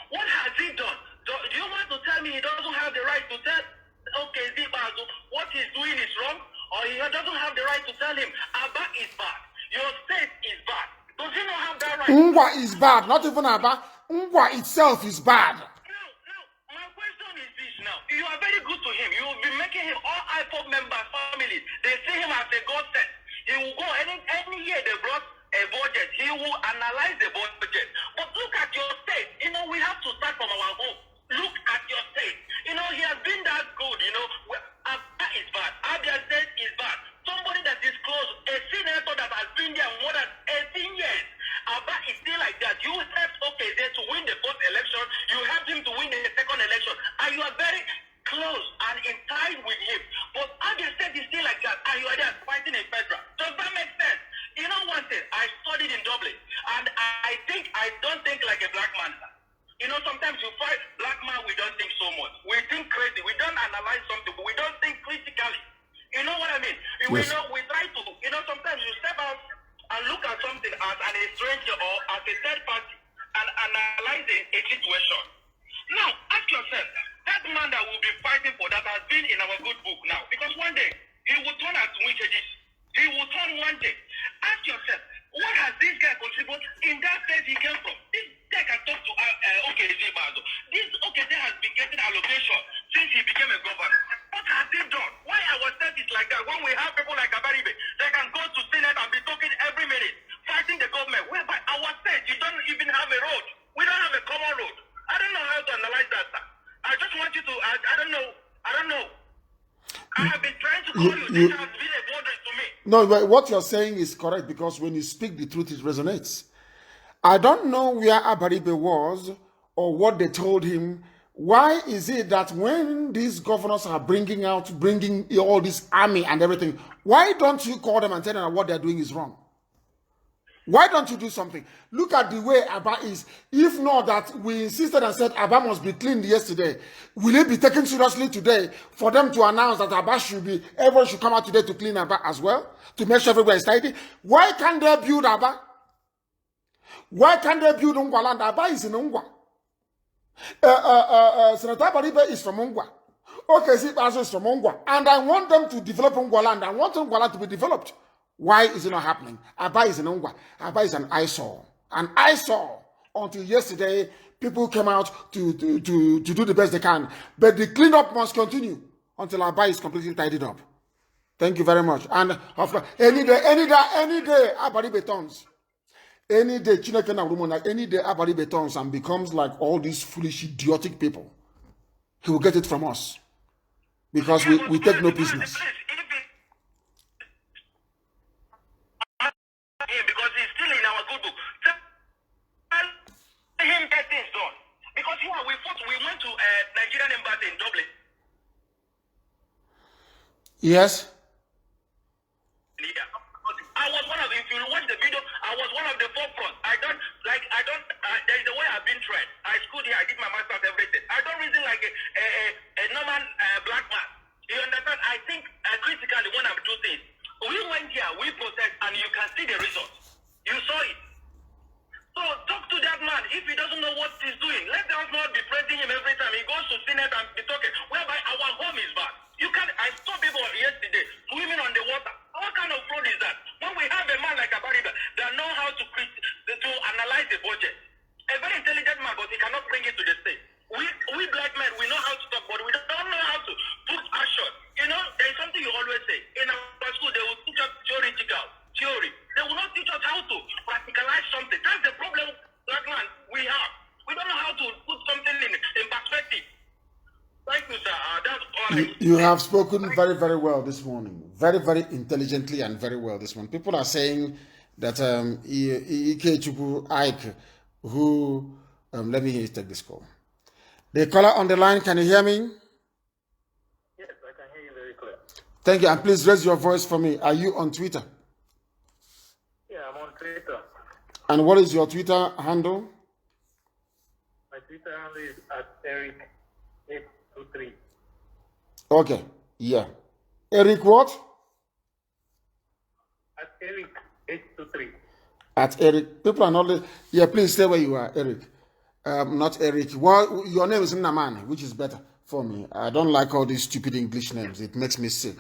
What has he done? Do you want to tell me he doesn't have the right to tell Bazu what he's doing is wrong? Or he doesn't have the right to tell him, Abba is bad, your state is bad? Does he not have that right? Ngwa is bad, not even Abba. Ngwa itself is bad. No. My question is this now. You are very good to him. You will be making him all IPOP members, families. They see him as a God sent. He will go any year they brought a budget. He will analyze the budget. But look at your state. We have to start from our home. Look at your state. He has been that good. Abba is bad. Abia State is bad. Somebody that is close, a senator that has been there more than 18 years. Abba is still like that. You helped OKZ to win the first election. You helped him to win the second election. And you are very close and in tie with him. But Abia State is still like that. And you are there fighting in federal. Does that make sense? You know one thing, I studied in Dublin. And I don't think like a black man. Sometimes you fight black man, we don't think so much. We think crazy. We don't analyze something. We don't think critically. You know what I mean? Yes. We try to, sometimes you step out and look at something as a stranger or as a third party and analyze a situation. Now, ask yourself, that man that will be fighting for that has been in our good book now. Because one day, he will turn as witches. He will turn one day. Ask yourself, what has this guy contributed in that state he came from? This guy can talk to OKZ Bazo. This OKZ has been getting allocation since he became a governor. What has he done? Why our state is like that? When we have people like Abaribe, they can go to Senate and be talking every minute, fighting the government. Whereby our state, you don't even have a road. We don't have a common road. I don't know how to analyze that, sir. I just want you to, I don't know. I have been trying to call you. This has been a boundary to me. No, but what you're saying is correct because when you speak the truth, it resonates. I don't know where Abaribe was or what they told him. Why is it that when these governors are bringing all this army and everything, why don't you call them and tell them that what they're doing is wrong? Why don't you do something? Look at the way Abba is. If not that we insisted and said Abba must be cleaned yesterday, will it be taken seriously today for them to announce that everyone should come out today to clean Abba as well? To make sure everywhere is tidy? Why can't they build Abba? Why can't they build Ungwa land? Abba is in Ungwa. Senator Abaribe is from Ungwa. Okay, Zipazo is from Ungwa. And I want them to develop Ungwa land. I want Ungwa land to be developed. Why is it not happening? Abba is an Ungwa. Abba is an eyesore. An eyesore. Until yesterday, people came out to do the best they can. But the cleanup must continue until Abba is completely tidied up. Thank you very much. And of course, any day, Abaribe turns. Any day, Chineke na Rumona, any day Abaribe turns and becomes like all these foolish, idiotic people. He will get it from us. Because we take no business. Because he's still in our good book. Tell him get things done. Because we went to Nigerian embassy in Dublin. Yes. Yeah. I was one of the, if you watch the video, I was one of the forefront. There's the way I've been trained. I schooled here, I did my master's, everything. I don't reason like a normal black man. You understand? I think critically when I do things. We went here, we protest, and you can see the results. You saw it. So talk to that man. If he doesn't know what he's doing, let us not be praising him every time. He goes to Senate and be talking, whereby our home is bad. I saw people yesterday swimming on the water. What kind of fraud is that? When we have a man like Abaribe that know how to analyze the budget, a very intelligent man, but he cannot bring it to the state. We black men, we know how to talk, but we don't know how to put action. There's something you always say. In our school, they will teach us theory. They will not teach us how to practicalize something. That's the problem, black man, we have. We don't know how to put something in perspective. Thank you, sir. That's all You have spoken very, very well this morning. Very, very intelligently and very well this morning. People are saying that Ikechukwu Ike, who, let me take this call. The caller on the line, can you hear me? Yes, I can hear you very clear. Thank you, and please raise your voice for me. Are you on Twitter? Yeah, I'm on Twitter. And what is your Twitter handle? My Twitter handle is @Eric823. Okay, yeah. Eric what? Eric 823. At Eric. People are not. Yeah, please stay where you are, Eric. Not Eric. Well, your name is Nnamani, which is better for me. I don't like all these stupid English names. It makes me sick.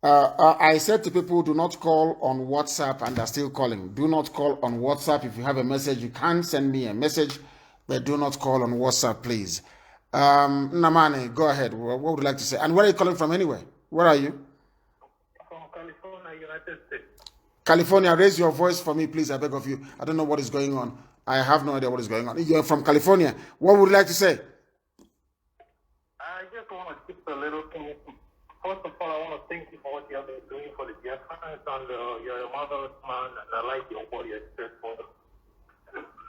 I said to people, do not call on WhatsApp, and they're still calling. Do not call on WhatsApp. If you have a message, you can send me a message, but do not call on WhatsApp, please. Nnamani, go ahead. What would you like to say? And where are you calling from anyway? Where are you? From California, United States. California, raise your voice for me, please. I beg of you. I don't know what is going on. I have no idea what is going on. You're from California. What would you like to say? I just want to keep a little thing. First of all, I want to thank you for what you have been doing for the Biafrans, and you're a marvelous man, and I like your body express for them.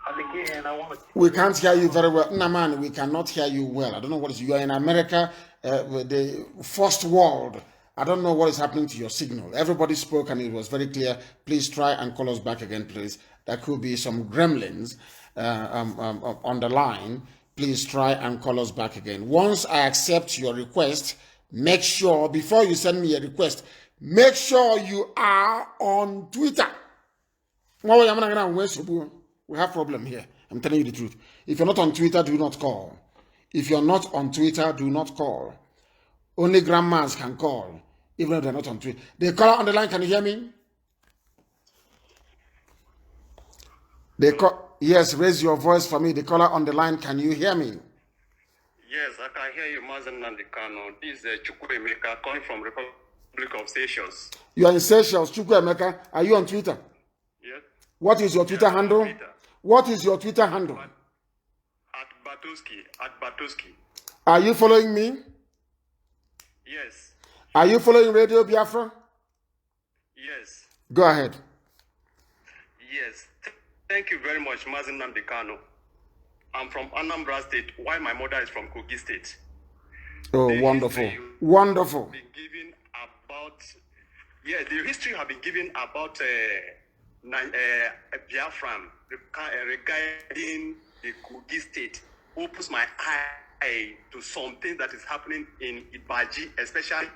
And again, I want to... We can't hear you very well. Nnamani, we cannot hear you well. I don't know what is... You are in America, the first world. I don't know what is happening to your signal. Everybody spoke and it was very clear. Please try and call us back again, please. There could be some gremlins on the line. Please try and call us back again. Once I accept your request, make sure, before you send me a request, make sure you are on Twitter. We have problem here. I'm telling you the truth. If you're not on Twitter, do not call. If you're not on Twitter, do not call. Only grandmas can call, even though they're not on Twitter. The caller on the line, can you hear me? Yes, raise your voice for me. The caller on the line, can you hear me? Yes, I can hear you, Mazen Nandikano. This is Chukwuemeka calling from Republic of Seychelles. You are in Seychelles, Chukwuemeka. Are you on Twitter? Yes. What is your Twitter handle? Twitter. What is your Twitter handle? At Batuski. Are you following me? Yes. Are you following Radio Biafra? Yes. Go ahead. Yes. Thank you very much, Mazen Nandikano. I'm from Anambra State, while my mother is from Kogi State. Oh, the wonderful. Wonderful. The history have been given about Biafran regarding the Kogi State opens my eye to something that is happening in Ibaji, especially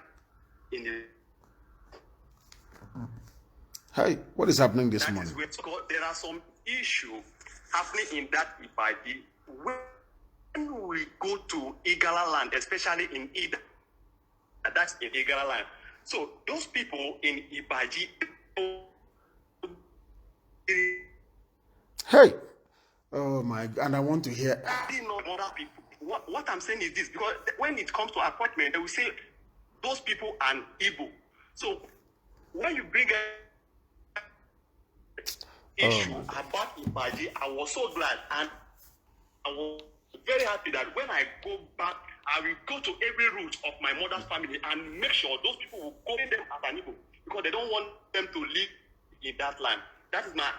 in the... Hey, what is happening this morning? There are some issues happening in that Ibaji. When we go to Igala land, especially in Ida, that's in Igala land. So those people in Ibaji... Hey! Oh my God, and I want to hear... What I'm saying is this, because when it comes to appointment, they will say those people are Igbo. So when you bring an issue about Ibaji, I was so glad, and I was very happy that when I go back, I will go to every root of my mother's family and make sure those people will call them as an Igbo, because they don't want them to live in that land. That is my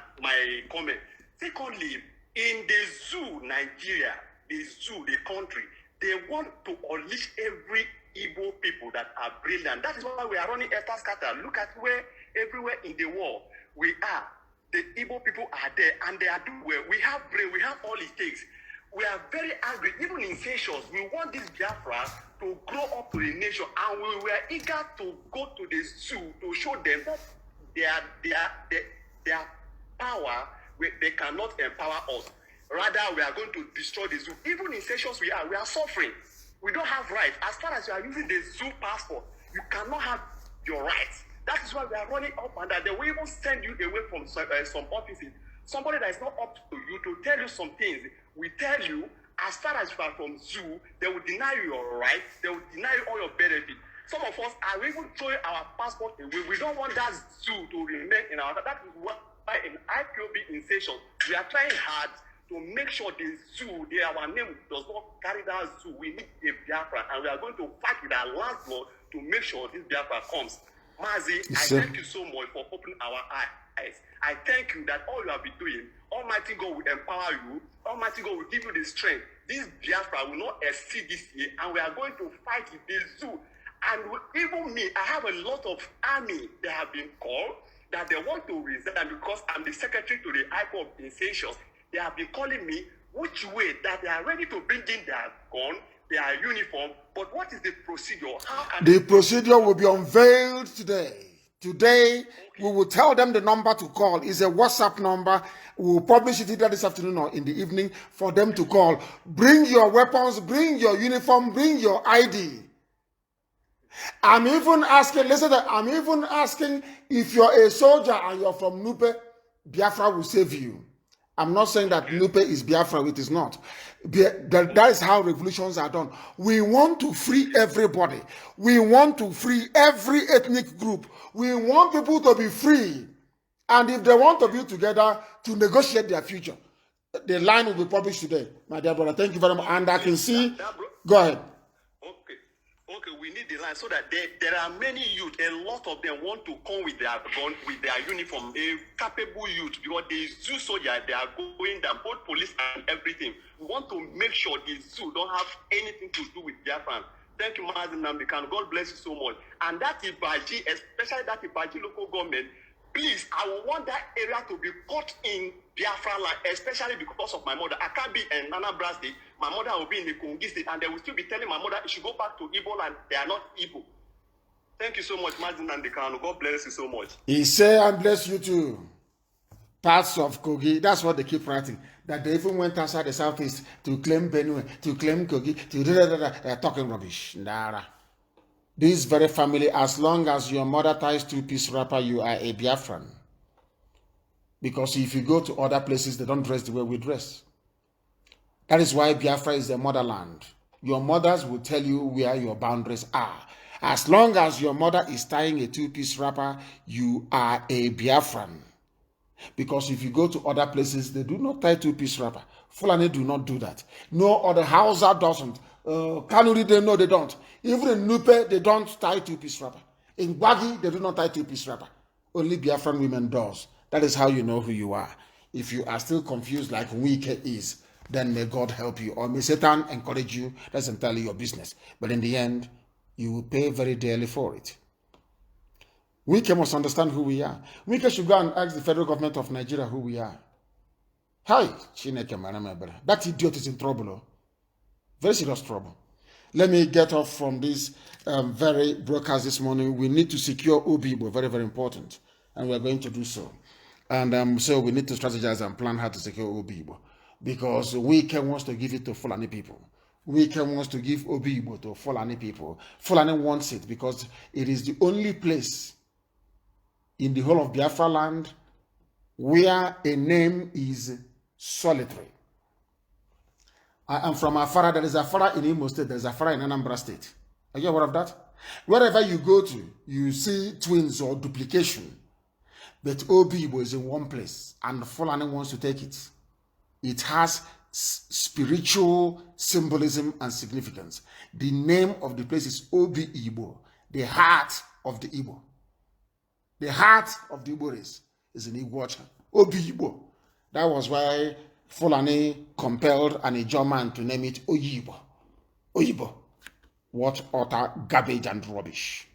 comment. Secondly, in the zoo, Nigeria, the zoo, the country, they want to unleash every Igbo people that are brilliant. That is why we are running Esther Scatter. Look at where everywhere in the world we are. The Igbo people are there and they are doing well. We have brain, we have all it takes. We are very angry. Even in Seychelles, we want this Biafra to grow up to the nation, and we were eager to go to the zoo to show them that their power, they cannot empower us. Rather, we are going to destroy the zoo. Even in Seychelles, we are suffering. We don't have rights. As far as you are using the zoo passport, you cannot have your rights. That is why we are running up and down. They will even send you away from some offices. Somebody that is not up to you to tell you some things. We tell you, as far as you are from zoo, they will deny you your rights. They will deny you all your benefits. Some of us are even throwing our passport away. We don't want that zoo to remain in our... That is why in IPOB in Seychelles, we are trying hard to make sure the zoo, our name does not carry that zoo. We need a Biafra, and we are going to fight with our landlord to make sure this Biafra comes. Mazi, I thank you so much for opening our eyes. I thank you that all you have been doing, Almighty God will empower you. Almighty God will give you the strength. This Biafra will not exceed this year, and we are going to fight with the zoo. And even me, I have a lot of army that have been called that they want to resign because I'm the secretary to the IPOB in Seychelles. They have been calling me which way that they are ready to bring in their gun, their uniform, but what is the procedure? How can the procedure will be unveiled today. Today, we will tell them the number to call. It's a WhatsApp number. We will publish it either this afternoon or in the evening for them to call. Bring your weapons, bring your uniform, bring your ID. I'm even asking, listen, I'm even asking if you're a soldier and you're from Nupe, Biafra will save you. I'm not saying that Nupe is Biafra, it is not. That is how revolutions are done. We want to free everybody. We want to free every ethnic group. We want people to be free. And if they want to be together to negotiate their future, the line will be published today. My dear brother, thank you very much. And I can see, go ahead. Okay, we need the line so that there are many youth, a lot of them want to come with their gun, with their uniform, a capable youth, because the zoo soldiers, they are going down, both police and everything. We want to make sure the zoo don't have anything to do with Biafran. Thank you, Mazen Namdekan. God bless you so much. And that Ibaji, especially that Ibaji local government, please, I will want that area to be cut in Biafra land, especially because of my mother. I can't be in Anambra State. My mother will be in the Kogi State, and they will still be telling my mother she should go back to Igbo land. They are not Igbo. Thank you so much, Mazen Namdekan. God bless you so much. He say, and bless you too. Parts of Kogi, that's what they keep writing. That they even went outside the southeast to claim Benue, to claim Kogi, to they're talking rubbish. Nara. This very family, as long as your mother ties two-piece wrapper, you are a Biafran. Because if you go to other places, they don't dress the way we dress. That is why Biafra is the motherland. Your mothers will tell you where your boundaries are. As long as your mother is tying a two-piece wrapper, you are a Biafran. Because if you go to other places, they do not tie two-piece wrapper. Fulani do not do that. No other Hausa doesn't. Kanuri, they know they don't. Even in Nupe, they don't tie two-piece wrapper. In Gwagi, they do not tie two-piece wrapper. Only Biafran women does. That is how you know who you are. If you are still confused like Wike is, then may God help you. Or may Satan encourage you. That's entirely your business. But in the end, you will pay very dearly for it. Wike must understand who we are. Wike should go and ask the federal government of Nigeria who we are. Hi, Chineke Maramebere. That idiot is in trouble. Oh. Very serious trouble. Let me get off from this very broadcast this morning. We need to secure Obibo, very, very important. And we're going to do so. And so we need to strategize and plan how to secure Obibo. Because Wike wants to give it to Fulani people. Wike wants to give Obibo to Fulani people. Fulani wants it because it is the only place in the whole of Biafra land where a name is solitary. I am from Afara. There is Afara in Imo State. There is Afara in Anambra State. Are you aware of that? Wherever you go to, you see twins or duplication. But Obibo is in one place and Fulani wants to take it. It has spiritual symbolism and significance. The name of the place is Obi-Igbo, the heart of the Igbo. The heart of the Igbo race is in Iguacha. Obi-Igbo. That was why Fulani compelled an Ijaw man to name it Oyibo. Oyibo. What utter garbage and rubbish.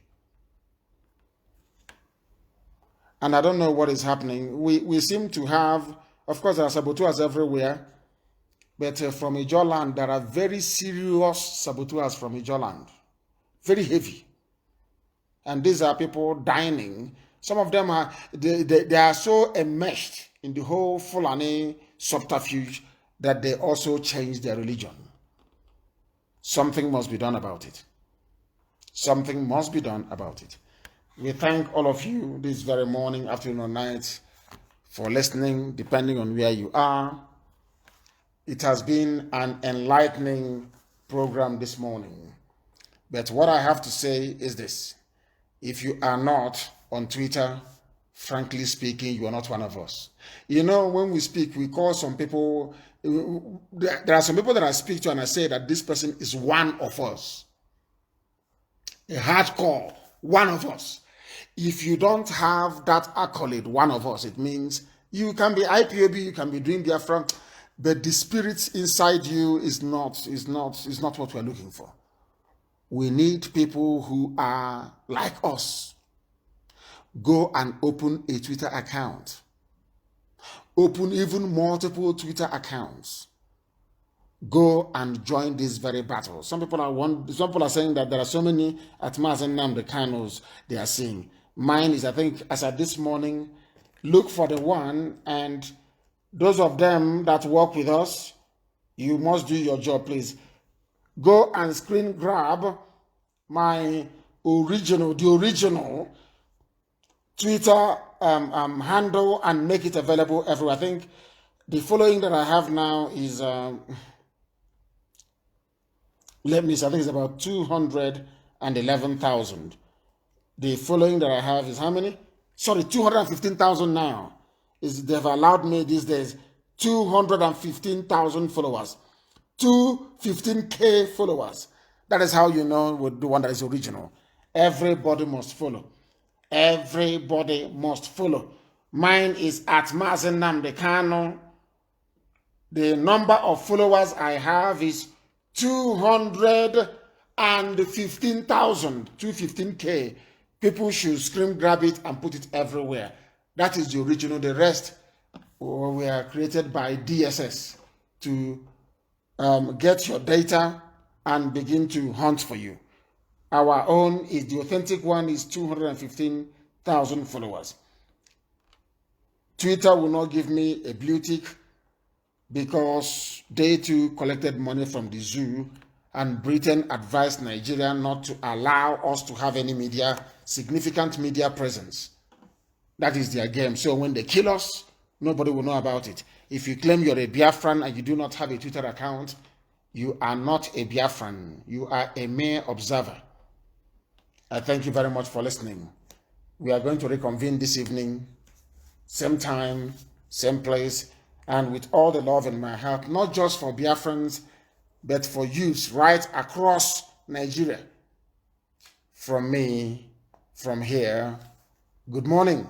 And I don't know what is happening. We seem to have, of course, there are saboteurs everywhere. But from Ijaw land, there are very serious saboteurs from Ijaw land. Very heavy. And these are people dining. Some of them are, they are so enmeshed in the whole Fulani subterfuge that they also change their religion. Something must be done about it. Something must be done about it. We thank all of you this very morning, afternoon, or night for listening, depending on where you are. It has been an enlightening program this morning. But what I have to say is this. If you are not on Twitter, frankly speaking, you are not one of us. You know, when we speak, we call some people, there are some people that I speak to and I say that this person is one of us. A hardcore, one of us. If you don't have that accolade, one of us, it means you can be IPOB, you can be doing Biafra, but the spirit inside you is not what we're looking for. We need people who are like us. Go and open a Twitter account. Open even multiple Twitter accounts. Go and join this very battle. Some people are saying that there are so many Atmas and Namdekanos they are seeing. Mine is, I think, as at this morning, look for the one, and those of them that work with us, you must do your job, please. Go and screen grab my the original Twitter handle and make it available everywhere. I think the following that I have now is, let me see, I think it's about 211,000. The following that I have is how many? Sorry, 215,000 now. They've allowed me these days 215,000 followers. 215K followers. That is how you know with the one that is original. Everybody must follow. Everybody must follow. Mine is at Mazen Nnamdi Kanu. The number of followers I have is 215,000, 215K. People should screen grab it and put it everywhere. That is the original. The rest were created by DSS to get your data and begin to hunt for you. Our own is the authentic one is 215,000 followers. Twitter will not give me a blue tick because they too collected money from the zoo, and Britain advised Nigeria not to allow us to have any significant media presence. That is their game. So when they kill us, nobody will know about it. If you claim you're a Biafran and you do not have a Twitter account, you are not a Biafran. You are a mere observer. I thank you very much for listening. We are going to reconvene this evening, same time, same place, and with all the love in my heart, not just for Biafrans, but for youths right across Nigeria. From me, from here, good morning.